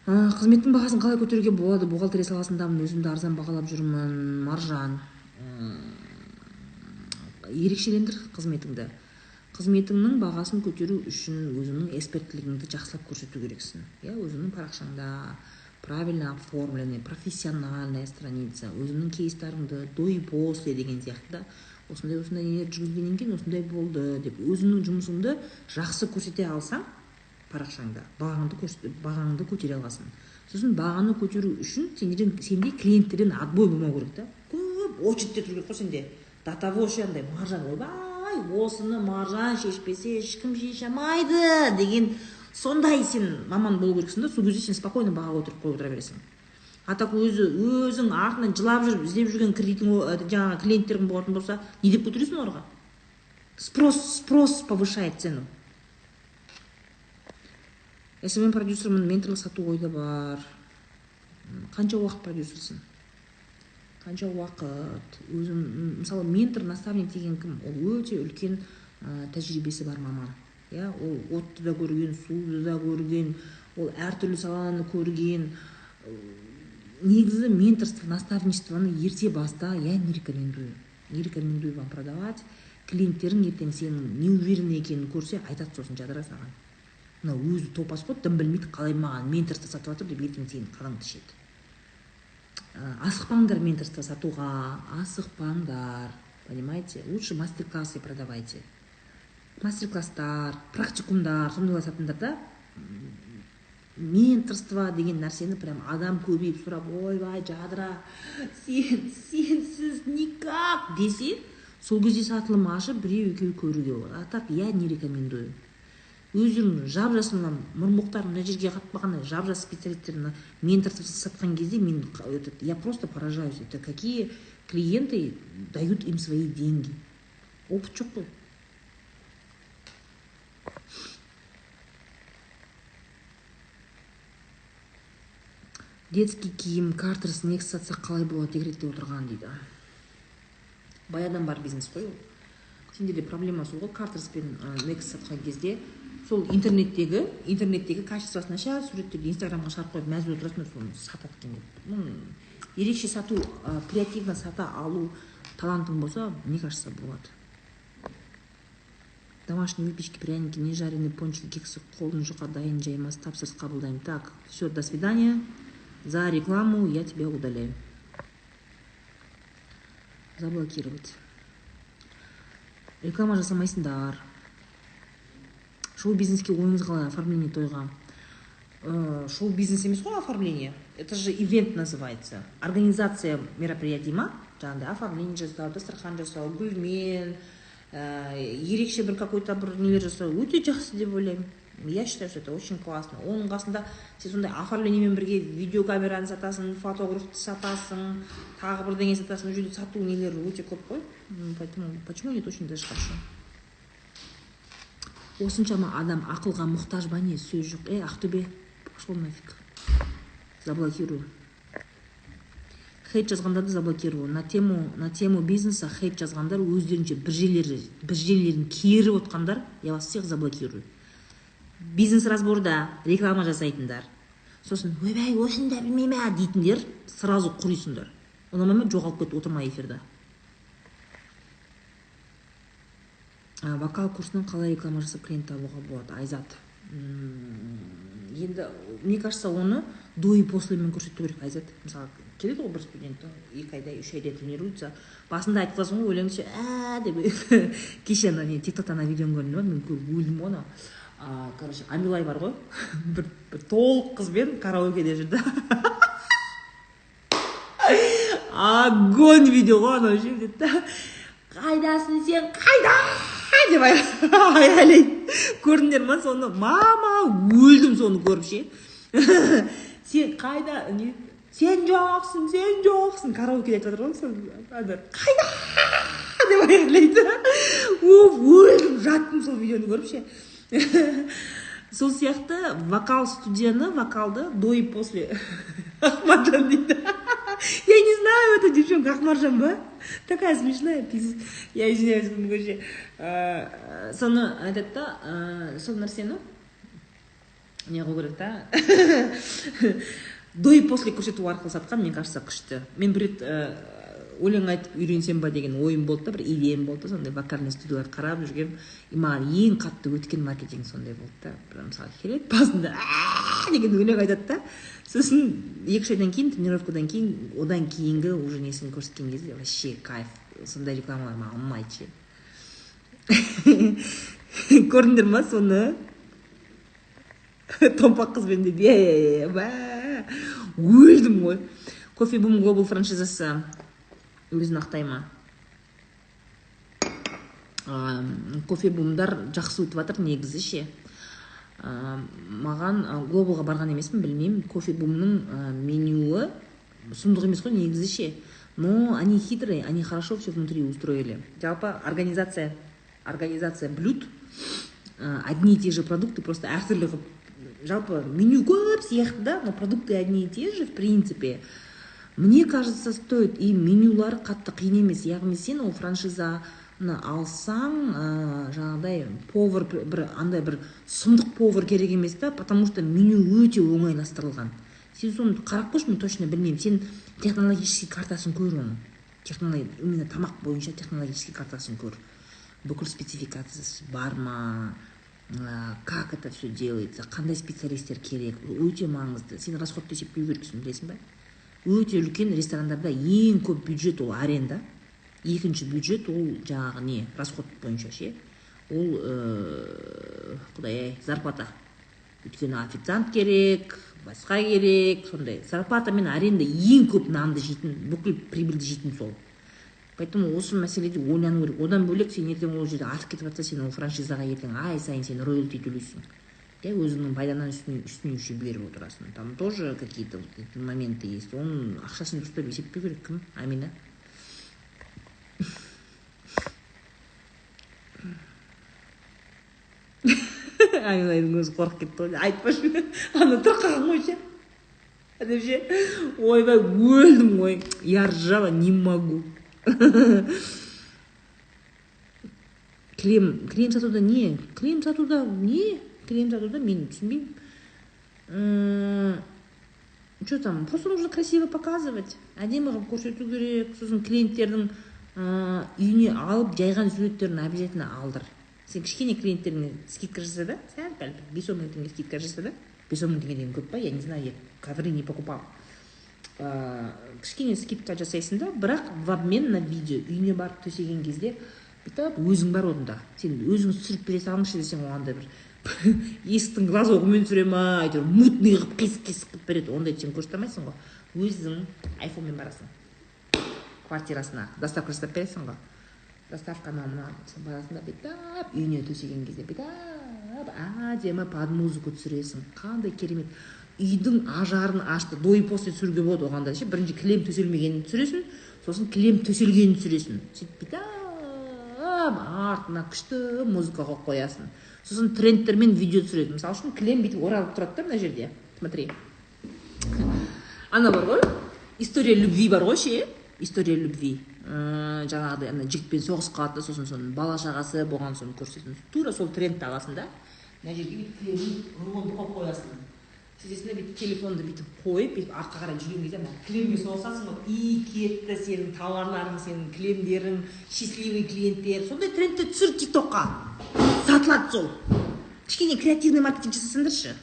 Қызметтің бағасын қалай көтеруге болады? Бухгалтерия саласындамын, өзімді арзан бағалап жүрмін. Маржан. Ерекшелендір қызметіңді. Қызметіңнің бағасын көтеру үшін өзіңнің эксперттілігіңді жақсылап көрсету керексің. Өзіңнің парақшаңда правильно оформленный, профессиональная страница, өзіңнің кейстарыңды до и после деген сияқты. Осындай нелер жүргізгеннен кейін осындай болды деп өзіңнің жұмысыңды жақсы көрсете алсаң парақшаңда, бағаңды көтере аласың. Сосын бағаны көтеру үшін сенде клиенттерден отбой болмау керек та. Көп очередьте тұру керек қой сенде. Датаво андай маржан, ойбай, осыны маржан шешпесе ешкім шеше алмайды деген сондай сен маман болу керексің да. Сол кезде сен спокойно баға көтеріп қойып отыра бересің. А так өзің артынан жылап жүріп іздеп жүрген кредитің жаңағы клиенттерің болатын болса, не деп көтересің оларға? Спрос повышает цену. SMM продюсермін, менторлық сату ойда бар. Қанша уақыт продюсерсің? Қанша уақыт? Өзім, мысалы, ментор, наставник деген кім? Ол өте үлкен тәжірибесі бар маман. Ол отты да көрген, суды да көрген, ол әртүрлі саланы көрген. Негізі менторство, наставничествоны ерте баста я не рекомендую. Не рекомендую вам продавать. Клиенттерің ертең сенің неуверенный екенін көрсе, айтады сосын жадыра саған. Мына өзі топас қой, дым білмейді, қалай маған менторство сатып жатыр деп ертең сенің қалаңды ішеді. Асықпаңдар менторство сатуға, асықпаңдар. Понимаете? Лучше мастер-классы продавайте. Мастер-класстар, практикумдар, сондайлар сатыңдар да. Менторство деген нәрсені прям адам көбейіп сұрап, ойбай жадыра, сенсіз никак десе, сол кезде сатылым ашып біреу екеу көруге болады. А так я не рекомендую. өздерің жап-жас мына мұрынбоқтар мына жерге қатпағандай жап-жас специалисттер мен тартып сатқан кезде мен я просто поражаюсь. Это какие клиенты дают им свои деньги. Опыт жоқ қой. Детский киім картерс негіз сатсақ қалай болады декретте отырған дейді. Баядан бар бизнес қой ол. Сендерде проблема сол ғой, картерспен негіз сатқан кезде сол интернеттегі качествосы нашар суреттерді инстаграмға шығарып қойып мәз болып отырасың, соны сатады екен деп. Ерекше сату, креативно сата алу талантың болса, мне кажется, болады. Домашние выпечки, пряники, нежаренные пончики, кексы қолын жұқа дайын жаймас, тапсырыс қабылдаймын. Так, все, до свидания. За рекламу я тебя удаляю. Заблокировать. Реклама жасамайсыңдар. Шоу-бизнеске ойыңыз қалай? Оформление тойға. Шоу-бизнес емес қой оформление. Это же ивент называется. Организация мероприятий ма? Жаңағыдай оформление жасау, дастархан жасау, гүлмен, ерекше бір какой-то бір нелер жасау өте жақсы деп ойлаймын. Я считаю, что это очень классно. Оның қасында сен сондай оформлениемен бірге видеокамераны сатасың, фотографты сатасың, тағы бірдеңе сатасың, ол жерде сату нелері өте көп қой. Поэтому почему нет, очень даже хорошо. Осыншама адам ақылға мұқтаж ба не? Сөз жоқ. Ақтөбе, пошел нафиг. Заблокирую. Хейт жазғандарды заблокирую. На тему бизнеса хейт жазғандар өздерінше бір жерлерін керіп отқандар, я вас всех заблокирую. Бизнес разборда реклама жасайтындар, сосын ойбай осында білмейме дейтіндер сразу құрисыңдар. Ұнамай жоғалып кетіп отырма эфирда. Вокал курсынан қалай реклама жасап клиент табуға болады? Айзат. Енді, мне кажется, оны до и послемен көрсету керек. Айзат, мысалы, келеді ғой бір студент, 2 айда, 3 айда тренируется. Басында айтып қалсың ғой, өлеңші, деп кеше тиктоктан видеоны көрдім, мен өлдім оны. Короче, Амилай бар ғой, бір толық қызбен караокеде жүрді. Огонь видео ғой, анау жерде. Қайдасың сен, қайда? Деп айғайлайды. Көрдіңдер ма соны? Мама, өлдім соны көріп ше. Сен қайда? Сен жоқсың. Караокеде айтып жатыр ғой, қайда? Деп айғайлайды. Өлдім, жаттым сол видеоны көріп ше. Сол сияқты вокал студияны, вокалды до и после. Ахмаржан дейді. Я не знаю, это девчонка Ахмаржан ба? Такая смешная пиздец. Я извиняюсь, көше. Соны айтады да, сол нәрсені не қылу керек та. До и после көрсету арқылы сатқан, мне кажется, күшті. Мен бір рет өлең айтып үйренсем ба деген ойым болды да, бір идеям болды, сондай вокальный студиялар қарап жүргем, и маған ең қатты өткен маркетинг сондай болды да. Бір мысалы келеді басында деген өлең айтады да, сосын 2 айдан кейін, тренировкадан кейін, одан кейінгі уже несін көрсеткен кезде вообще кайф. Сондай рекламалар маған ұнайды ше. Көрдіңдер ма соны? Томпақ қызбен деп, өлдім ғой. Кофе Бум Global франшизасы өзін ақтай ма? Кофе Бумдар жақсы өтіп жатыр негізі ше. Маған Глобалға барған емеспін, білмеймін. Кофе Бумның менюі сұмдық емес қой негізі ше. Но они хитрые, они хорошо все внутри устроили. Жалпы организация блюд, одни и те же продукты, просто әртүрлі қылып. Жалпы меню көп сияқты да, но продукты одни и те же, в принципе. Мне кажется, стоит и менюлар қатты қиын емес. Яғни сен ол франшизаны алсаң, жаңағыдай повар, андай бір сұмдық повар керек емес та, потому что меню өте оңайластырылған. Сен соны қарап қойшы, мен точно білмеймін. Сен технологический картасын көр оны. Именно тамақ бойынша технологический картасын көр. Бүкіл спецификациясы бар ма, как это все делается, қандай специалисттер керек, өте маңызды. Сен расходты есептеу керексің, білесің ба? Өте үлкен ресторандарда ең көп бюджет ол аренда, екінші бюджет ол жаңағы не, расход бойынша ше. Ол құдай зарплата. Өйткені официант керек, басқа керек, сондай. Зарплата мен аренда ең көп нанды жейтін, бүкіл прибыльді жейтін сол. Поэтому осы мәселеде ойлану керек. Одан бөлек сен ертең ол жерде артып кетіп жатса, сен ол франшизаға ертең ай сайын сен роялти төлейсің. Я өзіңнің пайдадан үстіне еще беріп отырасың. Там тоже какие-то вот моменты есть. Оның ақшасын дұрыстап есептеу керек. Кім? Амина. Аминаның өзі қорқып кетті ғой. Айтпашы. Ана тұр қалған ғой ше. Деп ше. Ойбай, өлдім ғой. Я ржала, не могу. Крем сатуда не? Крем сатуда мен түсінбеймін. Что там? Просто нужно красиво показывать. Әдемі қылып көрсету керек. Сосын клиенттердің үйіне алып жайған суреттерін обязательно алдыр. Сен кішкене клиенттеріне скидка жаса да, сәл-пәл 5-10 мың теңге скидка жаса да. 5-10 мың теңге деген көп па? Я не знаю, я ковры не покупал. Кішкене скидка жасайсың да, бірақ в обмен на видео үйіне барып төсеген кезде бүйтіп өзің бар орында. Сен өзің түсіріп бере салыңызшы десең, оғанда бір есіктің глазогымен түсіре ма, әйтеуір мутный қылып қисық қылып береді. Ондайды сен көрсете алмайсың ғой. Өзің айфонмен барасың квартирасына, доставка жасап бересің ғой. Доставканы барасың да бүйтіп үйіне төсеген кезде бүйтіп әдемі под музыку түсіресің. Қандай керемет. Үйдің ажарын ашты, до и после түсіруге болады оғанда ше. Бірінші кілем төселмегенін түсіресің, сосын кілем төселгенін түсіресің. Сөйтіп бүйтіп артына күшті музыка қойып қоясың. Сосын трендтермен видео түсіреді. Мысалы үшін кілем бүйтіп оралып тұрады да мына жерде. Смотри. Ана бар ғой, история любви бар ғой ше. История любви. Жаңағыдай ана жігітпен соғысқа атты, сосын соның бала шағасы болған соны көрсетесің. Тура сол трендті аласың да. Мына жерге бүйтіп кілемін рулонды қойып қоясың. Сөйтесің бүйтіп телефонды бүйтіп қойып, бүйтіп артқа қарай жүрген кезде ана кілемге соғысасың ғой. И кетті сенің тауарларың, сенің кілемдерің, счастливый клиенттер. Сондай трендті түсір TikTokқа. Сатылады сол. Кішкене креативный маркетинг жасасаңдаршы.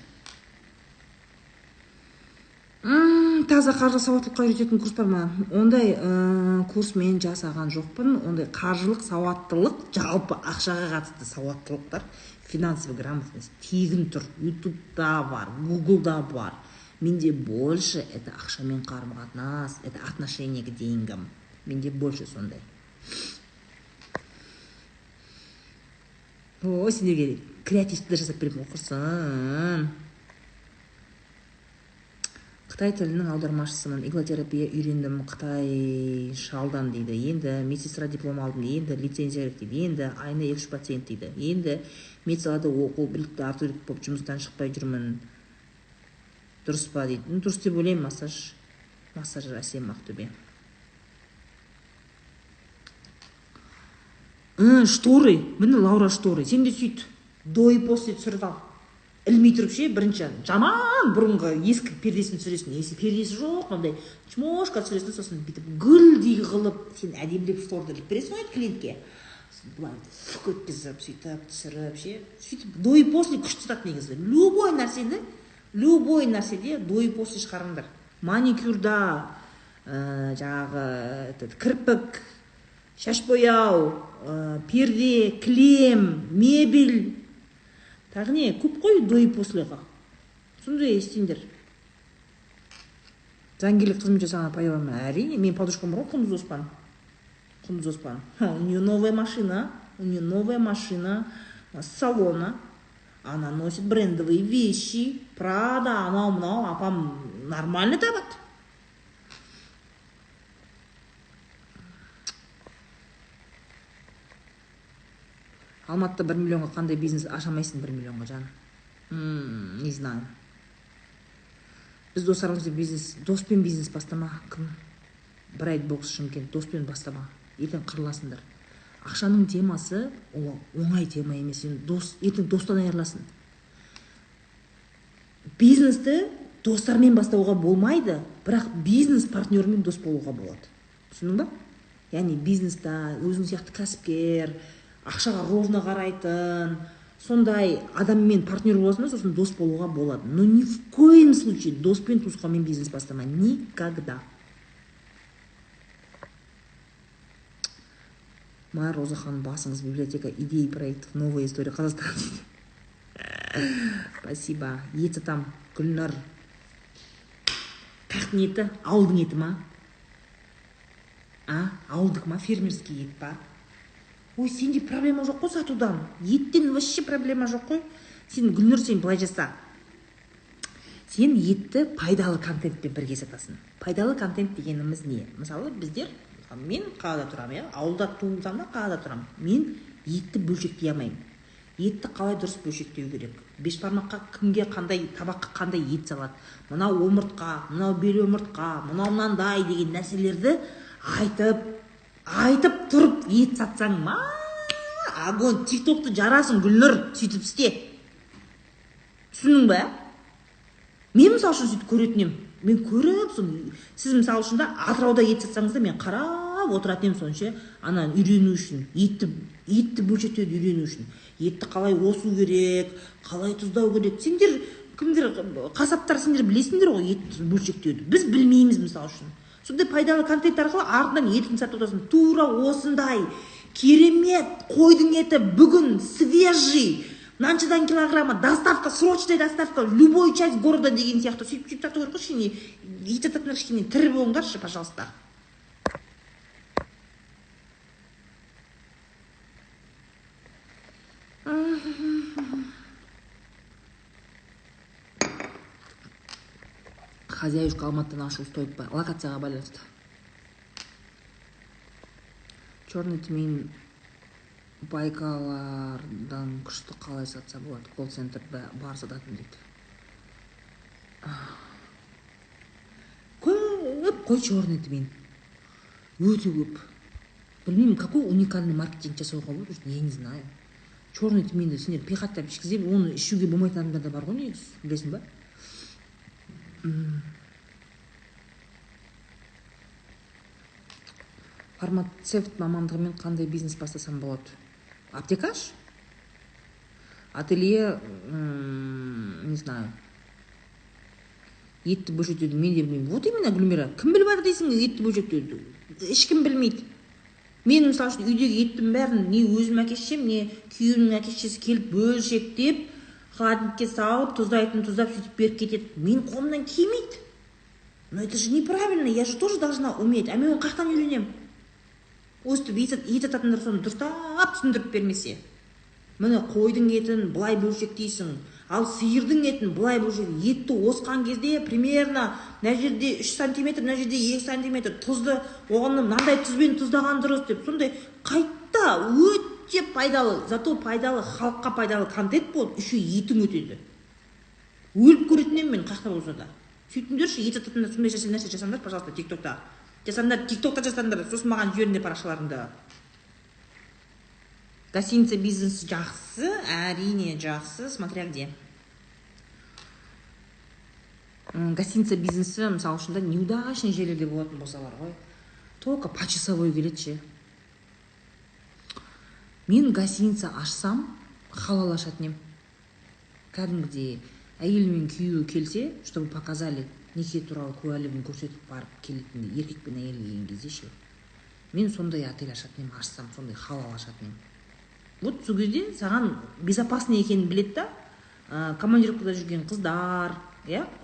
Таза қаржы сауаттылыққа үйрететін курс бар ма? Ондай курс мен жасаған жоқпын. Ондай қаржылық сауаттылық, жалпы ақшаға қатысты сауаттылықтар, финансовый грамотность тегін тұр. Ютубта бар, Гуглда бар. Менде больше это ақшамен қарым-қатынас, это отношение к деньгам. Менде больше сондай. О, сендерге креативті жасап беремін, оқырсың. Қытай тілінің аудармашысымын. Иглотерапия үйрендім. Қытай шалдан дейді. Енді медсестра диплом алдым. Енді лицензия керек дейді. Енді айына 2-3 пациент дейді. Енді медсалада оқу білікті артылық болып жұмыстан шықпай жүрмін. Дұрыс па дейді. Дұрыс деп ойлаймын. Массаж әсем Ақтөбе. Шторы. Міне Лаура шторы. Сен де сөйт. До и после түсіріп ал. Ілмей тұрып ше, бірінші жаман бұрынғы ескі пердесін түсіресің. Если пердесі жоқ, мындай чмошка түсіресің, сосын бүйтіп гүлдей қылып, сен әдемілеп шторды іліп бересің ғой клиентке. Бұлай фүк өткізіп, сөйтіп түсіріп ше. Сөйтіп до и после күшті тұрады негізі. Любой нәрседе до и после шығарыңдар. Маникюрда, жаңағы кірпік, шаш бояу, перде, кілем, мебель. Тағы не, көп қой до и послеға. Сондай естеңдер. Заңгерлік қызмет жасаған пайдалан ма? Әрине, мен подружкам бар ғой, Құндыз Оспан. У нее новая машина с салона. Она носит брендовые вещи. Прада, анау-мынау, апам нормально табады. Алматыда 1 миллионға қандай бизнес ашамайсың 1 миллионға жаным? Не знаю. Біз достарымызды доспен бизнес бастама. Кім? Брайт бокс Шымкент, доспен бастама. Ертең қырыласыңдар. Ақшаның темасы ол оңай тема емес. Ертең достан айырыласың. Бизнесті достармен бастауға болмайды, бірақ бизнес партнермен дос болуға болады. Түсіндің ба? Яғни бизнеста өзің сияқты кәсіпкер, ақшаға ровно қарайтын, сондай адаммен партнер боласың, сосын дос болуға болады. Но ни в коем случае доспен туысқанмен бизнес бастама. Никогда. Майя Розахан, басыңыз библиотека идей проектов новая история Казахстана. Спасибо. Еті там Гүлнар. Қақ ниеті? Ауылдың еті ма? ауылдық ма, фермерский ет па? Ой, сенде проблема жоқ қой сатудан. Еттен вообще проблема жоқ қой. Сен Гүлнұр, сен былай жаса. Сен етті пайдалы контентпен бірге сатасың. Пайдалы контент дегеніміз не? Мысалы, біздер, мен қалада тұрамын, ауылда туылсам да қалада тұрамын. Мен етті бөлшектей алмаймын. Етті қалай дұрыс бөлшектеу керек? Бешбармаққа кімге қандай, табаққа қандай ет салады? Мынау омыртқа, мынау бел омыртқа, мынау мынандай деген нәрселерді айтып тұрып ет сатсаң, агон тиктокты жарасың Гүлнұр, сөйтіп істе. Түсінің ба? Мен мысалы үшін сөйтіп көретін ем. Мен көріп, сіз мысалы үшін да Атырауда ет сатсаңыз да мен қарап отыратын ем сонша, ана үйрену үшін, етті бөлшектеуді үйрену үшін. Етті қалай осу керек, қалай тұздау керек. Сендер, кімдер, қасаптар, сендер білесіңдер ғой етті бөлшектеуді. Біз білмейміз мысалы үшін. Сондай пайдалы контент арқылы артынан етін сатып отырсың. Тура осындай керемет қойдың еті бүгін свежий, мынаншадан килограмма, доставка, срочная доставка, любой часть города деген сияқты. Сөйтіп сату керек қой, кішкене ет сататындар кішкене тірі болыңдаршы, пожалуйста. Хозяюшка Алматыдан ашу стоит по локацияға байланысты. Черный тмин Байкалардан күшті қалай сатса болады? Колл-центр бар сататын дейді. Көп қой черный тмин. Өте көп. Білмеймін, какой уникальный маркетинг жасауға болады, я не знаю. Черный тминді сендер пихаттап ішкізіп, оны ішуге болмайтын адамдар да бар ғой, негізі, білесің ба? Фармацевт мамандығымен қандай бизнес бастасам болады? Аптекаш? Ателье, не знаю. Етті бөлшектеуді мен де білмеймін. Вот именно, Гүлмира, кім біліп жатыр дейсің етті бөлшектеуді? Ешкім білмейді. Мен мысалы үшін үйдегі еттің бәрін не өзім әкешем, не күйеуімнің әкешесі келіп бөлшектеп, холодильникке салып, тұздап сөйтіп беріп кетеді. Мен қолымнан келмейді. Но это же неправильно, я же тоже должна уметь. А мен оны қақтан үйренем? Өстіп ет ататындар соны дұрыстап түсіндіріп бермесе. Міне қойдың етін былай бөлшектейсің, ал сиырдың етін былай бөлшектейсің. Етті осқан кезде примерно мына жерде 3 сантиметр, мына жерде 2 сантиметр тұзды, оған мынандай тұзбен тұздаған дұрыс деп. Сондай қайта өте пайдалы, зато пайдалы, халыққа пайдалы контент болып, еще етің өтеді. Өліп көретінен мен қақта болса да. Сөйтіңдерші, ет ататындар сондай нәрсе жасаңдар, пожалуйста, тиктокта. Тиктокта жасаңдар, сосын маған жіберіңдер парақшаларыңды. Гостиница бизнесі жақсы, әрине жақсы, смотря где. Гостиница бизнесі, мысалы үшін да неудачный жерлерде болатын болса бар ғой. Только по часовой келеді. Мен гостиница ашсам, халал ашатын ем. Кәдімгідей әйел мен күйеуі келсе, чтобы показали, неке туралы куәлігін көрсетіп барып келетінде, еркек пен әйел келген кезде ше. Мен сондай отель ашатын ем, ашсам, сондай халал ашатын ем. Вот сол кезде саған безопасный екенін білет та, командировкада жүрген қыздар,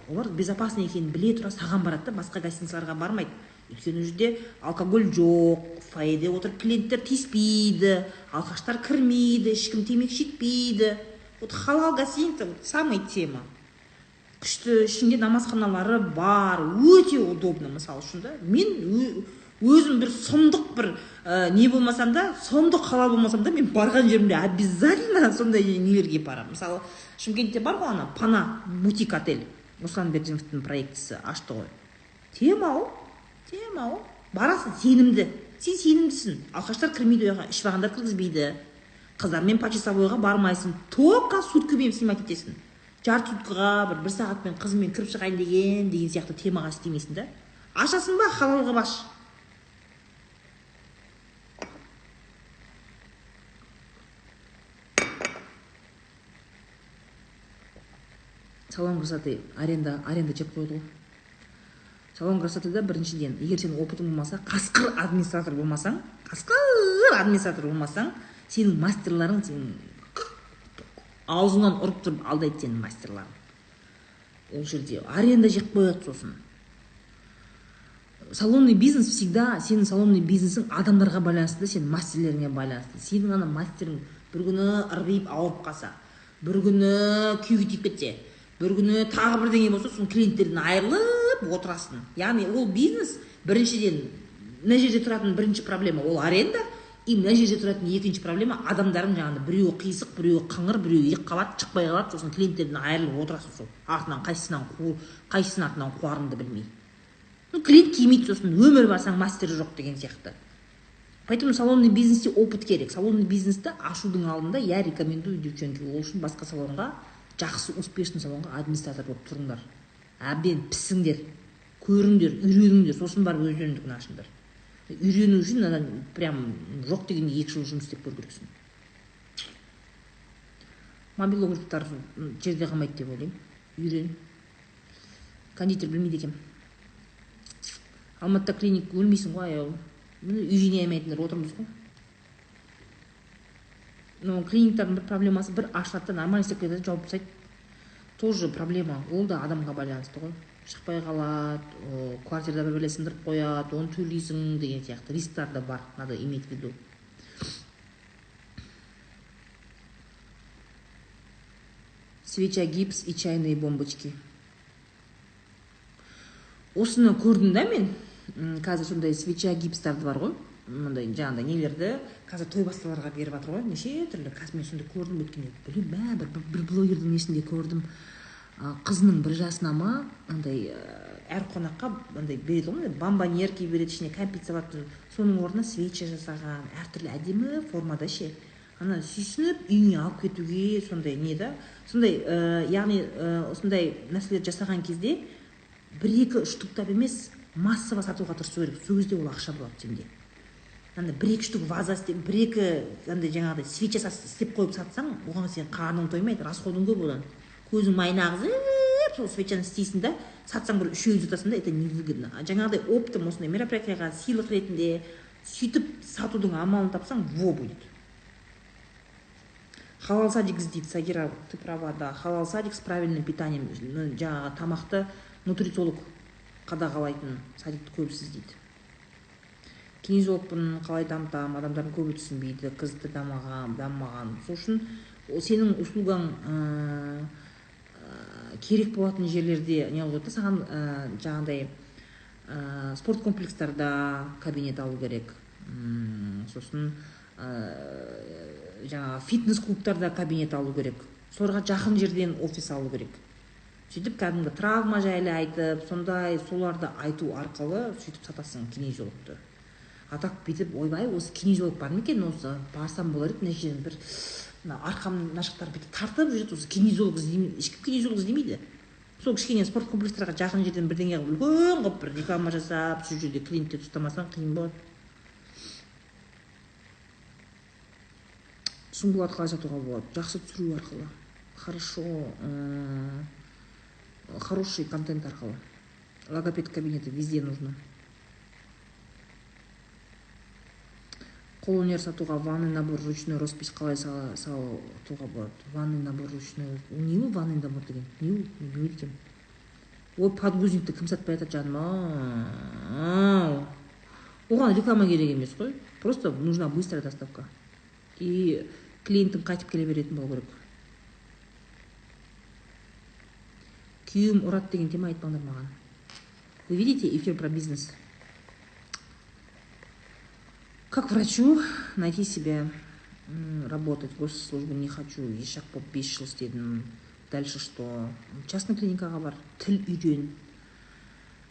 олар безопасный екенін біле тұра саған барады да, басқа гостиницаларға бармайды. Өйткені жерде алкоголь жоқ, фойеде отырып клиенттер тиіспейді, алқаштар кірмейді, ешкім темекі шекпейді. Вот халал гостиница, вот самая тема. Күшті ішінде намазханалары бар, өте удобно, мысалы үшін да. Мен өзім бір сұмдық бір не болмасам да, сұмдық халал болмасам да, мен барған жерімде обязательно сондай нелерге барам. Мысалы, Шымкентте бар ғой ана Пана бутик отель. Руслан Бердиновтың проектісі ашты ғой. Тема ол. Барасың, сенімді. Сен сенімдісің. Алқаштар кірмейді ояға, ішпағандар кіргізбейді. Қыздармен по часовойға бармайсың. Только суткамен снимать етесің. Жарты суткаға бір сағатпен қызымен кіріп шығайын деген сияқты темаға істемейсің да. Ашасың ба, халалға баш. Салон красоты аренда жеп қойды ғой. Салон красотыда біріншіден, егер сен опытың болмаса, қасқыр администратор болмасаң, сенің мастерларың аузыңнан ұрып тұрып алдайды сенің мастерларың. Ол жерде аренда жеп қояды сосын. салонный бизнес всегда, сенің салонный бизнесің адамдарға байланысты, сенің мастерлеріңе байланысты. Сенің ана мастерің бір күні ырбиып ауырып қалса, бір күні күйеуі тиіп кетсе, бір күні тағы бірдеңе болса, соның клиенттерден айырылып отырасың. Яғни ол бизнес біріншіден мына жерде тұратын бірінші проблема ол аренда, и мына жерде тұратын екінші проблема адамдардың жаңағыдай біреуі қисық, біреуі қыңыр, біреуі екіқабат шықпай қалады, сосын клиенттерден айырылып отырасың сол. Артынан қайсысының артынан қуарыңды білмей. Клиент кимейді, сосын өмір барсаң мастері жоқ деген сияқты. Поэтому салонный бизнесте опыт керек. Салонный бизнесті ашудың алдында я рекомендую, девчонки, ол үшін басқа салонға, жақсы успешный салонға администратор болып тұрыңдар. Әбден пісіңдер, көріңдер, үйреніңдер, сосын барып өздеріңдікін ашыңдар. Үйрену үшін надан прям жоқ дегенде 2 жыл жұмыс істеп көру керексің. Мобилографтар жерде қалмайды деп ойлаймын. Үйрен. Кондитер білмейді екен. Алматыда клиник өлмейсің ғой, аяу. Үйрене алмайтындар отырмыз ғой. Но клиниктардың бір проблемасы, бір ашылады, нормально істеп кетеді, жауап жасайды. Тоже проблема. Ол да адамға байланысты ғой. Шықпай қалады, квартирада бір бәле сындырып қояды, оны төлейсің деген сияқты. Рисктар да бар, надо иметь в виду. Свеча, гипс и чайные бомбочки. Осыны көрдім да мен. Қазір сондай свеча гипстарды бар ғой. Мындай жаңағыдай нелерді қазір той басталарға беріп жатыр ғой. Неше түрлі. Қазір мен сондай көрдім өткенде. Білмеймін, бір блогердің несінде көрдім. Қызының бір жасына ма, андай әр қонаққа андай береді ғой, бомбонерки береді, ішіне кәмпит салады. Соның орнына свеча жасаған, әртүрлі әдемі формада ше. Ана сүйсініп үйіне алып кетуге сондай не да. Сондай, яғни осындай нәрселер жасаған кезде 1-2 штуктап емес, массово сатуға тырысу керек. Сол кезде ол ақша болады сенде. Анда 1-2 штук ваза істеп, 1-2 андай жаңағыдай свеча істеп қойып сатсаң, оған сен қарның тоймайды, расходың көп одан. Көзің майына ағызып, сол свечаны істейсің да, сатсаң бір 3-еуін сатасың да, это невыгодно. Жаңағыдай оптом осындай мероприятияға сыйлық ретінде сөйтіп сатудың амалын тапсаң, во будет. Халал садик іздейді, Сагира, ты права, да. Халал садик с правильным питанием, жаңағы тамақты нутрициолог қадағалайтын садикті көбісі іздейді. Кинезиологпын, қалай дамытам, адамдардың көбі түсінбейді, қызды дамымаған. Сол үшін сенің услугаң керек болатын жерлерде не болады, саған жаңағыдай спорт комплекстарда кабинет алу керек. Сосын жаңағы фитнес клубтарда кабинет алу керек. Соларға жақын жерден офис алу керек. Сөйтіп кәдімгі травма жайлы айтып, сондай соларды айту арқылы сөйтіп сатасың кинезиологты. Атақ бүйтіп, ойбай, осы кинезиолог бар ма екен, осы барсам болар еді, мына жерден бір арқамның нашықтары бүйтіп тартып жүреді, осы кинезиолог іздемейді. Ешкім кинезиолог іздемейді. Сол кішкене спорт комплекстарға жақын жерден бірдеңе қылып, үлкен қылып бір реклама жасап, сол жерде клиенттер ұстамасаң қиын болады. Сүмбулат қалай сатуға болады? Жақсы түсіру арқылы. Хороший контент арқылы. Логопед кабинеты везде нужно. Қолөнер сатуға ванный набор, ручной роспись қалай сатуға болады? Ванный набор, ручной. Не ол ванный набор деген? Не ол? Білмейді. Ой, подгузникті кім сатпай жатады жаным? Оған реклама керек емес қой. Просто нужна быстрая доставка. И клиенттің қайтып келе беретін болу керек. Күйеуім ұрады деген тема айтпаңдар маған. Вы видите эфир про бизнес? Как врачу найти себе работать в госслужбе не хочу. Ешак по 5 жыл істедім. Дальше что? Частный клиникаға бар, тіл үйрен.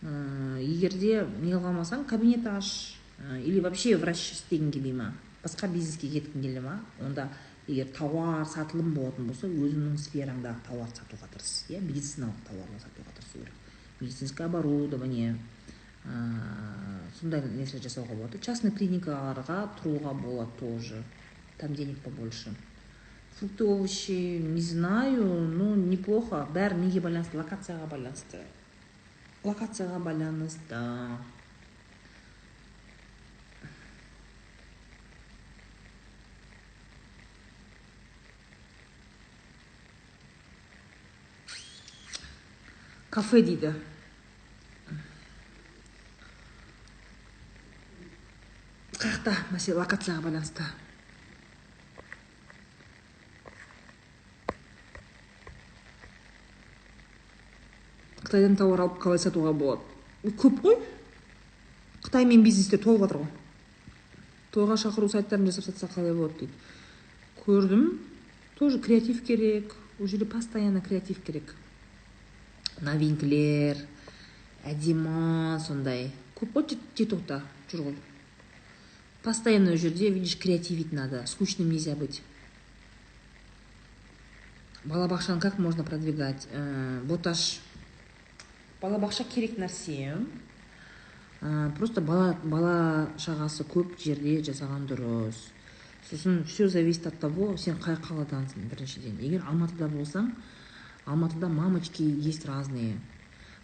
Егерде не қылмасаң, кабинет аш. Или вообще врач істегің келмей ма? Басқа бизнеске кеткің келе ма? Онда егер тауар сатылым болатын болса, өзіңнің сфераңдағы тауар сатуға тырыс. Медициналық тауарлар сатуға тырысу керек. Медицинское оборудование, сондай нәрсе жасауға болады. Частный клиникаларға тұруға болады тоже. Там денег побольше. Фрукты, овощи, не знаю, но неплохо. Бәрі неге байланысты? Локацияға байланысты. Локацияға байланысты. Кафе дейді. уақытта мәселе локацияға байланысты. Қытайдан тауар алып қалай сатуға болады? Көп қой. Қытаймен бизнестер толып жатыр ғой. Тойға шақыру сайттарын жасап сатса қалай болады дейді. Көрдім. Тоже креатив керек. Ол жерде постоянно креатив керек. Новинкілер, әдемі, сондай. Көп қой тиктокта жүр ғой. Постоянно ол жерде, видишь, креативить надо. Скучным нельзя быть. Балабақшаны как можно продвигать? Боташ. Балабақша керек нәрсе. Просто бала шағасы көп жерде жасаған дұрыс. Сосын все зависит от того, сен қай қаладансың біріншіден. Егер Алматыда болсаң, Алматыда мамочки есть разные.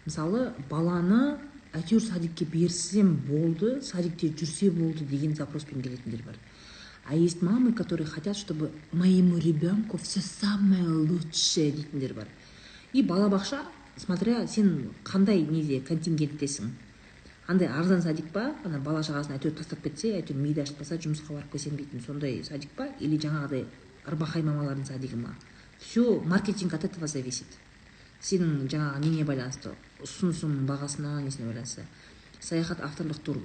Мысалы, баланы әйтеуір садикке берсем болды, садикте жүрсе болды деген запроспен келетіндер бар. А есть мамы, которые хотят, чтобы моему ребенку все самое лучшее дейтіндер бар. И балабақша, смотря сен қандай неде контингенттесің. Андай арзан садик па, ана бала шағасын әйтеуір тастап кетсе, әйтеуір миды ашпаса жұмысқа барып келсем дейтін сондай садик па, или жаңағыдай арбақай мамалардың садигі ма. Все, маркетинг от этого зависит. Сенің жаңағы неге байланысты, ұсынысың бағасына, несіне байланысты. Саяхат, авторлық тур.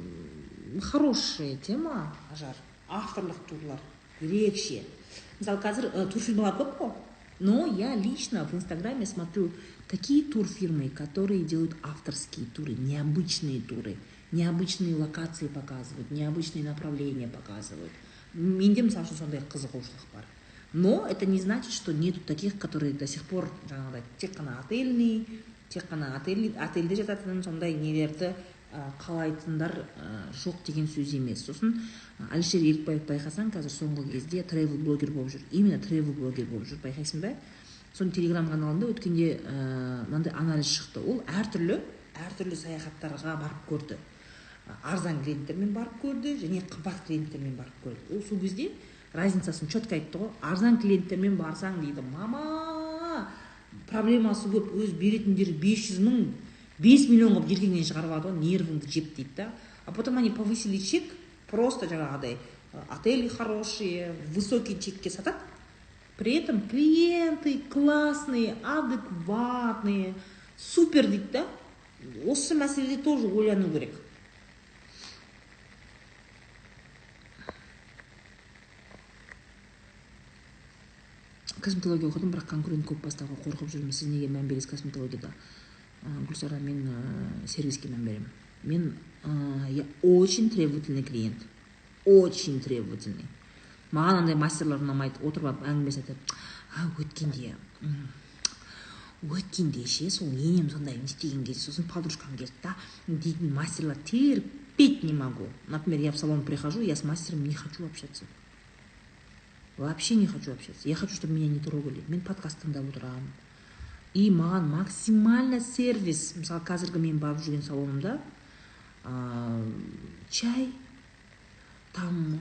Хорошая тема, Ажар. Авторлық турлар. Ерекше. Мысалы, қазір турфирмалар көп қой. Но я лично в Инстаграме смотрю такие турфирмы, которые делают авторские туры, необычные туры, необычные локации показывают, необычные направления показывают. Менде, мысалы, сондай қызығушылық бар. Но это не значит, что нету таких, которые до сих пор тек қана отельде жататын сондай нелерді қалайтындар жоқ деген сөз емес. Сосын Алишер Ерікбаев байқасаң, қазір соңғы кезде travel блогер болып жүр. Именно travel блогер болып жүр, байқайсың ба? Соның телеграм каналында өткенде мынандай анализ шықты. Ол әртүрлі саяхаттарға барып көрді. Арзан клиенттермен барып көрді, және қымбат клиенттермен барып көрді. Ол сол кезде разницасын четко айтты ғой. Арзан клиенттермен барсаң дейді, мама, проблемасы көп, өз беретіндері 500 мың, 5 миллион қылып желкеңнен шығарып ғой, нервыңды жеп дейді да. А потом они повысили чек, просто жаңағыдай отели хорошие, высокий чекке сатат. При этом клиенты классные, адекватные, супер дейді да. Осы мәселеде тоже ойлану керек. Косметология оқыдым, бірақ конкурент көп бастауға қорқып жүрмін. Сіз неге мән бересіз косметологияда? Гүлсара, мен сервиске мән беремін. Я очень требовательный клиент. Очень требовательный. Маған андай мастерлар ұнамайды. Отырып алып әңгімесін айтады. Өткенде ше, сол енем сондай істеген кезде, сосын подружкам келді да, дейтін мастерлар терпеть не могу. Например, я в салон прихожу, я с мастером не хочу общаться. Вообще не хочу общаться. Я хочу, чтобы меня не трогали. Мен подкаст тыңдап отырамын. И маған максимально сервис. Мысалы, қазіргі мен барып жүрген салонымда чай, там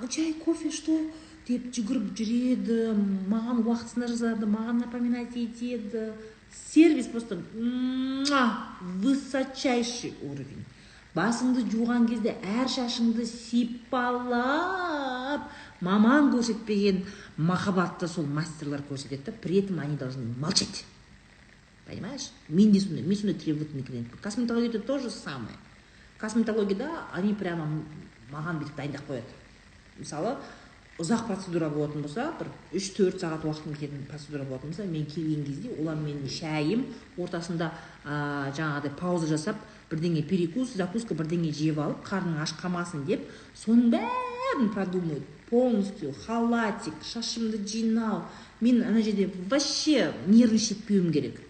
чай, кофе, что деп жүгіріп жүреді, маған уақытысында жазады, маған напоминать етеді. Сервис просто высочайший уровень. Басыңды жуған кезде әр шашыңды сипалап, маман көрсетпеген махаббатты сол мастерлар көрсетеді. При этом они должны молчать. Понимаешь? Мен сондай требовательный клиент. Косметологияда то же самое. Косметологияда они прямо маған бүйтіп дайындап қояды. Мысалы, ұзақ процедура болатын болса, бір 3-4 сағат уақытын кететін процедура болатын болса, мен келген кезде олар менің шайым ортасында жаңағыдай пауза жасап, бірдеңе перекус, закуска бірдеңе жеп алып, қарның аш қамасын деп, соның бәрін продумают. Полностью халатик, шашымды жинау. Мен ана жерде вообще нервничать етпеуім керек.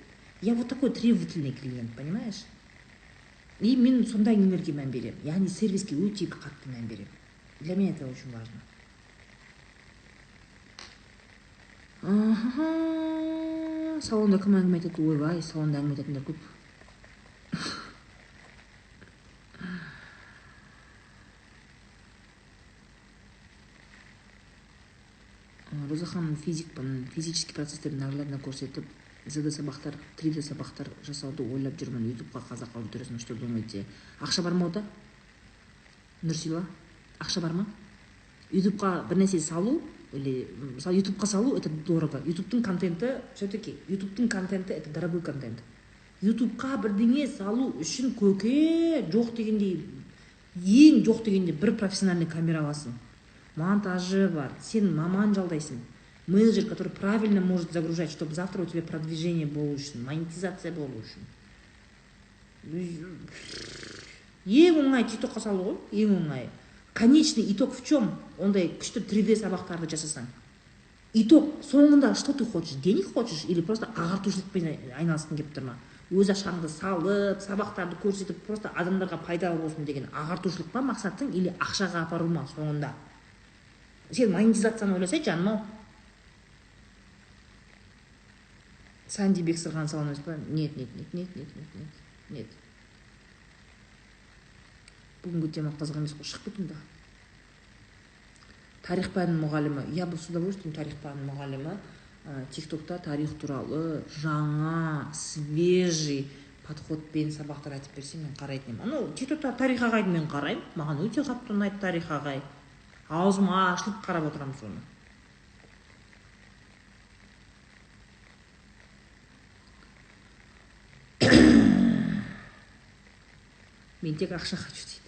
Я вот такой требовательный клиент, понимаешь? И мен сондай нелерге мән беремін. Яғни сервиске өте қатты мән беремін. Для меня это очень важно. Салонда кім әңгіме айтады? Ойбай, салонда әңгіме айтатындар көп. Розахан физикпін, физический процестерді наглядно көрсетіп, ЗД сабақтар, 3D сабақтар жасауды ойлап жүрмін. ютубқа қазақ аудиториясына что думаете? Ақша бар ма ода? Нұрсила? Ақша бар ма? ютубқа бір нәрсе салу, или мысалы ютубқа салу это дорого. Ютубтың контенті все-таки ютубтың контенті это дорогой контент. ютубқа бірдеңе салу үшін көке жоқ дегенде, ең жоқ дегенде бір профессиональный камера аласың, монтажы бар, сен маман жалдайсың, менеджер, который правильно может загружать, чтобы завтра у тебя продвижение болу үшін, монетизация болу үшін. Ең оңай тиктокқа салу ғой, ең оңай. Конечный итог в чем? Ондай күшті 3D сабақтарды жасасаң. Итог соңында что ты хочешь? Денег хочешь или просто ағартушылықпен айналысқың келіп тұр ма? Өз ақшаңды салып, сабақтарды көрсетіп, просто адамдарға пайдалы болсын деген ағартушылық па мақсатың, или ақшаға апару ма соңында? Сен монетизацияны ойласай, жаным-ау. Санди Бек сырған салған емес па? Нет. Бүгінгі тема қызық емес қой, шығып кетіңді. Тарих пәнінің мұғалімі. Я бұл с удовольствием тарих пәнінің мұғалімі тиктокта тарих туралы жаңа, свежий подходпен сабақтар айтып берсе, мен қарайтын едім. Тиктокта тарих ағайды мен қараймын. Маған өте қатты ұнайды тарих ағай. Аузым ашылып қарап отырамын соны. Мен тек ақша хочу дейді.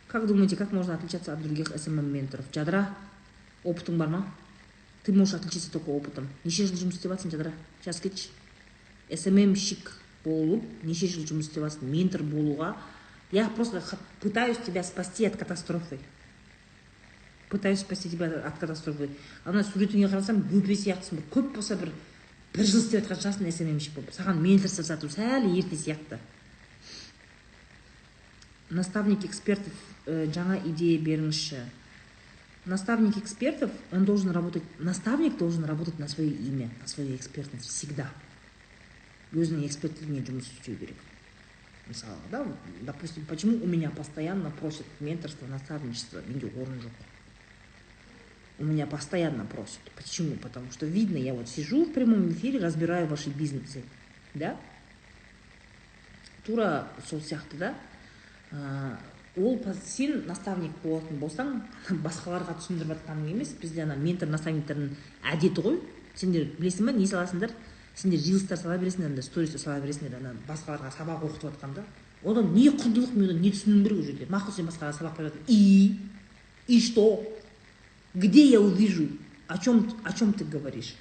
Как думаете, как можно отличаться от других SMM-менторов? Жадыра, опытың бар ма? Ты можешь отличиться только опытом. Неше жыл жұмыс істеп жатсың, Жадыра? Сейчас кетші. SMM-щик болып, неше жыл жұмыс істеп жатсың, ментор болуға. Я просто пытаюсь тебя спасти от катастрофы. Пытаюсь спасти тебя от катастрофы. Ана суретіңе қарасам, бөпе сияқтысың. Көп болса бір жыл істеп жатқан жасын SMM-щик болып. Саған менторство сату сәл ерте сияқты. Наставник экспертов, жаңа идея беріңізші. Наставник экспертов, наставник должен работать на свое имя, на свою экспертность всегда. Өзінің эксперттігіне жұмыс істеу керек. Мысалы, да, допустим, почему у меня постоянно просят менторство, наставничество, менде орын жоқ. У меня постоянно просят. Почему? Потому что видно, я вот сижу в прямом эфире, разбираю ваши бизнесы, да? Тура сол сияқты, да? Ол сен наставник болатын болсаң, басқаларға түсіндіріп жатқаның емес, бізде ана ментор наставниктердің әдеті ғой. Сендер білесің ба, не саласыңдар? Сендер рилстар сала бересіңдер, стористер сала бересіңдер, ана басқаларға сабақ оқытып жатқанда. Одан не құндылық, мен одан не түсінуім керек ол жерде. Мақұл сен басқаларға сабақ беріп жатыр. И что? Где я увижу? О чем ты говоришь?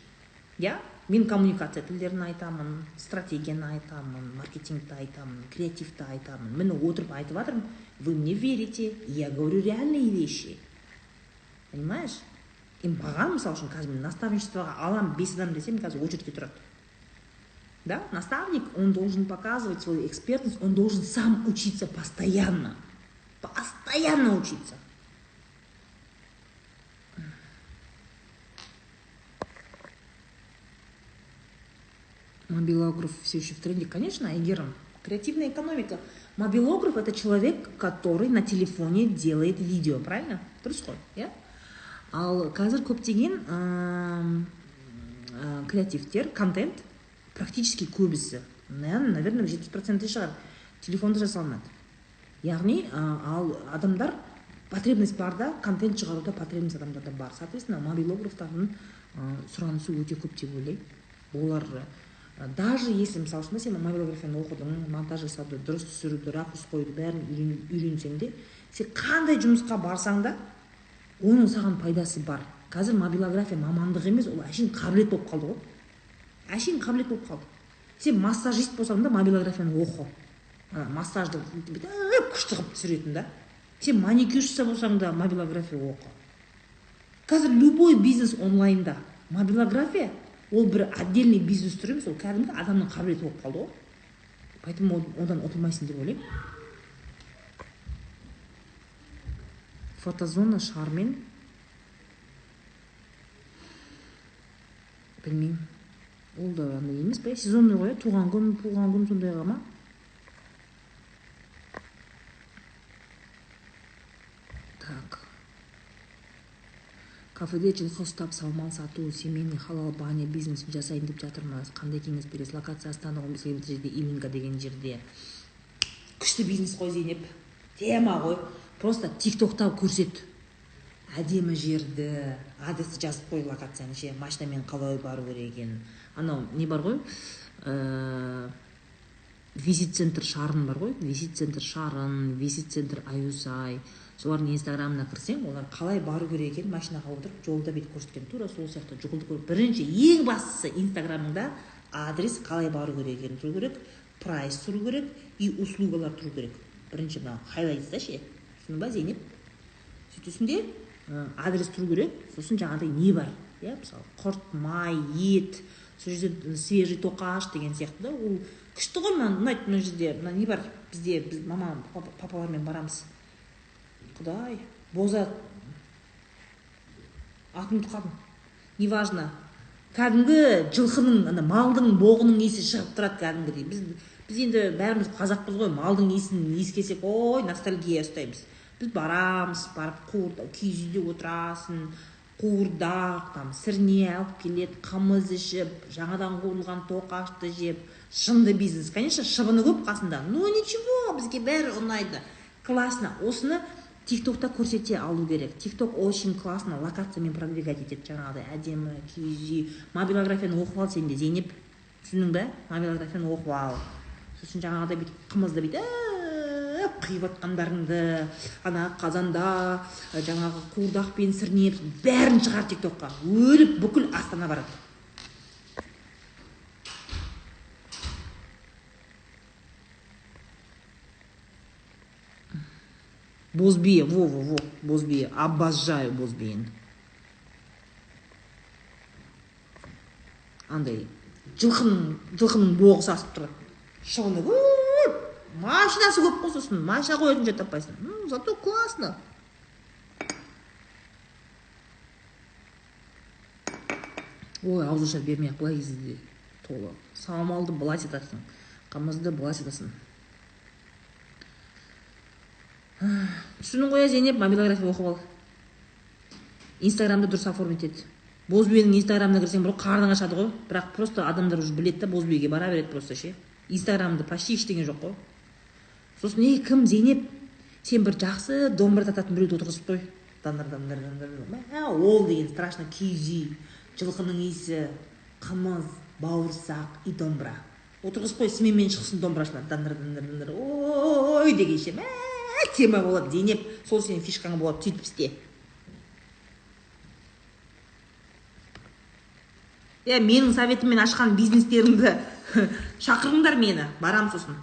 Я? Мен коммуникация тілдерін айтамын, стратегияны айтамын, маркетингті айтамын, креативті айтамын. Мені отырып айтып жатырмын, вы мне верите, я говорю реальные вещи. Понимаешь? И маған, мысалы үшін, қазір мен наставничествоға алам 5 адам десем, қазір очередке тұрады. Да? Наставник, он должен показывать свою экспертность, он должен сам учиться постоянно. Постоянно учиться. Мобилограф все еще в тренде. Конечно, Айгером. Креативная экономика. Мобилограф – это человек, который на телефоне делает видео, правильно? Дұрыс, я? Ал қазір көптеген креативтер, контент, практически көбісі, наверное, 70% шығар, телефонда жасалынады. Яғни, ал адамдар, потребность бар да, контент шығаруда потребность адамдарда бар. Соответственно, мобилографтардың сұранысы өте көп деп ойлаймын. Олар даже если, мысалы үшін, сен мобилографияны оқыдың, монтаж жасауды, дұрыс түсіруді, ракурс қоюды бәрін үйренсең де, сен қандай жұмысқа барсаң да, оның саған пайдасы бар. Қазір мобилография мамандық емес, ол әшейін қабілет болып қалды ғой. Әшейін қабілет болып қалды. Сен массажист болсаң да мобилографияны оқы. Массажды күшті қылып түсіретін да. Сен маникюрші болсаң да мобилография оқы. Қазір любой бизнес онлайнда. Мобилография ол бір отдельный бизнес түрі емес, ол кәдімгі адамның қабілеті болып қалды ғой. Поэтому одан ұтылмайсың деп ойлаймын. Фотозона шармен. Білмеймін. Ол да андай емес пе? Сезонный ғой, туған күн сондайға ма? Так. Кафеде жылқы ұстап салмал сату, семейный халал баня бизнес жасайын деп жатырмыз. Қандай кеңес бересіз? Локация Астана 15 км жерде, Илинка деген жерде. Күшті бизнес қой, Зейнеп. тема ғой. Просто тиктокта көрсет әдемі жерді, адресті жазып қой, локацияны ше, машинамен қалай бару керек екенін. Анау не бар ғой, визит центр шарын бар ғой, визит центр шарын, визит центр аюсай, солардың инстаграмына кірсең, олар қалай бару керек екенін машинаға отырып жолда бүйтіп көрсеткен. Тура сол сияқты жолды көріп, бірінші ең бастысы инстаграмыңда адрес, қалай бару керек екенін тұру керек, прайс тұру керек и услугалар тұру керек. Бірінші мына хайлайтста ше, түсіндің ба, Зейнеп? Сөйтесің де адрес тұру керек, сосын жаңағыдай не бар, иә, мысалы құрт, май, ет, сол жерде свежий тоқаш деген сияқты да. Ол күшті ғой, маған ұнайды. Мына жерде мына не бар бізде, біз мама папалармен барамыз. Құдай, боза атымды қалдым, неважно, кәдімгі жылқының, ана малдың боғының иісі шығып тұрады кәдімгідей. Біз енді бәріміз қазақпыз ғой, малдың иісін иіскесек, ой, ностальгия ұстаймыз. Біз барамыз, барып киіз үйде отырасың, қуырдақ, там сірне алып келеді, қымыз ішіп, жаңадан қуырылған тоқашты жеп, шынды бизнес. Конечно, шыбыны көп қасында. Но ничего, бізге бәрі ұнайды. Классно. Осыны тиктокта көрсете алу керек. Тикток очень классно локациямен продвигать етеді. Жаңағыдай әдемі киіз үй. Мобилографияны оқып ал сен де, Зейнеп. Түсіндің бе? Мобилографияны оқып ал. Сосын жаңағыдай бүйтіп қымызды бүйтіп қиып атқандарыңды, ана қазанда жаңағы қуырдақпен сірнеп бәрін шығар тиктокқа. Өліп бүкіл Астана барады. Бозбие, во, Бозбие, обожаю Бозбиені. Андай жылқының боғы сасып тұрады. Шыбыны көп, машинасы көп қой, сосын машина қоятын жер таппайсың. Зато классно. Ой, ауызашар бермей-ақ, былай кезде толы. Самалды былай сатасың, қымызды былай сатасың. Түсінің қоя, Зейнеп, мобилография оқып ал. Инстаграмды дұрыс оформить ет. Бозбиенің инстаграмына кірсең бір қарның ашады ғой, бірақ просто адамдар уже біледі да, Бозбиеге бара береді просто ше. Инстаграмды почти ештеңе жоқ қой. Сосын кім, Зейнеп, сен бір жақсы домбыра тататын біреуді отырғызып қой. Ол деген страшно киіз үй, жылқының иісі, қымыз, бауырсақ и домбыра. Отырғызып қой, сменмен шықсын домбырашылар. Ой деген ше. Тема болады, Зейнеп, сол сенің фишкаң болады, сөйтіп істе. Менің советіммен ашқан бизнестеріңді шақырыңдар мені, барам сосын.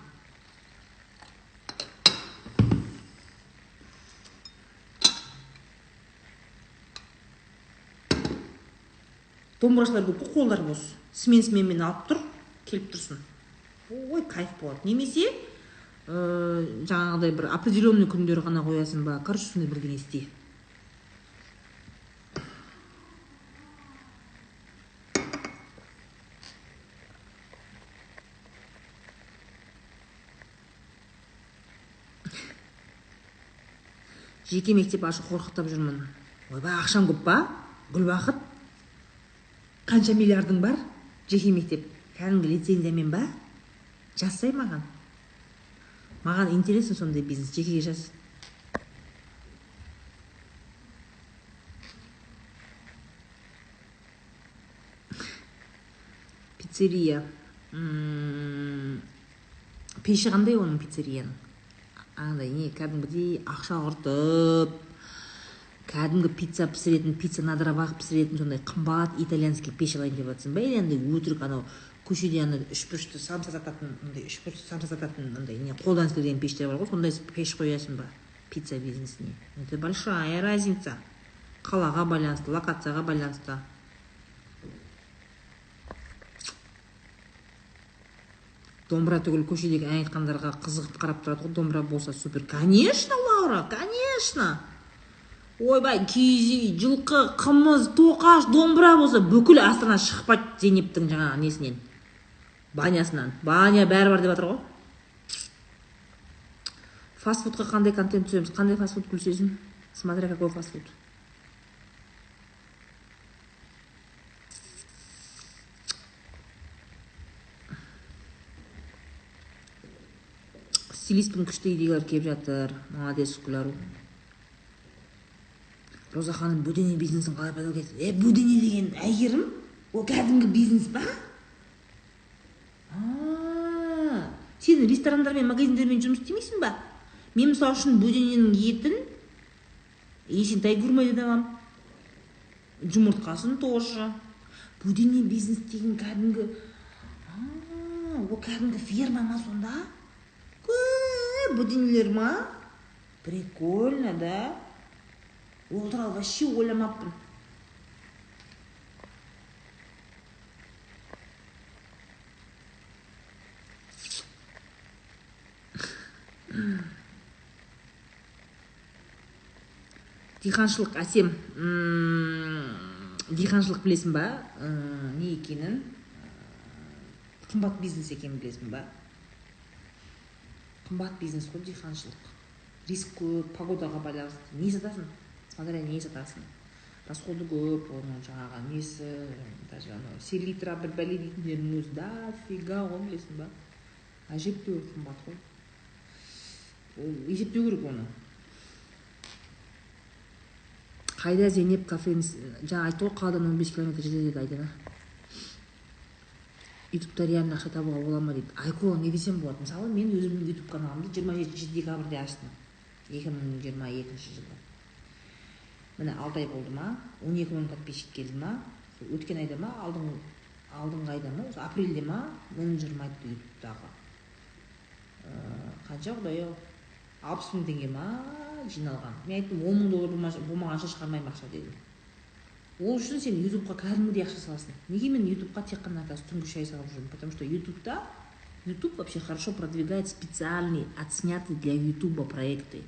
Домбырашылар көп, қолдар бос. Сменмен алып тұр, келіп тұрсын. Ой, кайф болады. Немесе жаңағыдай бір определенный күндер ғана қоясың ба, короче, сондай бірдеңе істе. Жеке мектеп ашу қорқытып жүрмін. Ойбай, ақшаң көп па? Гүлбақыт, қанша миллиардың бар? Жеке мектеп, кәдімгі лицензиямен ба? Жазсай маған. Маған интересен сондай бизнес, жекеге жаз. Пиццерия. Пеші қандай оның пиццерияның? Андай не, кәдімгідей ақша құртып, кәдімгі пицца пісіретін, пицца на дровах пісіретін сондай қымбат итальянский пеш алайын деп жатсың ба? Или андай өтірік анау көшеде андай үшбұрышты самса сататын, андай не қолдан істелген пештер бар ғой, сондай пеш қоясың ба пицца бизнесіне? Это большая разница. Қалаға байланысты, локацияға байланысты. Домбыра түгіл көшедегі ән айтқандарға қызығып қарап тұрады ғой, домбыра болса супер. Конечно, Лаура, конечно. Ойбай, киіз үй, жылқы, қымыз, тоқаш, домбыра болса бүкіл Астана шықпайды Зейнептің жаңағы несінен, банясынан. Баня бәрі бар деп жатыр ғой. Фастфудқа қандай контент түсеміз? Қандай фастфуд күлсесің? Смотря какой фастфуд. Стилистпін, күшті идеялар келіп жатыр. Молодец, Гүлару. Роза ханым бөдене бизнесін қалай пайдаланып кетті? Бөдене деген әйгерім? Ол кәдімгі бизнес па? Сен ресторандар мен магазиндермен жұмыс істемейсің ба? Мен мысалы үшін бөдененің етін есентай көрмейді аламын. Жұмыртқасын тоже. Бөдене бизнес деген кәдімгі... Ол кәдімгі ферма ма сонда? Бөденелер ма? Прикольно, да? Ол туралы вообще ойламаппын. Диханшылық, әсем. Диханшылық білесің ба? Не екенін? Қымбат бизнес екенін білесің ба? Қымбат бизнес қой диханшылық. Риск көп, погодаға байланысты. Не сатасың? Смотря не сатасың. Расходы көп, оның жаңағы несі, даже селитра бір бәле дейтіндердің өзі, да, фига ғой, білесің ба? Әжептеуір қымбат қой. Есептеу керек оны. Қайда Зейнеп кафені, жаңа айтты ғой, қаладан 15 километр жерде деді Айдана. Ютубта реально ақша табуға бола ма дейді. Айко, не десем болады? Мысалы, мен өзімнің ютуб каналымды 27 декабрьде аштым. 2022 жылы. Міне 6 ай болды ма? 12 мың подписчик келді ма? Өткен айда ма? Алдыңғы айда ма? Апрельде ма? Менеджерім айтты ютубтағы. Қанша құдай-ау? 60 мың теңге ма жиналған. Мен айттым, 10 мың доллар болмағанша шығармаймын ақша дедім. Ол үшін сен ютубқа кәдімгідей ақша саласың. Неге мен ютубқа тек қана түнгі шай салып жүрмін? Потому что ютуб вообще хорошо продвигает специальные, отснятые для ютуба проекты.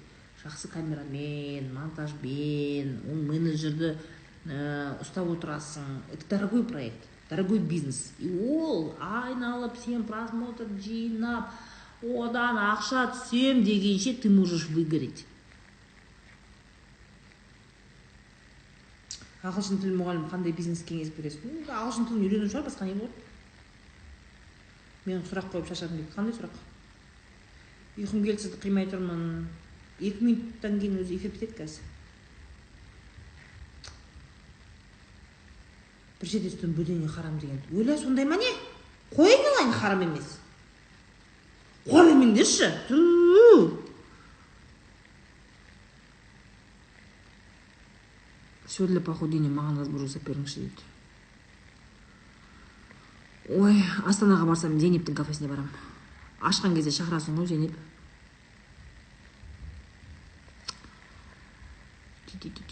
Жақсы камерамен, монтажбен, он менеджерді ұстап отырасың. Это дорогой проект, дорогой бизнес. И ол айналып сен просмотр жинап, одан ақша түсем дегенше ты можешь выгореть. Ағылшын тілі мұғалім қандай бизнес кеңес бересің? Ағылшын тілін үйрену шығар, басқа не болады? Мен сұрақ қойып шашадым дейді. Қандай сұрақ? Ұйқым келді, сізді қимай тұрмын. 2 минуттан кейін өзі эфир бітеді қазір. Бір жерде үстін бөдене харам деген. Ойла, сондай ма не? Қой айналайын, харам емес. Қой бермеңдерші. Все для похудения, маған разбор жасап беріңізші дейді. Ой, Астанаға барсам Зейнептің кафесіне барам. Ашқан кезде шақырасың ғой, Зейнеп.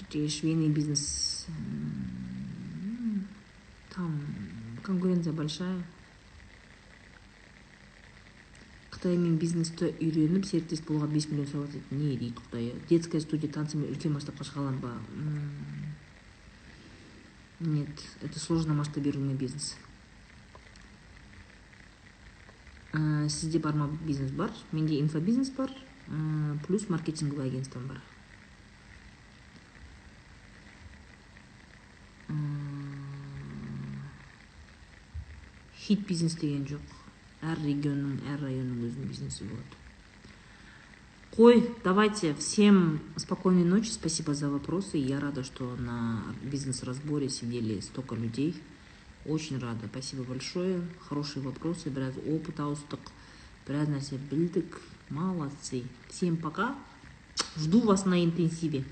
Швейный бизнес. Там конкуренция большая. Қытаймен бизнесті үйреніп, серіктес болуға 5 миллион сауат еді. Не дейді Қытай? Детская студия танцами үлкен масштабқа шығалам ба? Нет, это сложно масштабируемый бизнес. Сізде бар ма бизнес бар? Менде инфобизнес бар, плюс маркетинговый агентством бар. Хит бизнес деген жоқ. Әр регионның, әр районның өзінің бизнесі болады. Ой, давайте. Всем спокойной ночи. Спасибо за вопросы. Я рада, что на бизнес-разборе сидели столько людей. Очень рада. Спасибо большое. Хорошие вопросы. Біраз опыт ауыстық. Біраз нәрсе білдік. Молодцы. Всем пока. Жду вас на интенсиве.